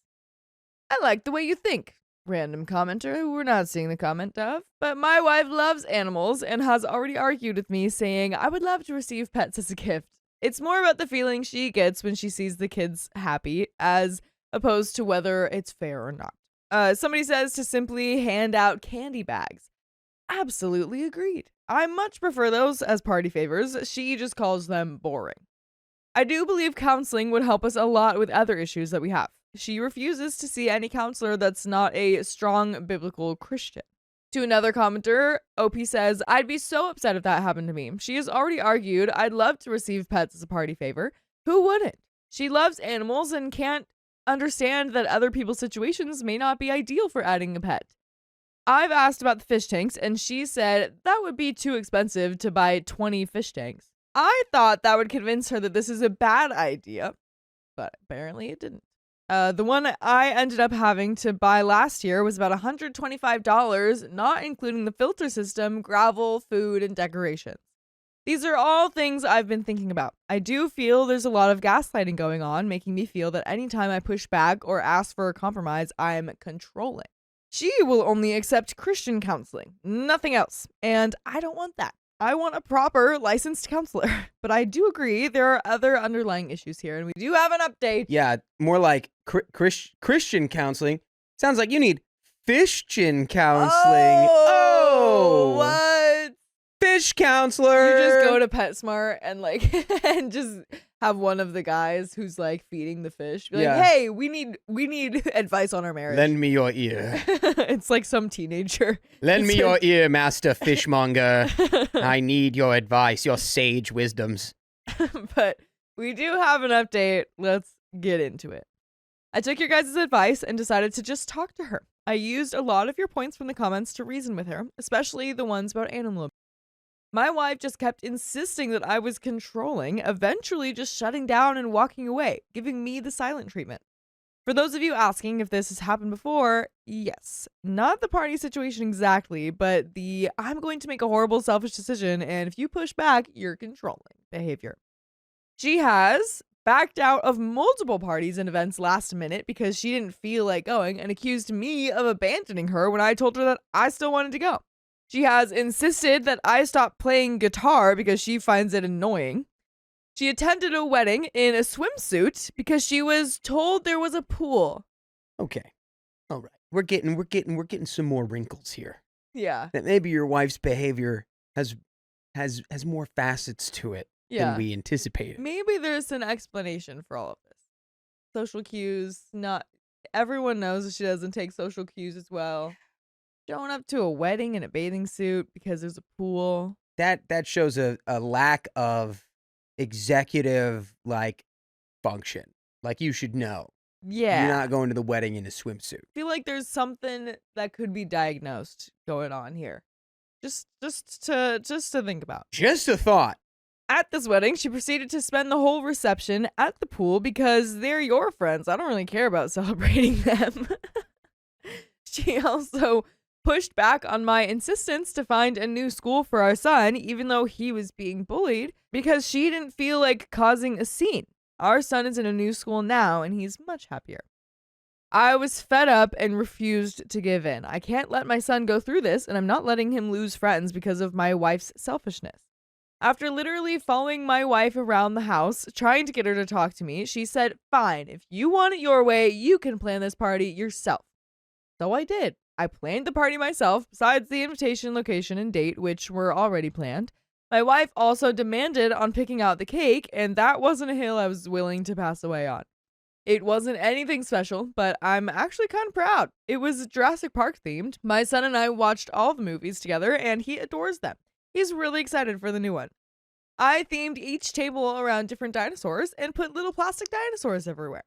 I like the way you think. Random commenter who we're not seeing the comment of, but my wife loves animals and has already argued with me saying I would love to receive pets as a gift. It's more about the feeling she gets when she sees the kids happy as opposed to whether it's fair or not. Somebody says to simply hand out candy bags. Absolutely agreed. I much prefer those as party favors. She just calls them boring. I do believe counseling would help us a lot with other issues that we have. She refuses to see any counselor that's not a strong biblical Christian. To another commenter, OP says, I'd be so upset if that happened to me. She has already argued I'd love to receive pets as a party favor. Who wouldn't? She loves animals and can't understand that other people's situations may not be ideal for adding a pet. I've asked about the fish tanks, and she said that would be too expensive to buy 20 fish tanks. I thought that would convince her that this is a bad idea, but apparently it didn't. The one I ended up having to buy last year was about $125, not including the filter system, gravel, food, and decorations. These are all things I've been thinking about. I do feel there's a lot of gaslighting going on, making me feel that anytime I push back or ask for a compromise, I'm controlling. She will only accept Christian counseling, nothing else. And I don't want that. I want a proper licensed counselor. But I do agree there are other underlying issues here, and we do have an update. Yeah, more like Christian counseling. Sounds like you need Fishchin counseling. Oh, what? Fish counselor. You just go to PetSmart and like and just have one of the guys who's like feeding the fish. Be like, Yeah. hey, we need advice on our marriage. Lend me your ear. It's like some teenager. Lend me It's your ear, Master Fishmonger. I need your advice, your sage wisdoms. But we do have an update. Let's get into it. I took your guys' advice and decided to just talk to her. I used a lot of your points from the comments to reason with her, especially the ones about animal abuse. My wife just kept insisting that I was controlling, eventually just shutting down and walking away, giving me the silent treatment. For those of you asking if this has happened before, yes. Not the party situation exactly, but the I'm going to make a horrible selfish decision and if you push back, you're controlling behavior. She has backed out of multiple parties and events last minute because she didn't feel like going and accused me of abandoning her when I told her that I still wanted to go. She has insisted that I stop playing guitar because she finds it annoying. She attended a wedding in a swimsuit because she was told there was a pool. Okay. All right. We're getting some more wrinkles here. Yeah. That maybe your wife's behavior has more facets to it Yeah. than we anticipated. Maybe there's an explanation for all of this. Social cues, not everyone knows that she doesn't take social cues as well. Showing up to a wedding in a bathing suit because there's a pool. That shows a lack of executive function. Like you should know. Yeah. You're not going to the wedding in a swimsuit. I feel like there's something that could be diagnosed going on here. Just to think about. Just a thought. At this wedding, she proceeded to spend the whole reception at the pool because they're your friends. I don't really care about celebrating them. She also pushed back on my insistence to find a new school for our son, even though he was being bullied, because she didn't feel like causing a scene. Our son is in a new school now, and he's much happier. I was fed up and refused to give in. I can't let my son go through this, and I'm not letting him lose friends because of my wife's selfishness. After literally following my wife around the house, trying to get her to talk to me, she said, fine, if you want it your way, you can plan this party yourself. So I did. I planned the party myself, besides the invitation, location, and date, which were already planned. My wife also demanded on picking out the cake, and that wasn't a hill I was willing to pass away on. It wasn't anything special, but I'm actually kind of proud. It was Jurassic Park themed. My son and I watched all the movies together, and he adores them. He's really excited for the new one. I themed each table around different dinosaurs and put little plastic dinosaurs everywhere.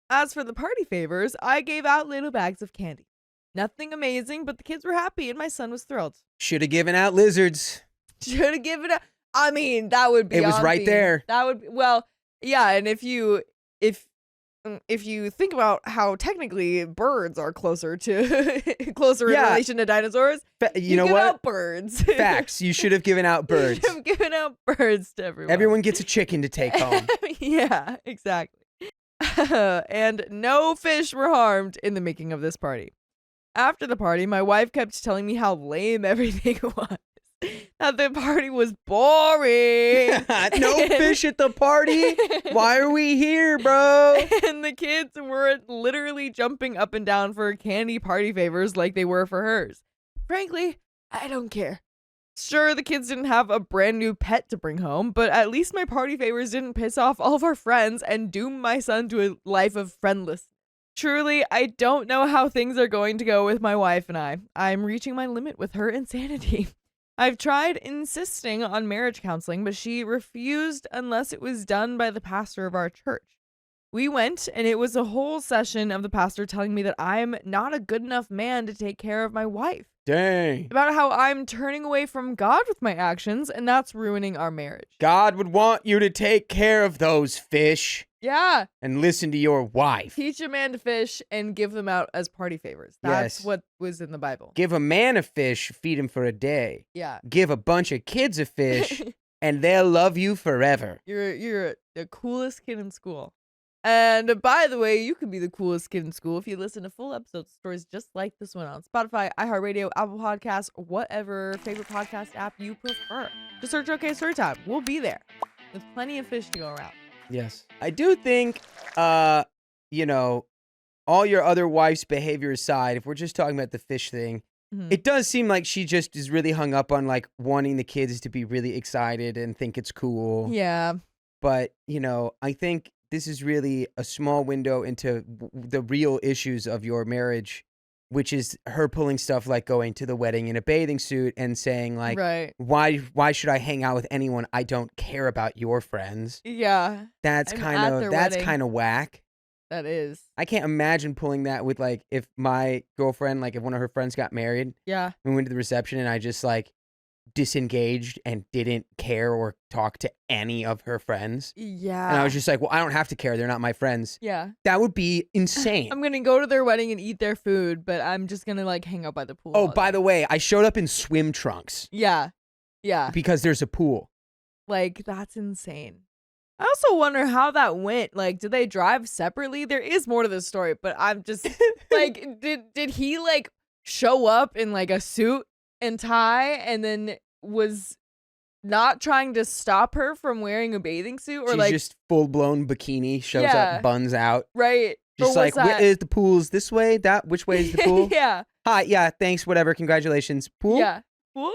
As for the party favors, I gave out little bags of candy. Nothing amazing, but the kids were happy and my son was thrilled. Should have given out lizards. Should have given out. I mean, that would be. It was on right theme. there. That would. Well, yeah, and if you think about how technically birds are closer in relation to dinosaurs, You know give what? out birds. Facts. You should have given out birds. Should have given out birds to everyone. Everyone gets a chicken to take home. Yeah, exactly. And no fish were harmed in the making of this party. After the party, my wife kept telling me how lame everything was. That the party was boring. No fish at the party? Why are we here, bro? And the kids were literally jumping up and down for candy party favors like they were for hers. Frankly, I don't care. Sure, the kids didn't have a brand new pet to bring home, but at least my party favors didn't piss off all of our friends and doom my son to a life of friendlessness. Truly, I don't know how things are going to go with my wife and I. I'm reaching my limit with her insanity. I've tried insisting on marriage counseling, but she refused unless it was done by the pastor of our church. We went, and it was a whole session of the pastor telling me that I'm not a good enough man to take care of my wife. Dang. About how I'm turning away from God with my actions, and that's ruining our marriage. God would want you to take care of those fish Yeah. and listen to your wife. Teach a man to fish and give them out as party favors. That's Yes. what was in the Bible. Give a man a fish, feed him for a day. Yeah. Give a bunch of kids a fish, and they'll love you forever. You're the coolest kid in school. And by the way, you could be the coolest kid in school if you listen to full episodes of stories just like this one on Spotify, iHeartRadio, Apple Podcasts, or whatever favorite podcast app you prefer. Just search OK Storytime. We'll be there with plenty of fish to go around. Yes. I do think, you know, all your other wife's behavior aside, if we're just talking about the fish thing, it does seem like she just is really hung up on like wanting the kids to be really excited and think it's cool. Yeah. But, you know, I think this is really a small window into the real issues of your marriage, which is her pulling stuff like going to the wedding in a bathing suit and saying like, Right. why should I hang out with anyone? I don't care about your friends. Yeah. That's I'm kind at of their that's wedding. kind of whack. That is. I can't imagine pulling that with like if my girlfriend, like if one of her friends got married, Yeah. we went to the reception and I just like disengaged and didn't care or talk to any of her friends. Yeah. And I was just like, well, I don't have to care. They're not my friends. Yeah. That would be insane. I'm going to go to their wedding and eat their food, but I'm just going to like hang out by the pool. Oh, all by day. the way, I showed up in swim trunks Yeah. Yeah. because there's a pool. Like, that's insane. I also wonder how that went. Like, did they drive separately? There is more to this story, but I'm just like, did he like show up in like a suit and tie and then was not trying to stop her from wearing a bathing suit or She's like just full blown bikini, shows Yeah. up, buns out. right? Just Or like, was that- is the pool's this way? Which way is the pool? yeah. Hi, yeah, thanks, whatever, congratulations. Pool? Yeah. Pool?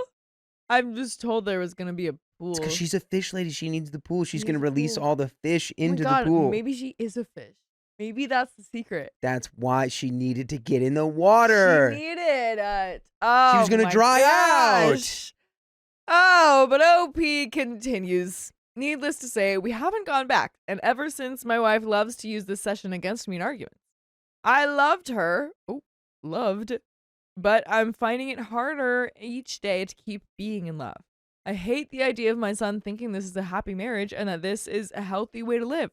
I'm just told there was gonna be a pool. It's because she's a fish lady. She needs the pool. She's She going to needs the release pool. all the fish Oh my into God, the pool. Maybe she is a fish. Maybe that's the secret. That's why she needed to get in the water. She needed it. Oh, She was gonna my dry out. gosh. Oh, but OP continues. Needless to say, we haven't gone back, and ever since my wife loves to use this session against me in arguments. I loved her. Oh, loved. But I'm finding it harder each day to keep being in love. I hate the idea of my son thinking this is a happy marriage and that this is a healthy way to live.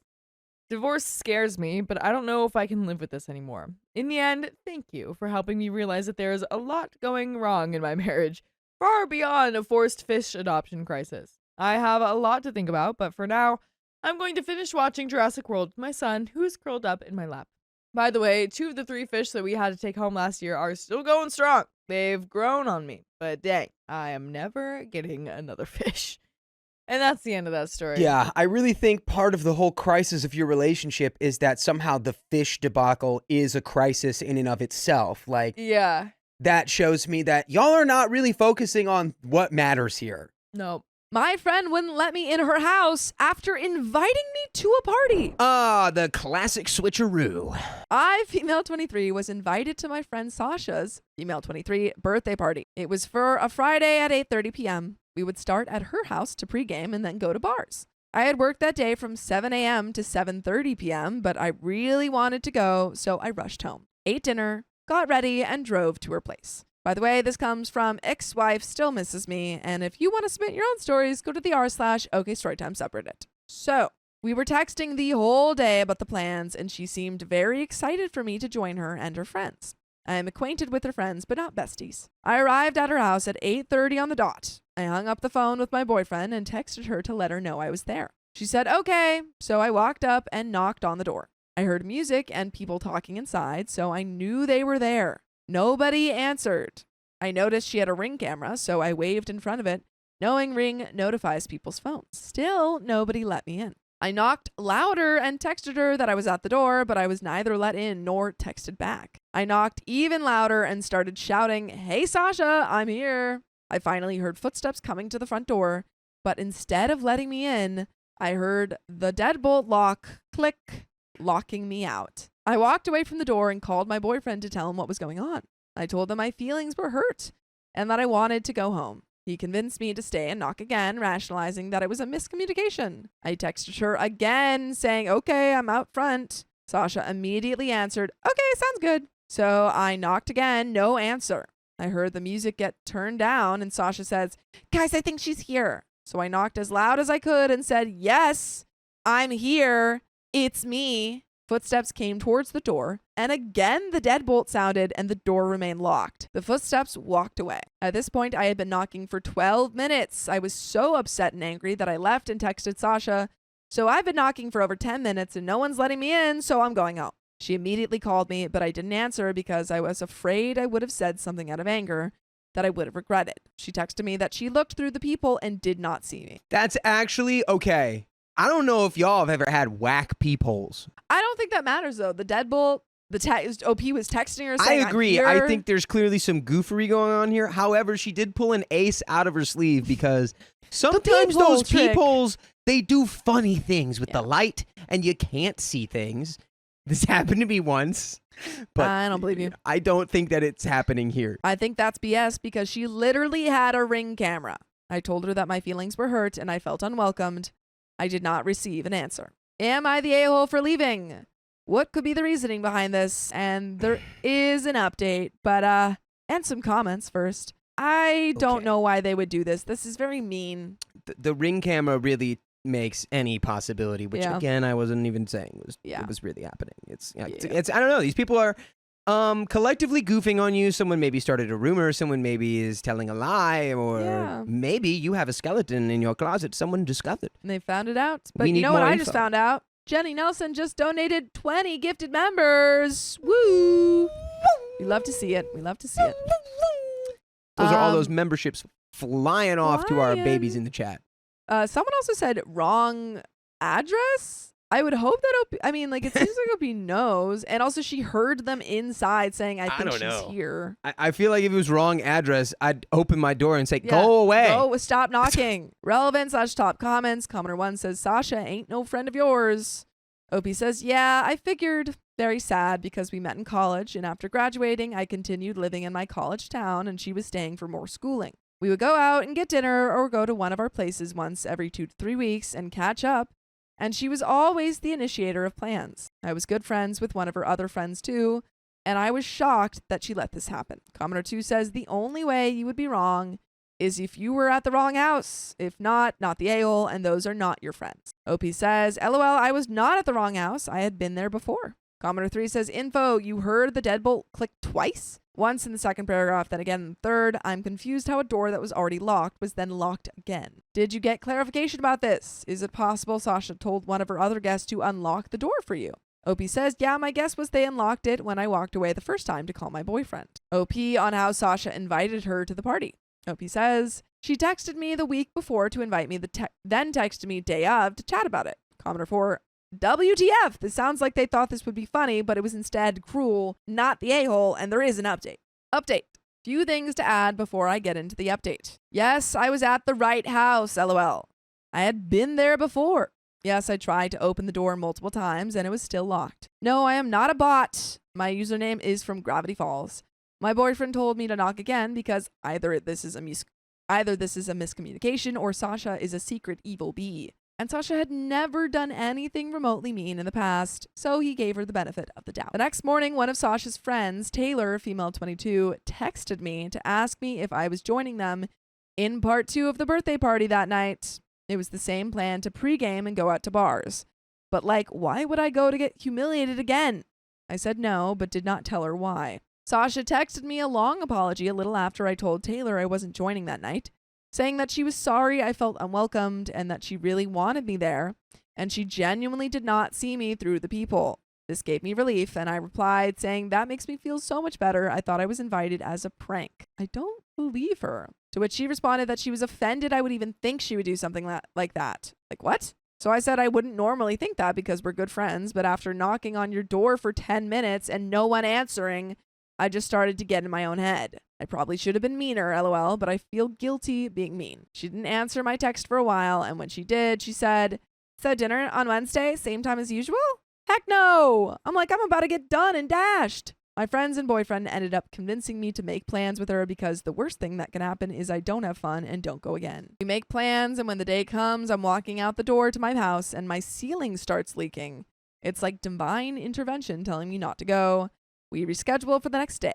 Divorce scares me, but I don't know if I can live with this anymore. In the end, thank you for helping me realize that there is a lot going wrong in my marriage, far beyond a forced fish adoption crisis. I have a lot to think about, but for now, I'm going to finish watching Jurassic World with my son, who is curled up in my lap. By the way, 2 of the 3 fish that we had to take home last year are still going strong. They've grown on me, but dang, I am never getting another fish. And that's the end of that story. Yeah, I really think part of the whole crisis of your relationship is that somehow the fish debacle is a crisis in and of itself. Like, Yeah. that shows me that y'all are not really focusing on what matters here. No. My friend wouldn't let me in her house after inviting me to a party. Ah, the classic switcheroo. I, female 23, was invited to my friend Sasha's, female 23, birthday party. It was for a Friday at 8:30 p.m. We would start at her house to pregame and then go to bars. I had worked that day from 7 a.m. to 7:30 p.m., but I really wanted to go, so I rushed home, ate dinner, got ready, and drove to her place. By the way, this comes from ex-wife still misses me, and if you want to submit your own stories, go to the r/OKStorytime subreddit. So, we were texting the whole day about the plans, and she seemed very excited for me to join her and her friends. I am acquainted with her friends, but not besties. I arrived at her house at 8:30 on the dot. I hung up the phone with my boyfriend and texted her to let her know I was there. She said, okay, so I walked up and knocked on the door. I heard music and people talking inside, so I knew they were there. Nobody answered. I noticed she had a Ring camera, so I waved in front of it, knowing Ring notifies people's phones. Still, nobody let me in. I knocked louder and texted her that I was at the door, but I was neither let in nor texted back. I knocked even louder and started shouting, "Hey Sasha, I'm here." I finally heard footsteps coming to the front door, but instead of letting me in, I heard the deadbolt lock click, locking me out. I walked away from the door and called my boyfriend to tell him what was going on. I told him my feelings were hurt and that I wanted to go home. He convinced me to stay and knock again, rationalizing that it was a miscommunication. I texted her again, saying, okay, I'm out front. Sasha immediately answered, okay, sounds good. So I knocked again, no answer. I heard the music get turned down and Sasha says, guys, I think she's here. So I knocked as loud as I could and said, yes, I'm here. It's me. Footsteps came towards the door, and again the deadbolt sounded and the door remained locked. The footsteps walked away. At this point, I had been knocking for 12 minutes. I was so upset and angry that I left and texted Sasha, "So I've been knocking for over 10 minutes and no one's letting me in, so I'm going home." She immediately called me, but I didn't answer because I was afraid I would have said something out of anger that I would have regretted. She texted me that she looked through the peephole and did not see me. That's actually okay. I don't know if y'all have ever had whack peepholes. I don't think that matters, though. The deadbolt, OP was texting her saying, I agree. I think there's clearly some goofery going on here. However, she did pull an ace out of her sleeve because sometimes peephole those trick. peepholes, they do funny things with Yeah. the light and you can't see things. This happened to me once, but I don't believe you. I don't think that it's happening here. I think that's BS because she literally had a Ring camera. I told her that my feelings were hurt and I felt unwelcomed. I did not receive an answer. Am I the a-hole for leaving? What could be the reasoning behind this? And there is an update, but and some comments first. I don't Okay. know why they would do this. This is very mean. The Ring camera really makes any possibility, which Yeah. again I wasn't even saying was Yeah. it was really happening. It's Yeah. it's I don't know. These people are collectively goofing on you. Someone maybe started a rumor. Someone maybe is telling a lie, or Yeah. maybe you have a skeleton in your closet. Someone discovered. And they found it out. But We you need know what more I just info. found out? Jenny Nelson just donated 20 gifted members. Woo! We love to see it. We love to see it. Those are all those Um, memberships flying off to our babies flying. in the chat. Someone also said wrong address. I would hope that it seems like OP knows. And also she heard them inside saying, I think don't she's know. here. I feel like if it was wrong address, I'd open my door and say, Yeah. "Go away." Go, stop knocking. Relevant/top comments. Commenter 1 says, Sasha ain't no friend of yours. OP says, yeah, I figured. Very sad because we met in college, and after graduating, I continued living in my college town, and she was staying for more schooling. We would go out and get dinner or go to one of our places once every 2 to 3 weeks and catch up, and she was always the initiator of plans. I was good friends with one of her other friends too, and I was shocked that she let this happen. Commenter 2 says, the only way you would be wrong is if you were at the wrong house. If not the a-hole, and those are not your friends. OP says, LOL, I was not at the wrong house. I had been there before. Commenter 3 says, info, you heard the deadbolt click twice? Once in the second paragraph, then again in the third. I'm confused how a door that was already locked was then locked again. Did you get clarification about this? Is it possible Sasha told one of her other guests to unlock the door for you? OP says, yeah, my guess was they unlocked it when I walked away the first time to call my boyfriend. OP on how Sasha invited her to the party. OP says, she texted me the week before to invite me, then texted me day of to chat about it. Commenter 4, WTF, this sounds like they thought this would be funny, but it was instead cruel, not the a-hole, and there is an update. Update. Few things to add before I get into the update. Yes, I was at the right house, LOL. I had been there before. Yes, I tried to open the door multiple times and it was still locked. No, I am not a bot. My username is from Gravity Falls. My boyfriend told me to knock again because either this is a miscommunication or Sasha is a secret evil bee. And Sasha had never done anything remotely mean in the past, so he gave her the benefit of the doubt. The next morning, one of Sasha's friends, Taylor, female 22, texted me to ask me if I was joining them in part 2 of the birthday party that night. It was the same plan to pregame and go out to bars. But why would I go to get humiliated again? I said no, but did not tell her why. Sasha texted me a long apology a little after I told Taylor I wasn't joining that night, saying that she was sorry I felt unwelcomed and that she really wanted me there, and she genuinely did not see me through the peephole. This gave me relief, and I replied saying that makes me feel so much better. I thought I was invited as a prank. I don't believe her. To which she responded that she was offended I would even think she would do something like that. What? So I said I wouldn't normally think that because we're good friends, but after knocking on your door for 10 minutes and no one answering, I just started to get in my own head. I probably should have been meaner, LOL, but I feel guilty being mean. She didn't answer my text for a while, and when she did, she said, so dinner on Wednesday, same time as usual? Heck no! I'm about to get done and dashed. My friends and boyfriend ended up convincing me to make plans with her because the worst thing that can happen is I don't have fun and don't go again. We make plans, and when the day comes, I'm walking out the door to my house, and my ceiling starts leaking. It's like divine intervention telling me not to go. We reschedule for the next day.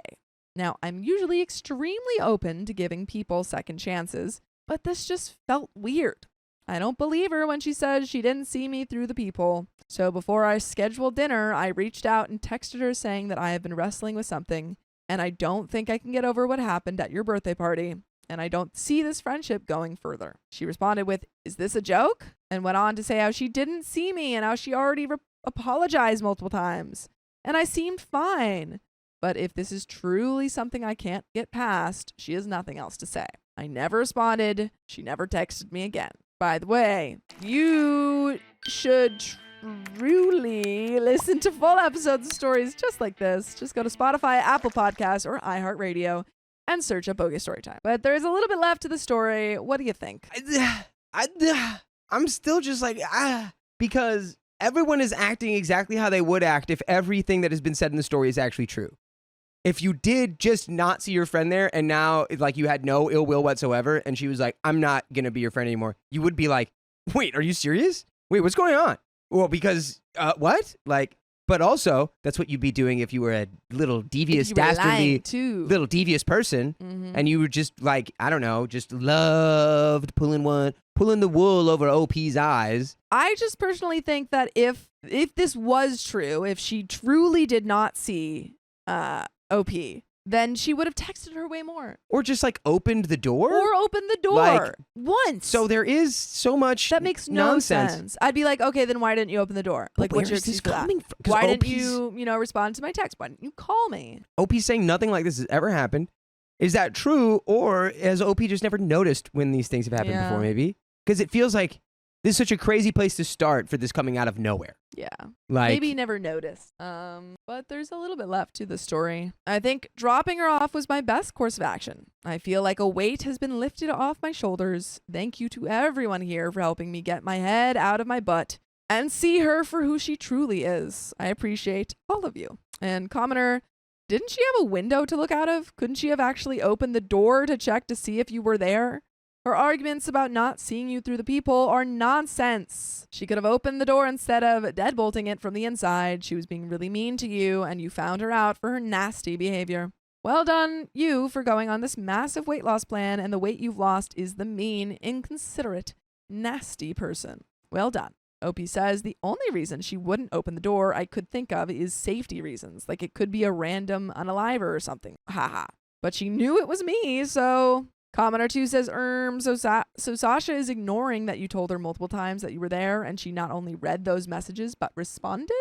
Now, I'm usually extremely open to giving people second chances, but this just felt weird. I don't believe her when she says she didn't see me through the peephole. So before I scheduled dinner, I reached out and texted her saying that I have been wrestling with something, and I don't think I can get over what happened at your birthday party, and I don't see this friendship going further. She responded with, "Is this a joke?" and went on to say how she didn't see me and how she already apologized multiple times, and I seemed fine. But if this is truly something I can't get past, she has nothing else to say. I never responded. She never texted me again. By the way, you should truly listen to full episodes of stories just like this. Just go to Spotify, Apple Podcasts, or iHeartRadio and search up OK Storytime. But there's a little bit left to the story. What do you think? I'm still just like, because everyone is acting exactly how they would act if everything that has been said in the story is actually true. If you did just not see your friend there and now like you had no ill will whatsoever and she was like, I'm not going to be your friend anymore, you would be like, wait, are you serious? Wait, what's going on? Well, because, what? Like, but also that's what you'd be doing if you were a little devious, dastardly, little devious person and you were just like, I don't know, just loved pulling the wool over OP's eyes. I just personally think that if this was true, if she truly did not see OP, then she would have texted her way more. Or just like opened the door? Or opened the door Like, once. So there is so much that makes no nonsense. sense. I'd be like, okay, then why didn't you open the door? Like, what's your excuse for that? Why didn't you, respond to my text? Why didn't you call me? OP's saying nothing like this has ever happened. Is that true? Or has OP just never noticed when these things have happened before, maybe? Because it feels like this is such a crazy place to start for this coming out of nowhere. Yeah. Like, maybe never noticed. But there's a little bit left to the story. I think dropping her off was my best course of action. I feel like a weight has been lifted off my shoulders. Thank you to everyone here for helping me get my head out of my butt and see her for who she truly is. I appreciate all of you. And commenter, didn't she have a window to look out of? Couldn't she have actually opened the door to check to see if you were there? Her arguments about not seeing you through the peephole are nonsense. She could have opened the door instead of deadbolting it from the inside. She was being really mean to you, and you found her out for her nasty behavior. Well done, you, for going on this massive weight loss plan, and the weight you've lost is the mean, inconsiderate, nasty person. Well done. OP says the only reason she wouldn't open the door I could think of is safety reasons. Like it could be a random unaliver or something. Haha. But she knew it was me, so... Commenter 2 says, so Sasha is ignoring that you told her multiple times that you were there and she not only read those messages but responded?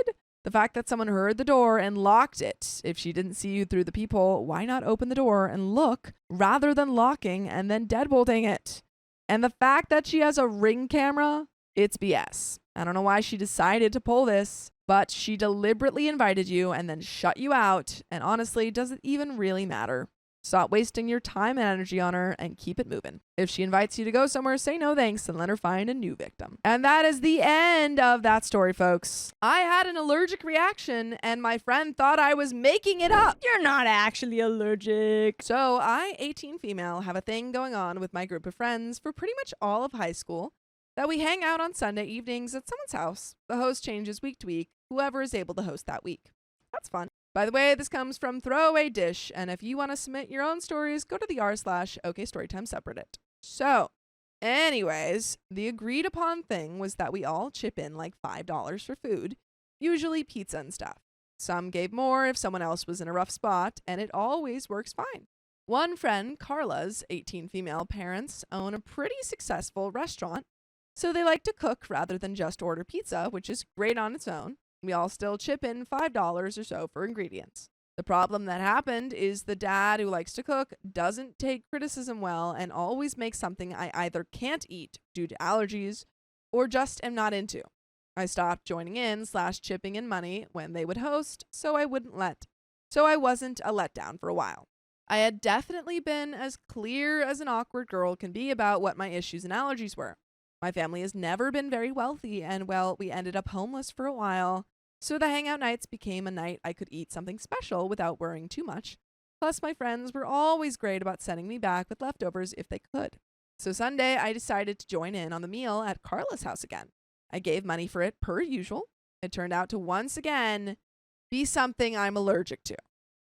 The fact that someone heard the door and locked it. If she didn't see you through the peephole, why not open the door and look rather than locking and then deadbolting it? And the fact that she has a Ring camera, it's BS. I don't know why she decided to pull this, but she deliberately invited you and then shut you out. And honestly, does it even really matter? Stop wasting your time and energy on her and keep it moving. If she invites you to go somewhere, say no thanks and let her find a new victim. And that is the end of that story, folks. I had an allergic reaction and my friend thought I was making it up. You're not actually allergic. So I, 18 female, have a thing going on with my group of friends for pretty much all of high school that we hang out on Sunday evenings at someone's house. The host changes week to week, whoever is able to host that week. That's fun. By the way, this comes from Throwaway Dish, and if you want to submit your own stories, go to the r/OK Storytime subreddit. So, anyways, the agreed upon thing was that we all chip in like $5 for food, usually pizza and stuff. Some gave more if someone else was in a rough spot, and it always works fine. One friend, Carla's 18 female parents, own a pretty successful restaurant, so they like to cook rather than just order pizza, which is great on its own. We all still chip in $5 or so for ingredients. The problem that happened is the dad who likes to cook doesn't take criticism well and always makes something I either can't eat due to allergies or just am not into. I stopped joining in / chipping in money when they would host, so I wasn't a letdown for a while. I had definitely been as clear as an awkward girl can be about what my issues and allergies were. My family has never been very wealthy, and well, we ended up homeless for a while, so the hangout nights became a night I could eat something special without worrying too much. Plus, my friends were always great about sending me back with leftovers if they could. So Sunday, I decided to join in on the meal at Carla's house again. I gave money for it per usual. It turned out to once again be something I'm allergic to.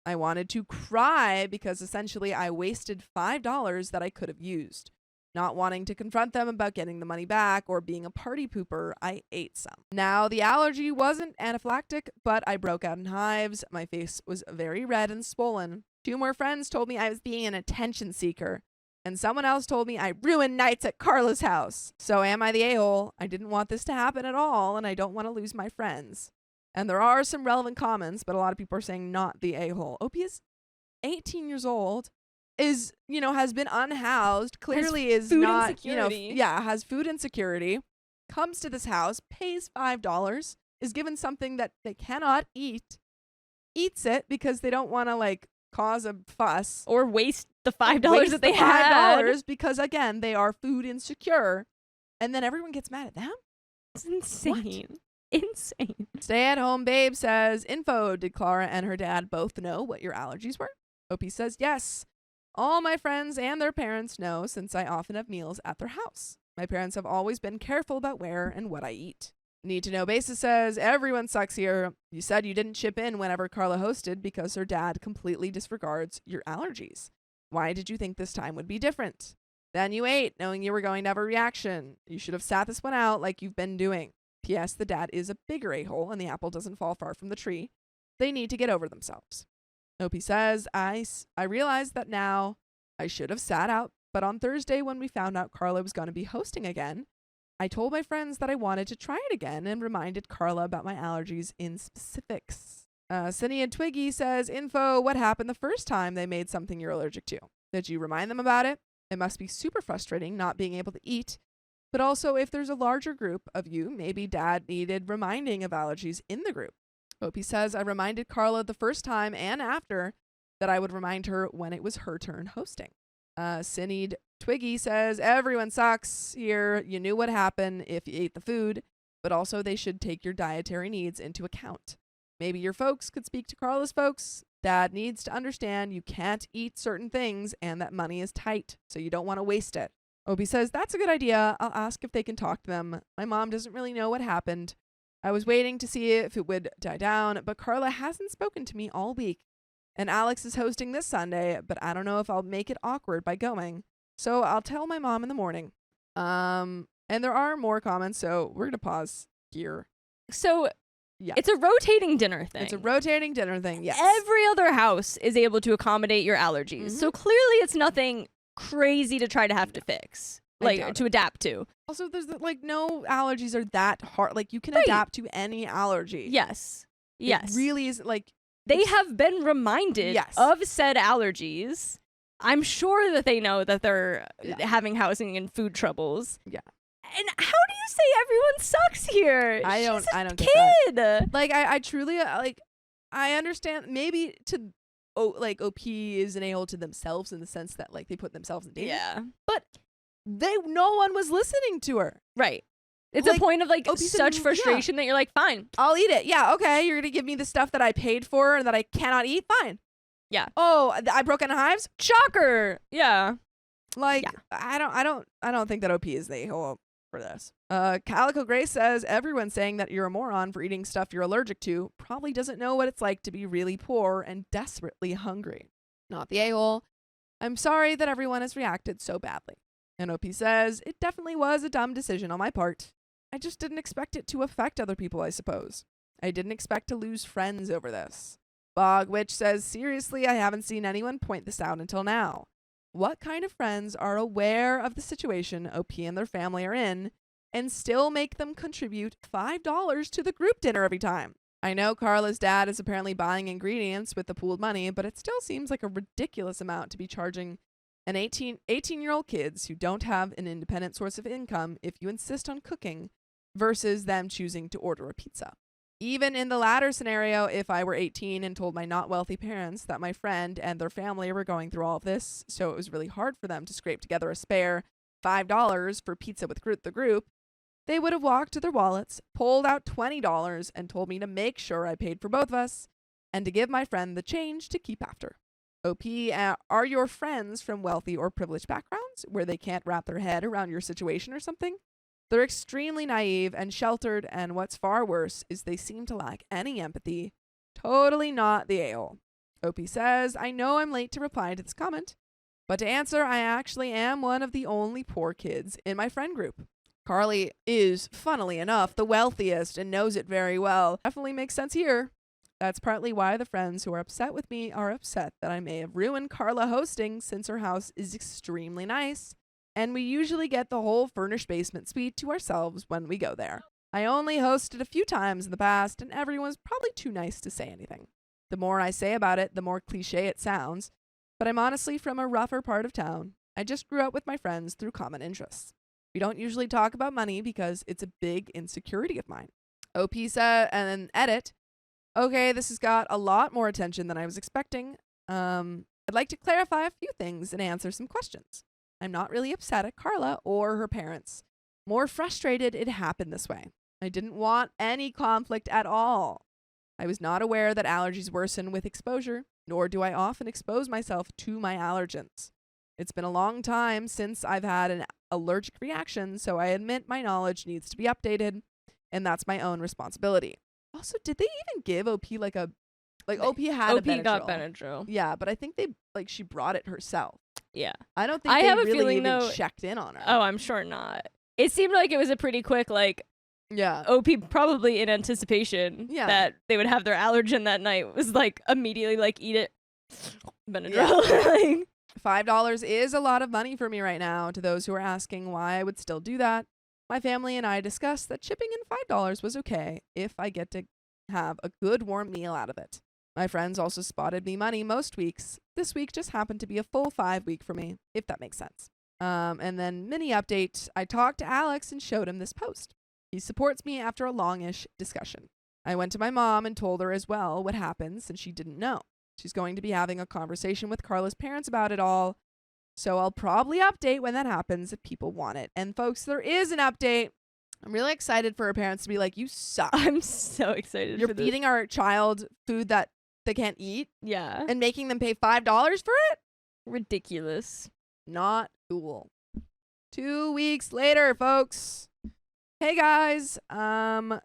I wanted to cry because essentially I wasted $5 that I could have used. Not wanting to confront them about getting the money back or being a party pooper, I ate some. Now, the allergy wasn't anaphylactic, but I broke out in hives. My face was very red and swollen. 2 more friends told me I was being an attention seeker. And someone else told me I ruined nights at Carla's house. So am I the a-hole? I didn't want this to happen at all, and I don't want to lose my friends. And there are some relevant comments, but a lot of people are saying not the a-hole. OP is 18 years old, is, has been unhoused, clearly is food not, insecurity. has food insecurity, comes to this house, pays $5, is given something that they cannot eat, eats it because they don't want to, cause a fuss. Or waste the $5 Waste that they the had. $5 because, again, they are food insecure. And then everyone gets mad at them. It's insane. Insane. Stay at home babe says, info, did Clara and her dad both know what your allergies were? OP says, yes. All my friends and their parents know since I often have meals at their house. My parents have always been careful about where and what I eat. Need to know basis says, everyone sucks here. You said you didn't chip in whenever Carla hosted because her dad completely disregards your allergies. Why did you think this time would be different? Then you ate, knowing you were going to have a reaction. You should have sat this one out like you've been doing. P.S. The dad is a bigger a-hole and the apple doesn't fall far from the tree. They need to get over themselves. Opie says, I realized that now I should have sat out, but on Thursday when we found out Carla was going to be hosting again, I told my friends that I wanted to try it again and reminded Carla about my allergies in specifics. Cindy and Twiggy says, info, what happened the first time they made something you're allergic to? Did you remind them about it? It must be super frustrating not being able to eat. But also, if there's a larger group of you, maybe dad needed reminding of allergies in the group. Opie says, I reminded Carla the first time and after that I would remind her when it was her turn hosting. Cindy Twiggy says, everyone sucks here. You knew what happened if you ate the food, but also they should take your dietary needs into account. Maybe your folks could speak to Carla's folks. Dad needs to understand you can't eat certain things and that money is tight, so you don't want to waste it. Opie says, that's a good idea. I'll ask if they can talk to them. My mom doesn't really know what happened. I was waiting to see if it would die down, but Carla hasn't spoken to me all week. And Alex is hosting this Sunday, but I don't know if I'll make it awkward by going. So I'll tell my mom in the morning. And there are more comments, so we're going to pause here. So Yeah. it's a rotating dinner thing. It's a rotating dinner thing, yes. Every other house is able to accommodate your allergies. So clearly it's nothing crazy to try to have to fix. I doubt To adapt to. Also, there's no allergies are that hard. You can Right. adapt to any allergy. Yes. It Yes. really is They have been reminded Yes. of said allergies. I'm sure that they know that they're having housing and food troubles. Yeah. And how do you say everyone sucks here? I don't She's a get that. kid. I truly I understand maybe OP is an a-hole to themselves in the sense that they put themselves in danger. Yeah. But no one was listening to her. Right. It's a point of OP said, such yeah. frustration that you're like, fine. I'll eat it. Yeah, okay. You're gonna give me the stuff that I paid for and that I cannot eat. Fine. Yeah. Oh, I broke into hives. Shocker. Yeah. I don't think that OP is the a-hole for this. Calico Grace says everyone saying that you're a moron for eating stuff you're allergic to probably doesn't know what it's like to be really poor and desperately hungry. Not the a-hole. I'm sorry that everyone has reacted so badly. And OP says it definitely was a dumb decision on my part. I just didn't expect it to affect other people, I suppose. I didn't expect to lose friends over this. Bog Witch says, seriously, I haven't seen anyone point this out until now. What kind of friends are aware of the situation OP and their family are in and still make them contribute $5 to the group dinner every time? I know Carla's dad is apparently buying ingredients with the pooled money, but it still seems like a ridiculous amount to be charging an 18-year-old kids who don't have an independent source of income if you insist on cooking versus them choosing to order a pizza. Even in the latter scenario, if I were 18 and told my not wealthy parents that my friend and their family were going through all of this, so it was really hard for them to scrape together a spare $5 for pizza with the group, they would have walked to their wallets, pulled out $20, and told me to make sure I paid for both of us and to give my friend the change to keep after. OP, are your friends from wealthy or privileged backgrounds where they can't wrap their head around your situation or something? They're extremely naive and sheltered, and what's far worse is they seem to lack any empathy. Totally not the a-hole. OP says, I know I'm late to reply to this comment, But to answer, I actually am one of the only poor kids in my friend group. Carly is, funnily enough, the wealthiest and knows it very well. Definitely makes sense here. That's partly why the friends who are upset with me are upset that I may have ruined Carla hosting, since her house is extremely nice, and we usually get the whole furnished basement suite to ourselves when we go there. I only hosted a few times in the past, and everyone's probably too nice to say anything. The more I say about it, the more cliche it sounds, but I'm honestly from a rougher part of town. I just grew up with my friends through common interests. We don't usually talk about money because it's a big insecurity of mine. OP said, and then edit, okay, this has got a lot more attention than I was expecting. I'd like to clarify a few things and answer some questions. I'm not really upset at Carla or her parents. More frustrated it happened this way. I didn't want any conflict at all. I was not aware that allergies worsen with exposure, nor do I often expose myself to my allergens. It's been a long time since I've had an allergic reaction, so I admit my knowledge needs to be updated, and that's my own responsibility. Also, did they even give OP OP had a OP got Benadryl. Benadryl. Yeah, but I think she brought it herself. Yeah. I don't think I they have a really feeling, even though- checked in on her. Oh, I'm sure not. It seemed like it was a pretty quick, yeah. OP probably in anticipation Yeah. that they would have their allergen that night was immediately eat it. Benadryl. $5 is a lot of money for me right now. To those who are asking why I would still do that, my family and I discussed that chipping in $5 was okay if I get to have a good warm meal out of it. My friends also spotted me money most weeks. This week just happened to be a full 5 week for me, if that makes sense. And then mini update, I talked to Alex and showed him this post. He supports me after a longish discussion. I went to my mom and told her as well what happened since she didn't know. She's going to be having a conversation with Carla's parents about it all, so I'll probably update when that happens if people want it. And folks, there is an update. I'm really excited for her parents to be like, you suck. I'm so excited You're for this. feeding our child food that they can't eat Yeah. and making them pay $5 for it? Ridiculous. Not cool. 2 weeks later, folks. Hey guys. I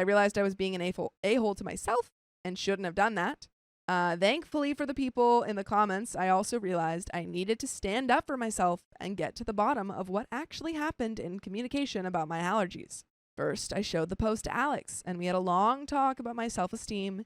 realized I was being an a-hole to myself and shouldn't have done that. Thankfully for the people in the comments, I also realized I needed to stand up for myself and get to the bottom of what actually happened in communication about my allergies. First, I showed the post to Alex, and we had a long talk about my self-esteem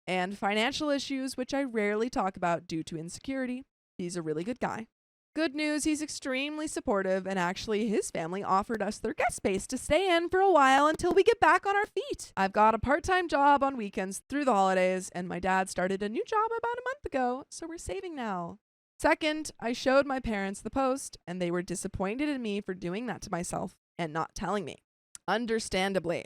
and financial issues, which I rarely talk about due to insecurity. He's a really good guy. Good news, he's extremely supportive, and actually his family offered us their guest space to stay in for a while until we get back on our feet. I've got a part-time job on weekends through the holidays, and my dad started a new job about a month ago, so we're saving now. Second, I showed my parents the post, and they were disappointed in me for doing that to myself and not telling me. Understandably.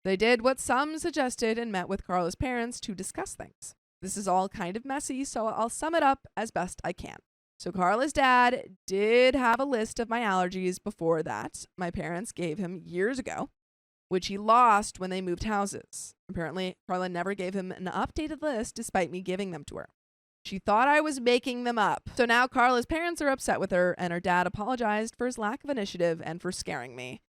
They did what some suggested and met with Carla's parents to discuss things. This is all kind of messy, so I'll sum it up as best I can. So Carla's dad did have a list of my allergies before that my parents gave him years ago, which he lost when they moved houses. Apparently, Carla never gave him an updated list despite me giving them to her. She thought I was making them up. So now Carla's parents are upset with her, and her dad apologized for his lack of initiative and for scaring me.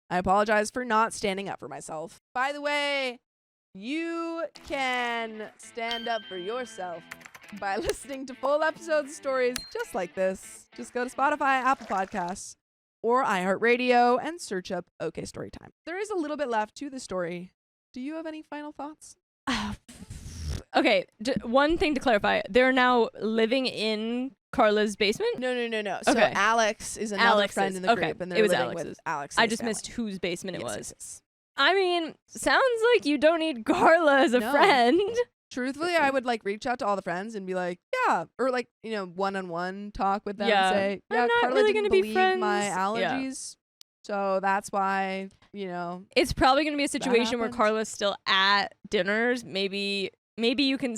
I apologize for not standing up for myself. By the way, you can stand up for yourself by listening to full episodes of stories just like this. Just go to Spotify, Apple Podcasts, or iHeartRadio and search up OK Storytime. There is a little bit left to the story. Do you have any final thoughts? Okay, one thing to clarify. They're now living in Carla's basement? No. So Okay. Alex is another Alex's. friend in the Okay, group, and it they're was living with Alex's. Alex. I just missed whose basement it Yes, was. yes. I mean, sounds like you don't need Carla as a No. friend. Truthfully, I would reach out to all the friends and be like, yeah, or one-on-one talk with them Yeah. and say, I'm yeah, not Carla really didn't gonna be believe my friends. allergies, so that's why, It's probably going to be a situation where happened. Carla's still at dinners. Maybe you can.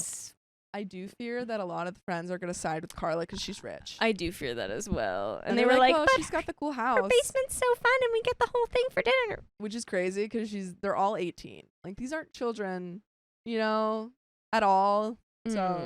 I do fear that a lot of the friends are gonna side with Carla because she's rich. I do fear that as well. And they they're were like, well, but she's got the cool her house, basement's so fun, and we get the whole thing for dinner. which is crazy because they're all 18. Like these aren't children, at all. So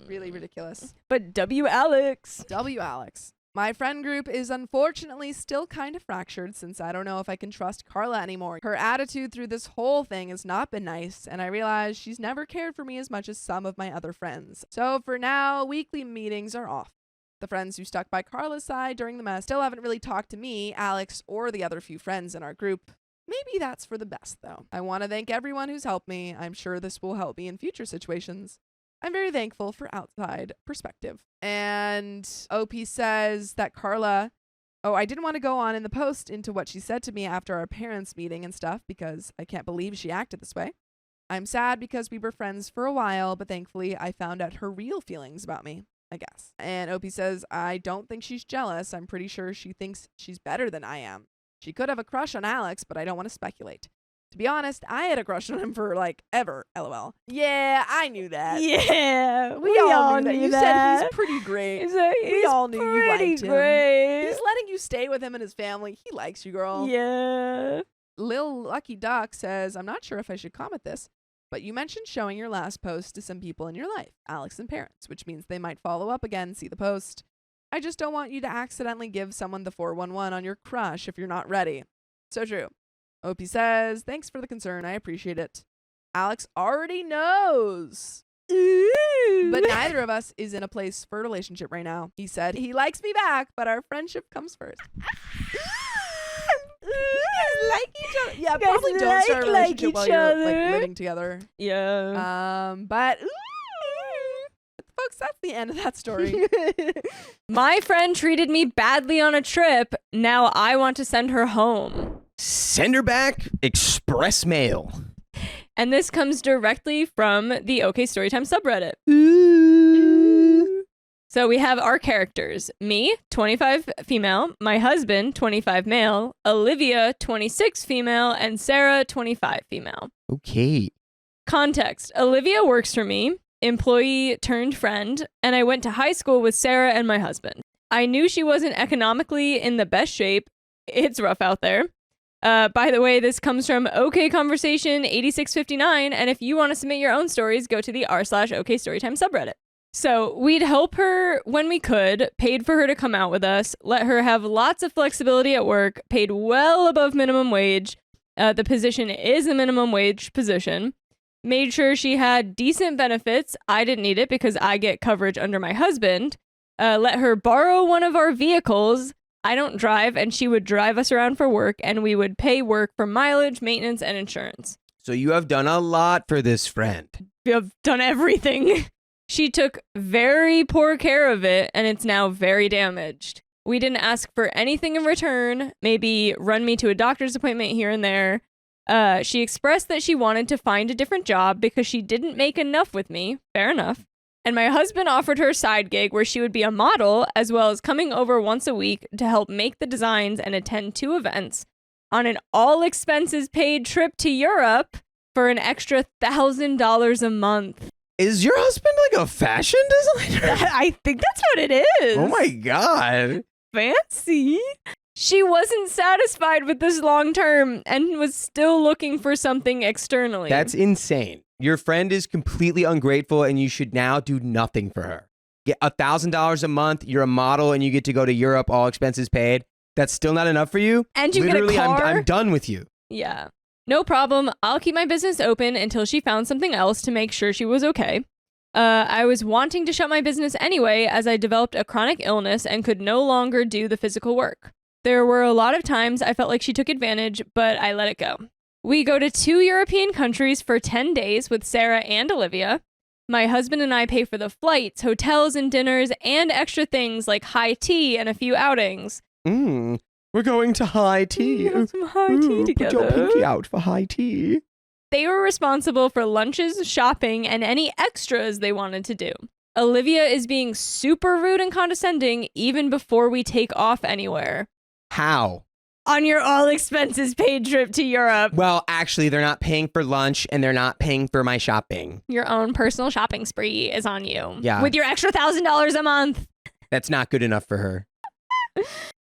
really ridiculous. But W. Alex. W. Alex. My friend group is unfortunately still kind of fractured since I don't know if I can trust Carla anymore. Her attitude through this whole thing has not been nice, and I realize she's never cared for me as much as some of my other friends. So for now, weekly meetings are off. The friends who stuck by Carla's side during the mess still haven't really talked to me, Alex, or the other few friends in our group. Maybe that's for the best, though. I want to thank everyone who's helped me. I'm sure this will help me in future situations. I'm very thankful for outside perspective. And OP says that Carla... Oh, I didn't want to go on in the post into what she said to me after our parents' meeting and stuff because I can't believe she acted this way. I'm sad because we were friends for a while, but thankfully I found out her real feelings about me, I guess. And OP says, I don't think she's jealous. I'm pretty sure she thinks she's better than I am. She could have a crush on Alex, but I don't want to speculate. To be honest, I had a crush on him for, like, ever, LOL. Yeah, I knew that. Yeah, We all knew that. You said that. he's pretty great. He's We all knew you pretty liked him. great. He's letting you stay with him and his family. He likes you, girl. Yeah. Lil Lucky Duck says, I'm not sure if I should comment this, but you mentioned showing your last post to some people in your life, Alex and parents, which means they might follow up again, see the post. I just don't want you to accidentally give someone the 411 on your crush if you're not ready. So true. OP says, thanks for the concern. I appreciate it. Alex already knows. But neither of us is in a place for a relationship right now. He said he likes me back, but our friendship comes first. You guys like each other. Yeah, You guys probably don't start a like relationship while each you're like other. living together. Yeah. But folks, that's the end of that story. My friend treated me badly on a trip. Now I want to send her home. Send her back express mail. And this comes directly from the OK Storytime subreddit. So we have our characters. Me, 25 female. My husband, 25 male. Olivia, 26 female. And Sarah, 25 female. Okay. Context. Olivia works for me, employee turned friend, and I went to high school with Sarah and my husband. I knew she wasn't economically in the best shape. It's rough out there. By the way, this comes from OK Conversation 8659, and if you want to submit your own stories, go to the r/OK Storytime subreddit. So we'd help her when we could, paid for her to come out with us, let her have lots of flexibility at work, paid well above minimum wage. The position is a minimum wage position. Made sure she had decent benefits. I didn't need it because I get coverage under my husband. Let her borrow one of our vehicles. I don't drive, and she would drive us around for work, and we would pay work for mileage, maintenance, and insurance. So you have done a lot for this friend. We have done everything. She took very poor care of it, and it's now very damaged. We didn't ask for anything in return, maybe run me to a doctor's appointment here and there. She expressed that she wanted to find a different job because she didn't make enough with me. Fair enough. And my husband offered her a side gig where she would be a model, as well as coming over once a week to help make the designs and attend 2 events on an all-expenses-paid trip to Europe for an extra $1,000 a month. Is your husband like a fashion designer? I think that's what it is. Oh my god. Fancy. She wasn't satisfied with this long term and was still looking for something externally. That's insane. Your friend is completely ungrateful and you should now do nothing for her. Get $1,000 a month, you're a model and you get to go to Europe, all expenses paid. That's still not enough for you? And you Literally, get a car. I'm done with you. Yeah. No problem. I'll keep my business open until she found something else to make sure she was okay. I was wanting to shut my business anyway as I developed a chronic illness and could no longer do the physical work. There were a lot of times I felt like she took advantage, but I let it go. We go to 2 European countries for 10 days with Sarah and Olivia. My husband and I pay for the flights, hotels, and dinners, and extra things like high tea and a few outings. We're going to high tea. Have some high tea together. Put your pinky out for high tea. They were responsible for lunches, shopping, and any extras they wanted to do. Olivia is being super rude and condescending even before we take off anywhere. How? On your all-expenses-paid trip to Europe. Well, actually, they're not paying for lunch and they're not paying for my shopping. Your own personal shopping spree is on you. Yeah. With your extra $1,000 a month. That's not good enough for her.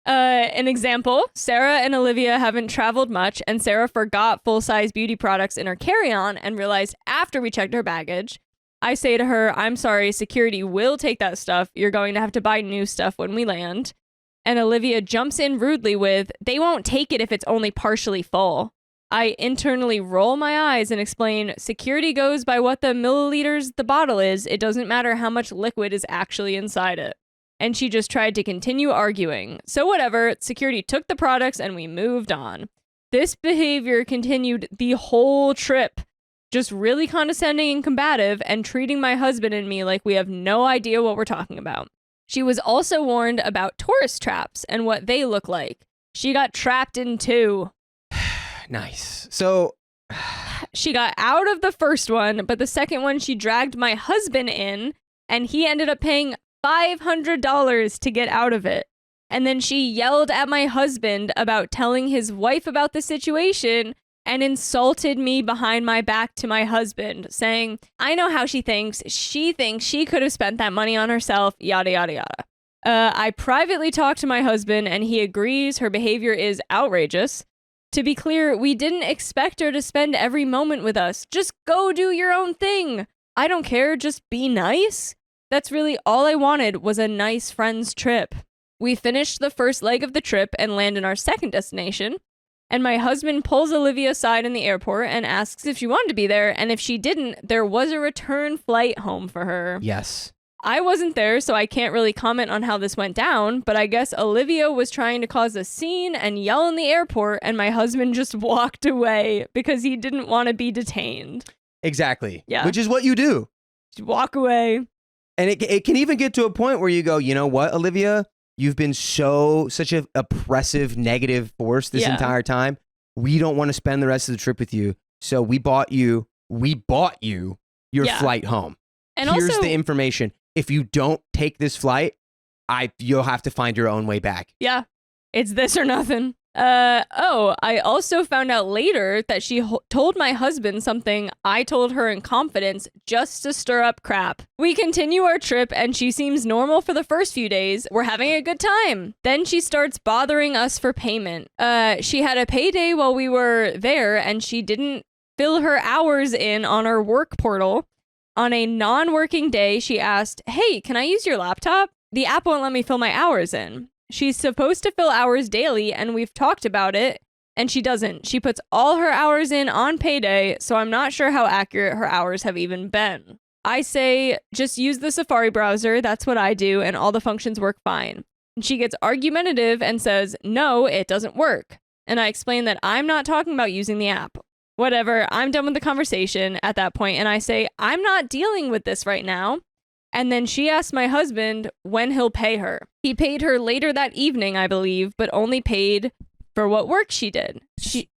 An example, Sarah and Olivia haven't traveled much, and Sarah forgot full-size beauty products in her carry-on and realized after we checked her baggage. I say to her, I'm sorry, security will take that stuff. You're going to have to buy new stuff when we land. And Olivia jumps in rudely with, they won't take it if it's only partially full. I internally roll my eyes and explain, security goes by what the milliliters the bottle is. It doesn't matter how much liquid is actually inside it. and she just tried to continue arguing. So whatever, security took the products and we moved on. This behavior continued the whole trip, just really condescending and combative and treating my husband and me like we have no idea what we're talking about. She was also warned about tourist traps and what they look like. She got trapped in 2. Nice. So She got out of the first one, but the second one she dragged my husband in, and he ended up paying $500 to get out of it. And then she yelled at my husband about telling his wife about the situation and insulted me behind my back to my husband, saying, I know how she thinks. She thinks she could have spent that money on herself, yada, yada, yada. I privately talked to my husband, and he agrees her behavior is outrageous. To be clear, we didn't expect her to spend every moment with us. Just go do your own thing. I don't care. Just be nice. That's really all I wanted was a nice friend's trip. We finished the first leg of the trip and land in our second destination. And my husband pulls Olivia aside in the airport and asks if she wanted to be there. And if she didn't, there was a return flight home for her. yes. I wasn't there, so I can't really comment on how this went down, but I guess Olivia was trying to cause a scene and yell in the airport, and my husband just walked away because he didn't want to be detained. Exactly. Yeah. Which is what you do. Just walk away. And it can even get to a point where you go, you know what, Olivia? You've been such an oppressive, negative force this Yeah. entire time. We don't want to spend the rest of the trip with you. So we bought you your Yeah. flight home. And Here's also, the information. If you don't take this flight, you'll have to find your own way back. yeah, it's this or nothing. I also found out later that she told my husband something I told her in confidence just to stir up crap. We continue our trip and she seems normal for the first few days. We're having a good time. Then she starts bothering us for payment. She had a payday while we were there and she didn't fill her hours in on her work portal. On a non-working day, she asked, "Hey, can I use your laptop? The app won't let me fill my hours in." She's supposed to fill hours daily, and we've talked about it, and she doesn't. She puts all her hours in on payday, so I'm not sure how accurate her hours have even been. I say, just use the Safari browser, that's what I do, and all the functions work fine. And she gets argumentative and says, no, it doesn't work. And I explain that I'm not talking about using the app. Whatever, I'm done with the conversation at that point, and I say, I'm not dealing with this right now. And then she asked my husband when he'll pay her. He paid her later that evening, I believe, but only paid for what work she did.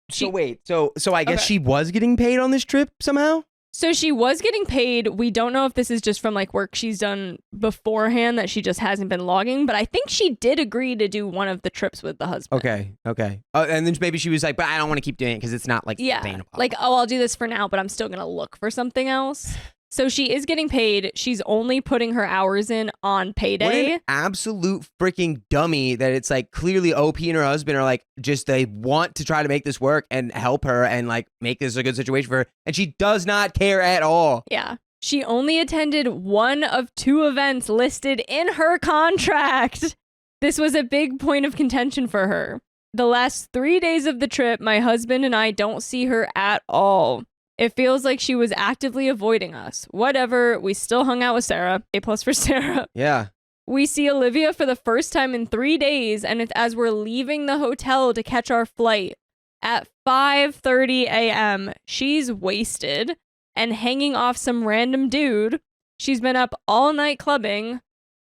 So wait, so I guess Okay. she was getting paid on this trip somehow? So she was getting paid. We don't know if this is just from like work she's done beforehand that she just hasn't been logging, but I think she did agree to do one of the trips with the husband. Okay. And then maybe she was like, but I don't want to keep doing it because it's not like Yeah. sustainable. Like, oh, I'll do this for now, but I'm still going to look for something else. So she is getting paid. She's only putting her hours in on What payday. an absolute freaking dummy that it's like clearly OP and her husband are like just they want to try to make this work and help her and like make this a good situation for her. And she does not care at all. Yeah. She only attended one of 2 events listed in her contract. This was a big point of contention for her. The last 3 days of the trip, my husband and I don't see her at all. It feels like she was actively avoiding us. Whatever, we still hung out with Sarah. A+ for Sarah. Yeah. We see Olivia for the first time in 3 days, and it's as we're leaving the hotel to catch our flight. At 5:30 a.m., she's wasted and hanging off some random dude. She's been up all night clubbing.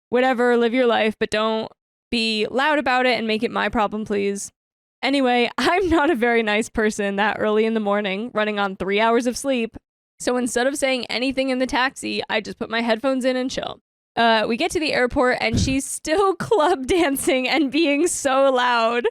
Whatever, live your life, but don't be loud about it and make it my problem, please. Anyway, I'm not a very nice person that early in the morning, running on 3 hours of sleep. So instead of saying anything in the taxi, I just put my headphones in and chill. We get to the airport and she's still club dancing and being so loud.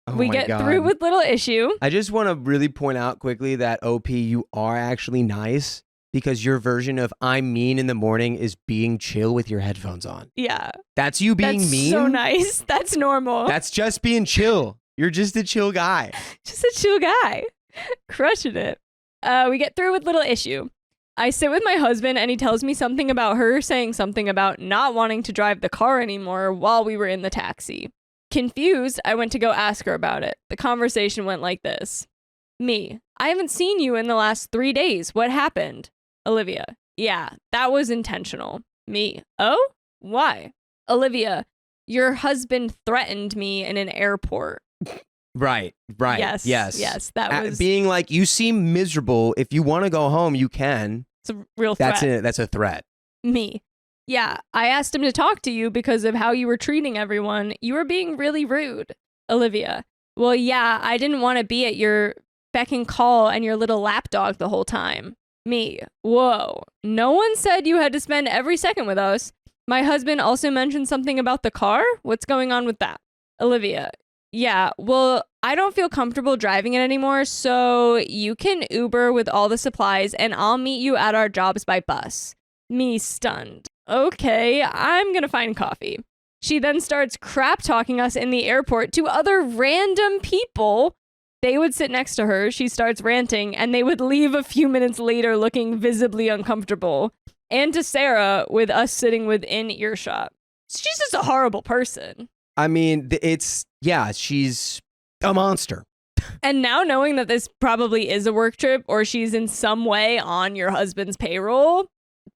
Oh We my get God. through with little issue. I just want to really point out quickly that OP, you are actually nice because your version of I'm mean in the morning is being chill with your headphones on. Yeah. That's you being That's mean. so nice. That's normal. That's just being chill. You're just a chill guy. Just a chill guy. Crushing it. We get through with little issue. I sit with my husband and he tells me something about her saying something about not wanting to drive the car anymore while we were in the taxi. Confused, I went to go ask her about it. The conversation went like this. Me, I haven't seen you in the last 3 days. What happened? Olivia, yeah, that was intentional. Me, oh? Why? Olivia, your husband threatened me in an airport. Right. Yes. Yes. That was Being like, you seem miserable. If you want to go home, you can. it's a real threat. That's a threat. Me. Yeah, I asked him to talk to you because of how you were treating everyone. You were being really rude. Olivia. Well, yeah, I didn't want to be at your beck and call and your little lapdog the whole time. Me. Whoa. No one said you had to spend every second with us. My husband also mentioned something about the car. What's going on with that? Olivia. Yeah, well, I don't feel comfortable driving it anymore, so you can Uber with all the supplies and I'll meet you at our jobs by bus. Me stunned. Okay, I'm gonna find coffee. She then starts crap talking us in the airport to other random people. They would sit next to her, she starts ranting, and they would leave a few minutes later looking visibly uncomfortable. And to Sarah, with us sitting within earshot. She's just a horrible person. I mean, she's a monster. And now knowing that this probably is a work trip or she's in some way on your husband's payroll,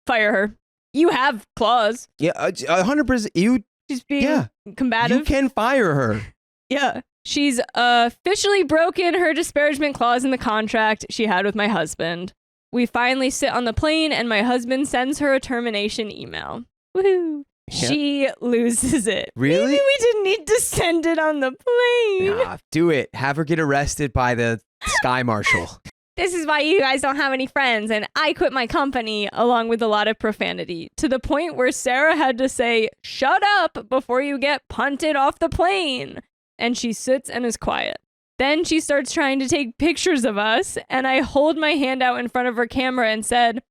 fire her. You have claws. Yeah, 100%. She's being combative. You can fire her. Yeah. She's officially broken her disparagement clause in the contract she had with my husband. We finally sit on the plane and my husband sends her a termination email. Woohoo. Yeah. She loses it. Really? Maybe we didn't need to send it on the plane. Nah, do it. Have her get arrested by the sky marshal. This is why you guys don't have any friends, and I quit my company, along with a lot of profanity, to the point where Sarah had to say, shut up before you get punted off the plane. And she sits and is quiet. Then she starts trying to take pictures of us, and I hold my hand out in front of her camera and said,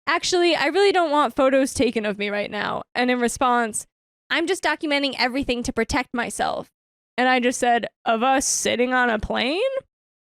actually, I really don't want photos taken of me right now. And in response, I'm just documenting everything to protect myself. And I just said, of us sitting on a plane?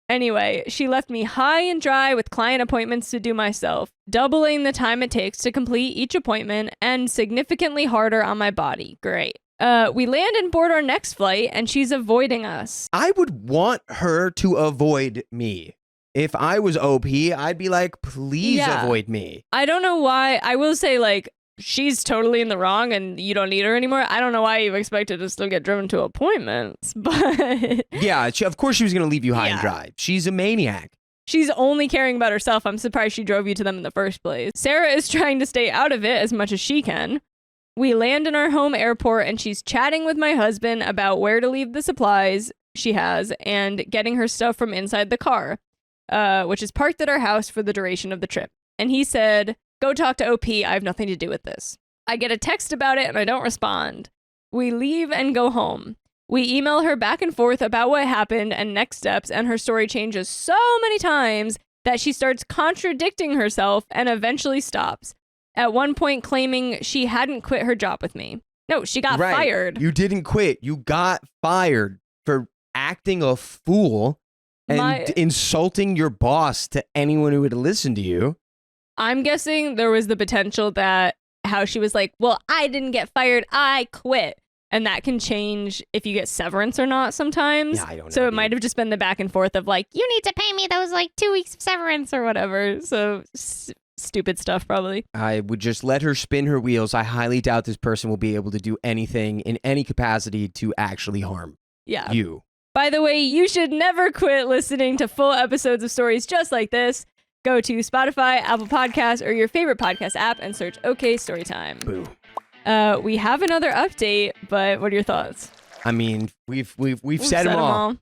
Anyway, she left me high and dry with client appointments to do myself, doubling the time it takes to complete each appointment and significantly harder on my body. Great. We land and board our next flight and she's avoiding us. I would want her to avoid me. If I was OP, I'd be like, please avoid me. I don't know why. I will say, like, she's totally in the wrong and you don't need her anymore. I don't know why you expected to still get driven to appointments, but... Yeah, of course she was going to leave you high and dry. She's a maniac. She's only caring about herself. I'm surprised she drove you to them in the first place. Sarah is trying to stay out of it as much as she can. We land in our home airport and she's chatting with my husband about where to leave the supplies she has and getting her stuff from inside the car, which is parked at our house for the duration of the trip. And he said, go talk to OP. I have nothing to do with this. I get a text about it and I don't respond. We leave and go home. We email her back and forth about what happened and next steps, and her story changes so many times that she starts contradicting herself and eventually stops. At one point claiming she hadn't quit her job with me. No, she got fired. You didn't quit. You got fired for acting a fool and insulting your boss to anyone who would listen to you. I'm guessing there was the potential that how she was like, well, I didn't get fired, I quit. And that can change if you get severance or not sometimes. Yeah, I don't know. So it might have just been the back and forth of like, you need to pay me those like 2 weeks of severance or whatever. So stupid stuff probably. I would just let her spin her wheels. I highly doubt this person will be able to do anything in any capacity to actually harm you. By the way, you should never quit listening to full episodes of stories just like this. Go to Spotify, Apple Podcasts, or your favorite podcast app and search OK Storytime. Boo. We have another update, but what are your thoughts? I mean, we've said them all.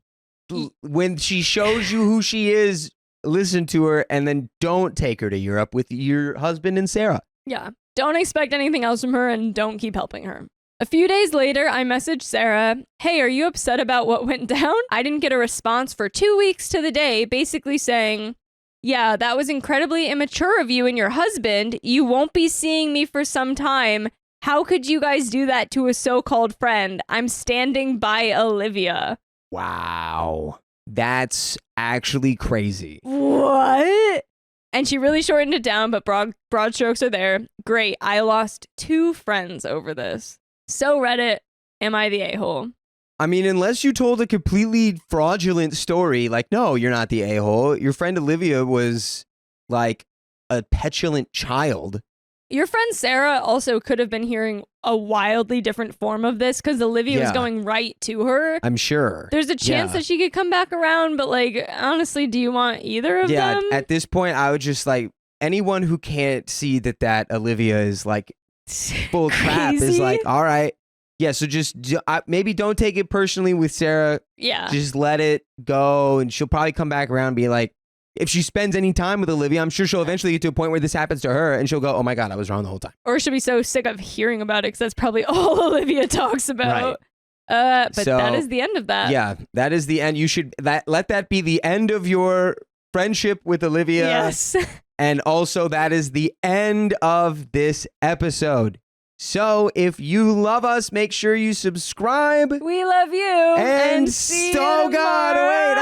When she shows you who she is, listen to her, and then don't take her to Europe with your husband and Sarah. Yeah. Don't expect anything else from her and don't keep helping her. A few days later, I messaged Sarah, hey, are you upset about what went down? I didn't get a response for 2 weeks to the day, basically saying, yeah, that was incredibly immature of you and your husband. You won't be seeing me for some time. How could you guys do that to a so-called friend? I'm standing by Olivia. Wow. That's actually crazy. What? And she really shortened it down, but broad strokes are there. Great. I lost 2 friends over this. So Reddit, am I the a-hole? I mean, unless you told a completely fraudulent story, like, no, you're not the a-hole. Your friend Olivia was like a petulant child. Your friend Sarah also could have been hearing a wildly different form of this because Olivia was Yeah. going right to her. I'm sure. There's a chance Yeah. that she could come back around, but like, honestly, do you want either of Yeah, them? at this point, I would just like anyone who can't see that Olivia is like full crap is Crazy? like, all right. Yeah, so just maybe don't take it personally with Sarah. Yeah. Just let it go, and she'll probably come back around and be like, if she spends any time with Olivia, I'm sure she'll eventually get to a point where this happens to her, and she'll go, oh my God, I was wrong the whole time. Or she'll be so sick of hearing about it because that's probably all Olivia talks about. But So, that is the end of that. Yeah, that is the end. You should let that be the end of your friendship with Olivia. Yes. And also, that is the end of this episode. So, if you love us, make sure you subscribe. We love you. And see you oh God, wait!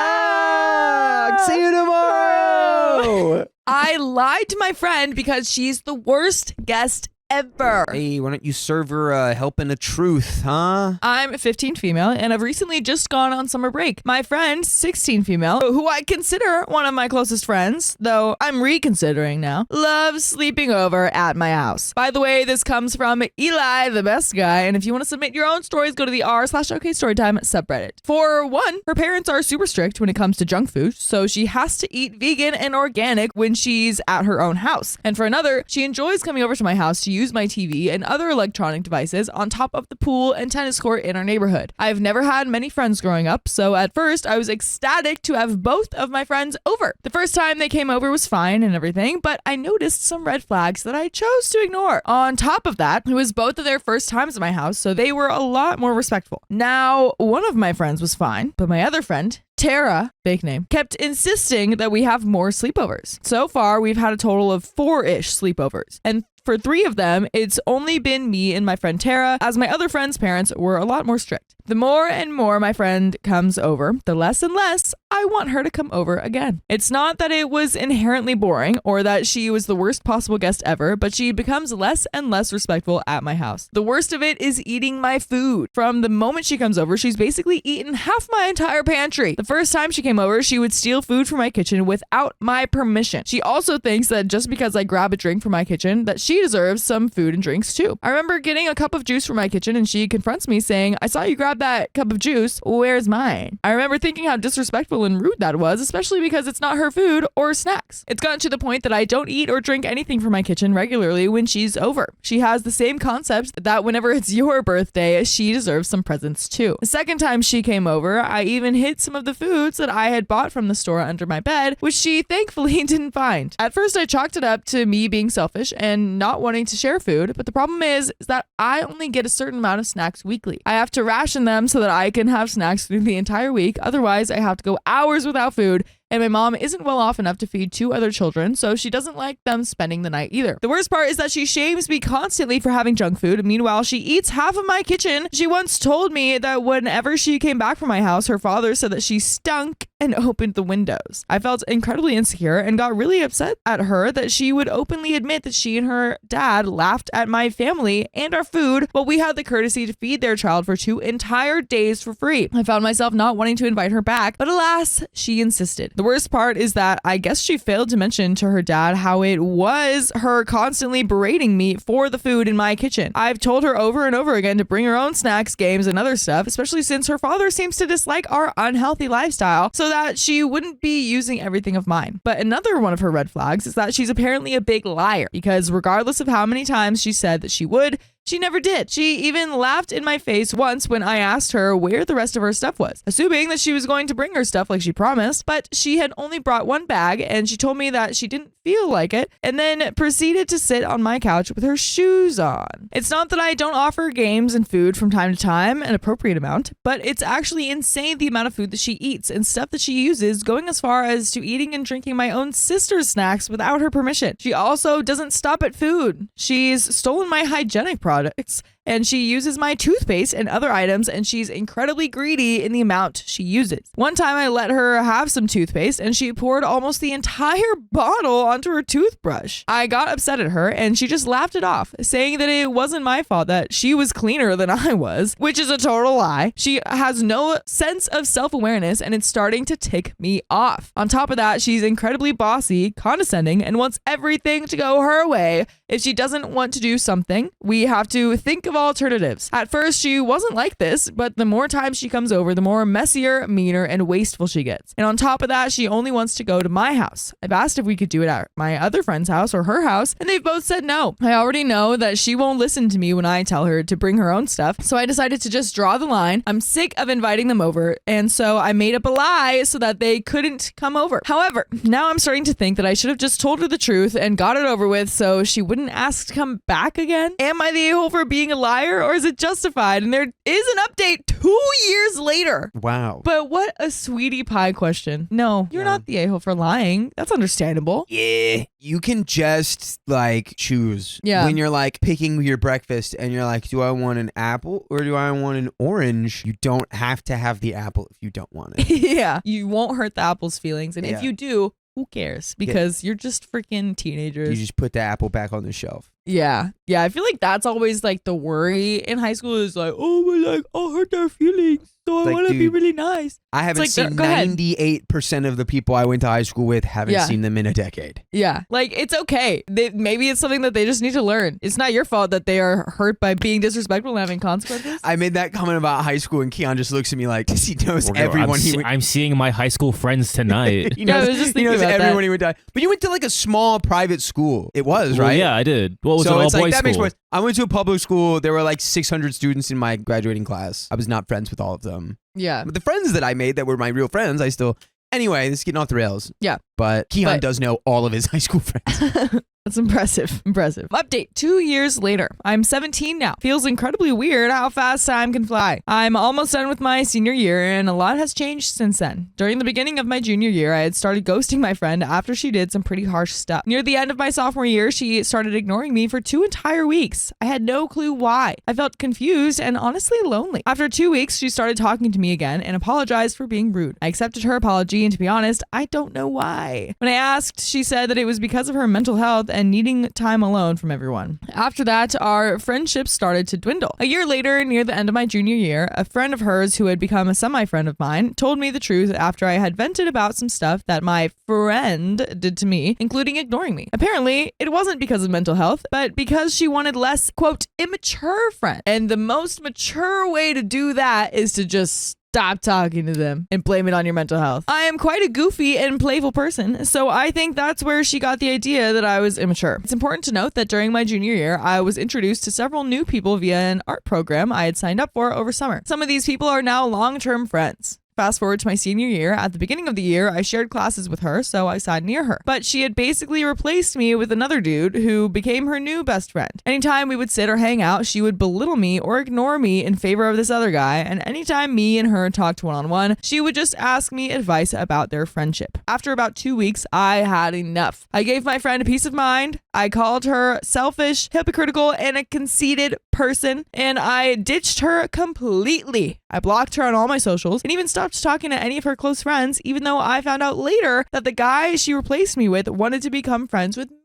tomorrow. See you tomorrow. I lied to my friend because she's the worst guest ever. Hey, why don't you serve her a helping of truth, huh? I'm 15 female and I've recently just gone on summer break. My friend, 16 female, who I consider one of my closest friends, though I'm reconsidering now, loves sleeping over at my house. By the way, this comes from Eli, the best guy, and if you want to submit your own stories, go to the r/OKStorytime subreddit. For one, her parents are super strict when it comes to junk food, so she has to eat vegan and organic when she's at her own house. And for another, she enjoys coming over to my house to use my TV and other electronic devices on top of the pool and tennis court in our neighborhood. I've never had many friends growing up, so at first I was ecstatic to have both of my friends over. The first time they came over was fine and everything, but I noticed some red flags that I chose to ignore. On top of that, it was both of their first times at my house, so they were a lot more respectful. Now, one of my friends was fine, but my other friend, Tara, fake name, kept insisting that we have more sleepovers. So far, we've had a total of 4-ish sleepovers. And for 3 of them, it's only been me and my friend Tara, as my other friend's parents were a lot more strict. The more and more my friend comes over, the less and less I want her to come over again. It's not that it was inherently boring or that she was the worst possible guest ever, but she becomes less and less respectful at my house. The worst of it is eating my food. From the moment she comes over, she's basically eaten half my entire pantry. The first time she came over, she would steal food from my kitchen without my permission. She also thinks that just because I grab a drink from my kitchen, that she deserves some food and drinks too. I remember getting a cup of juice from my kitchen and she confronts me saying, I saw you grab that cup of juice, where's mine? I remember thinking how disrespectful and rude that was, especially because it's not her food or snacks. It's gotten to the point that I don't eat or drink anything from my kitchen regularly when she's over. She has the same concept that whenever it's your birthday, she deserves some presents too. The second time she came over, I even hid some of the foods that I had bought from the store under my bed, which she thankfully didn't find. At first, I chalked it up to me being selfish and not wanting to share food, but the problem is that I only get a certain amount of snacks weekly. I have to ration them so that I can have snacks through the entire week. Otherwise, I have to go hours without food, and my mom isn't well off enough to feed 2 other children, so she doesn't like them spending the night either. The worst part is that she shames me constantly for having junk food. Meanwhile, she eats half of my kitchen. She once told me that whenever she came back from my house, her father said that she stunk and opened the windows. I felt incredibly insecure and got really upset at her that she would openly admit that she and her dad laughed at my family and our food while we had the courtesy to feed their child for 2 entire days for free. I found myself not wanting to invite her back, but alas, she insisted. The worst part is that I guess she failed to mention to her dad how it was her constantly berating me for the food in my kitchen. I've told her over and over again to bring her own snacks, games, and other stuff, especially since her father seems to dislike our unhealthy lifestyle, so that she wouldn't be using everything of mine. But another one of her red flags is that she's apparently a big liar, because regardless of how many times she said that she would, she never did. She even laughed in my face once when I asked her where the rest of her stuff was, assuming that she was going to bring her stuff like she promised, but she had only brought 1 bag and she told me that she didn't feel like it and then proceeded to sit on my couch with her shoes on. It's not that I don't offer games and food from time to time, an appropriate amount, but it's actually insane the amount of food that she eats and stuff that she uses, going as far as to eating and drinking my own sister's snacks without her permission. She also doesn't stop at food. She's stolen my hygienic products and she uses my toothpaste and other items, and she's incredibly greedy in the amount she uses. One time I let her have some toothpaste and she poured almost the entire bottle onto her toothbrush. I got upset at her and she just laughed it off, saying that it wasn't my fault, that she was cleaner than I was, which is a total lie. She has no sense of self-awareness and it's starting to tick me off. On top of that, she's incredibly bossy, condescending, and wants everything to go her way. If she doesn't want to do something, we have to think of alternatives. At first, she wasn't like this, but the more times she comes over, the more messier, meaner, and wasteful she gets. And on top of that, she only wants to go to my house. I've asked if we could do it at my other friend's house or her house, and they've both said no. I already know that she won't listen to me when I tell her to bring her own stuff, so I decided to just draw the line. I'm sick of inviting them over, and so I made up a lie so that they couldn't come over. However, now I'm starting to think that I should have just told her the truth and got it over with so she wouldn't ask to come back again. Am I the a-hole for being a liar, or is it justified? And there is an update 2 years later. Wow. But what a sweetie pie question. No, you're not the a-hole for lying. That's understandable. Yeah, you can just like choose. Yeah. When you're like picking your breakfast and you're like, do I want an apple or do I want an orange? You don't have to have the apple if you don't want it. Yeah. You won't hurt the apple's feelings. And if Yeah. you do, who cares? Because you're just freaking teenagers. You just put the apple back on the shelf. Yeah. Yeah. I feel like that's always like the worry in high school is like, oh, but like, I'll hurt their feelings. So I Like, want to be dude, really nice. I haven't like, seen go ahead. 98% of the people I went to high school with haven't Yeah. seen them in a decade. Yeah. Like, it's okay. Maybe it's something that they just need to learn. It's not your fault that they are hurt by being disrespectful and having consequences. I made that comment about high school and Keon just looks at me like, because he knows I'm, everyone he went I'm seeing my high school friends tonight. He Yeah, I knows, was just he thinking knows about that. everyone he went to. But you went to like a small private school. It was, Well, right? yeah, I did. Well, it was so an it's all like boys that makes school. more. I went to a public school. There were like 600 students in my graduating class. I was not friends with all of them. Yeah. But the friends that I made that were my real friends, I still. Anyway, this is getting off the rails. Yeah. But Keon But- does know all of his high school friends. That's impressive. Impressive. Update 2 years later. I'm 17 now. Feels incredibly weird how fast time can fly. I'm almost done with my senior year and a lot has changed since then. During the beginning of my junior year, I had started ghosting my friend after she did some pretty harsh stuff. Near the end of my sophomore year, she started ignoring me for 2 entire weeks. I had no clue why. I felt confused and honestly lonely. After 2 weeks, she started talking to me again and apologized for being rude. I accepted her apology and to be honest, I don't know why. When I asked, she said that it was because of her mental health and needing time alone from everyone. After that, our friendship started to dwindle. A year later, near the end of my junior year, a friend of hers who had become a semi-friend of mine told me the truth after I had vented about some stuff that my friend did to me, including ignoring me. Apparently, it wasn't because of mental health, but because she wanted less, quote, immature friend. And the most mature way to do that is to just stop talking to them and blame it on your mental health. I am quite a goofy and playful person, so I think that's where she got the idea that I was immature. It's important to note that during my junior year, I was introduced to several new people via an art program I had signed up for over summer. Some of these people are now long-term friends. Fast forward to my senior year, at the beginning of the year, I shared classes with her, so I sat near her. But she had basically replaced me with another dude who became her new best friend. Anytime we would sit or hang out, she would belittle me or ignore me in favor of this other guy, and anytime me and her talked one-on-one, she would just ask me advice about their friendship. After about 2 weeks, I had enough. I gave my friend a peace of mind. I called her selfish, hypocritical, and a conceited person, and I ditched her completely. I blocked her on all my socials and even stopped talking to any of her close friends, even though I found out later that the guy she replaced me with wanted to become friends with me.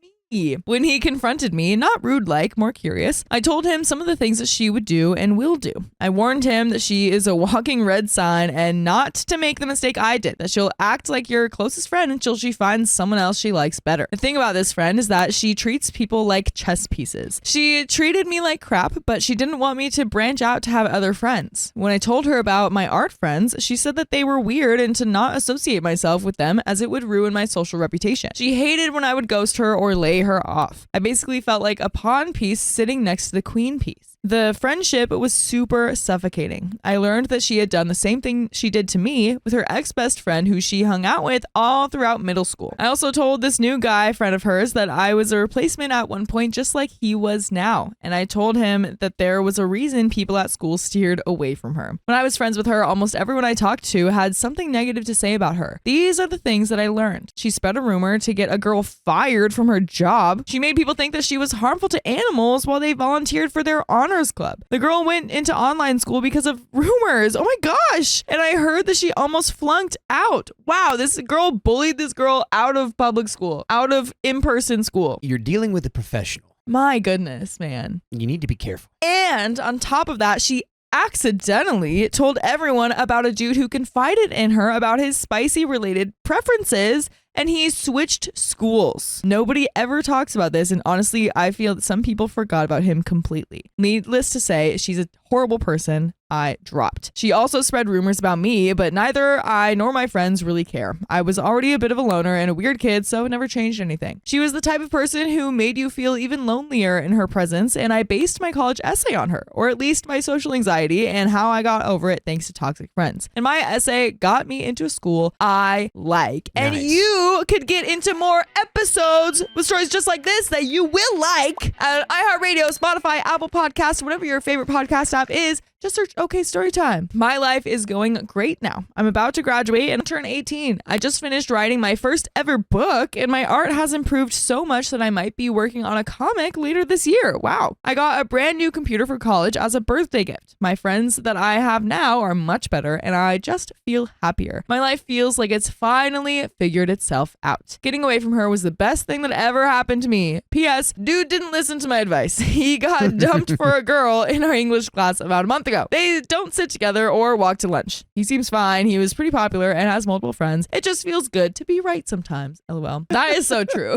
When he confronted me, not rude like, more curious, I told him some of the things that she would do and will do. I warned him that she is a walking red sign and not to make the mistake I did, that she'll act like your closest friend until she finds someone else she likes better. The thing about this friend is that she treats people like chess pieces. She treated me like crap, but she didn't want me to branch out to have other friends. When I told her about my art friends, she said that they were weird and to not associate myself with them as it would ruin my social reputation. She hated when I would ghost her or lay her off. I basically felt like a pawn piece sitting next to the queen piece. The friendship was super suffocating. I learned that she had done the same thing she did to me with her ex-best friend who she hung out with all throughout middle school. I also told this new guy friend of hers that I was a replacement at one point just like he was now. And I told him that there was a reason people at school steered away from her. When I was friends with her, almost everyone I talked to had something negative to say about her. These are the things that I learned. She spread a rumor to get a girl fired from her job. She made people think that she was harmful to animals while they volunteered for their honor honors club. The girl went into online school because of rumors. Oh my gosh. And I heard that she almost flunked out. Wow, this girl bullied this girl out of public school, out of in-person school. You're dealing with a professional. My goodness, man. You need to be careful. And on top of that, she accidentally told everyone about a dude who confided in her about his spicy related preferences, and he switched schools. Nobody ever talks about this, and honestly, I feel that some people forgot about him completely. Needless to say, she's a horrible person. I dropped. She also spread rumors about me, but neither I nor my friends really care. I was already a bit of a loner and a weird kid, so it never changed anything. She was the type of person who made you feel even lonelier in her presence, and I based my college essay on her, or at least my social anxiety and how I got over it thanks to toxic friends. And my essay got me into a school I like. And Nice. you could get into more episodes with stories just like this that you will like at iHeartRadio, Spotify, Apple Podcasts, whatever your favorite podcast app is. Just search OK Storytime. My life is going great now. I'm about to graduate and turn 18. I just finished writing my first ever book, and my art has improved so much that I might be working on a comic later this year. Wow. I got a brand new computer for college as a birthday gift. My friends that I have now are much better, and I just feel happier. My life feels like it's finally figured itself out. Getting away from her was the best thing that ever happened to me. P.S. Dude didn't listen to my advice. He got dumped for a girl in our English class about a month ago. They don't sit together or walk to lunch. He seems fine. He was pretty popular and has multiple friends. It just feels good to be right sometimes. LOL. That is so true.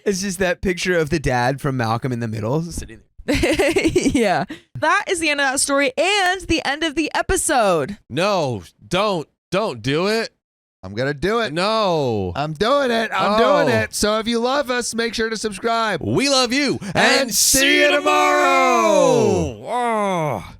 It's just that picture of the dad from Malcolm in the Middle sitting there. Yeah. That is the end of that story and the end of the episode. No, don't do it. I'm going to do it. No. I'm doing it. I'm doing it. So if you love us, make sure to subscribe. We love you And see you tomorrow. Oh.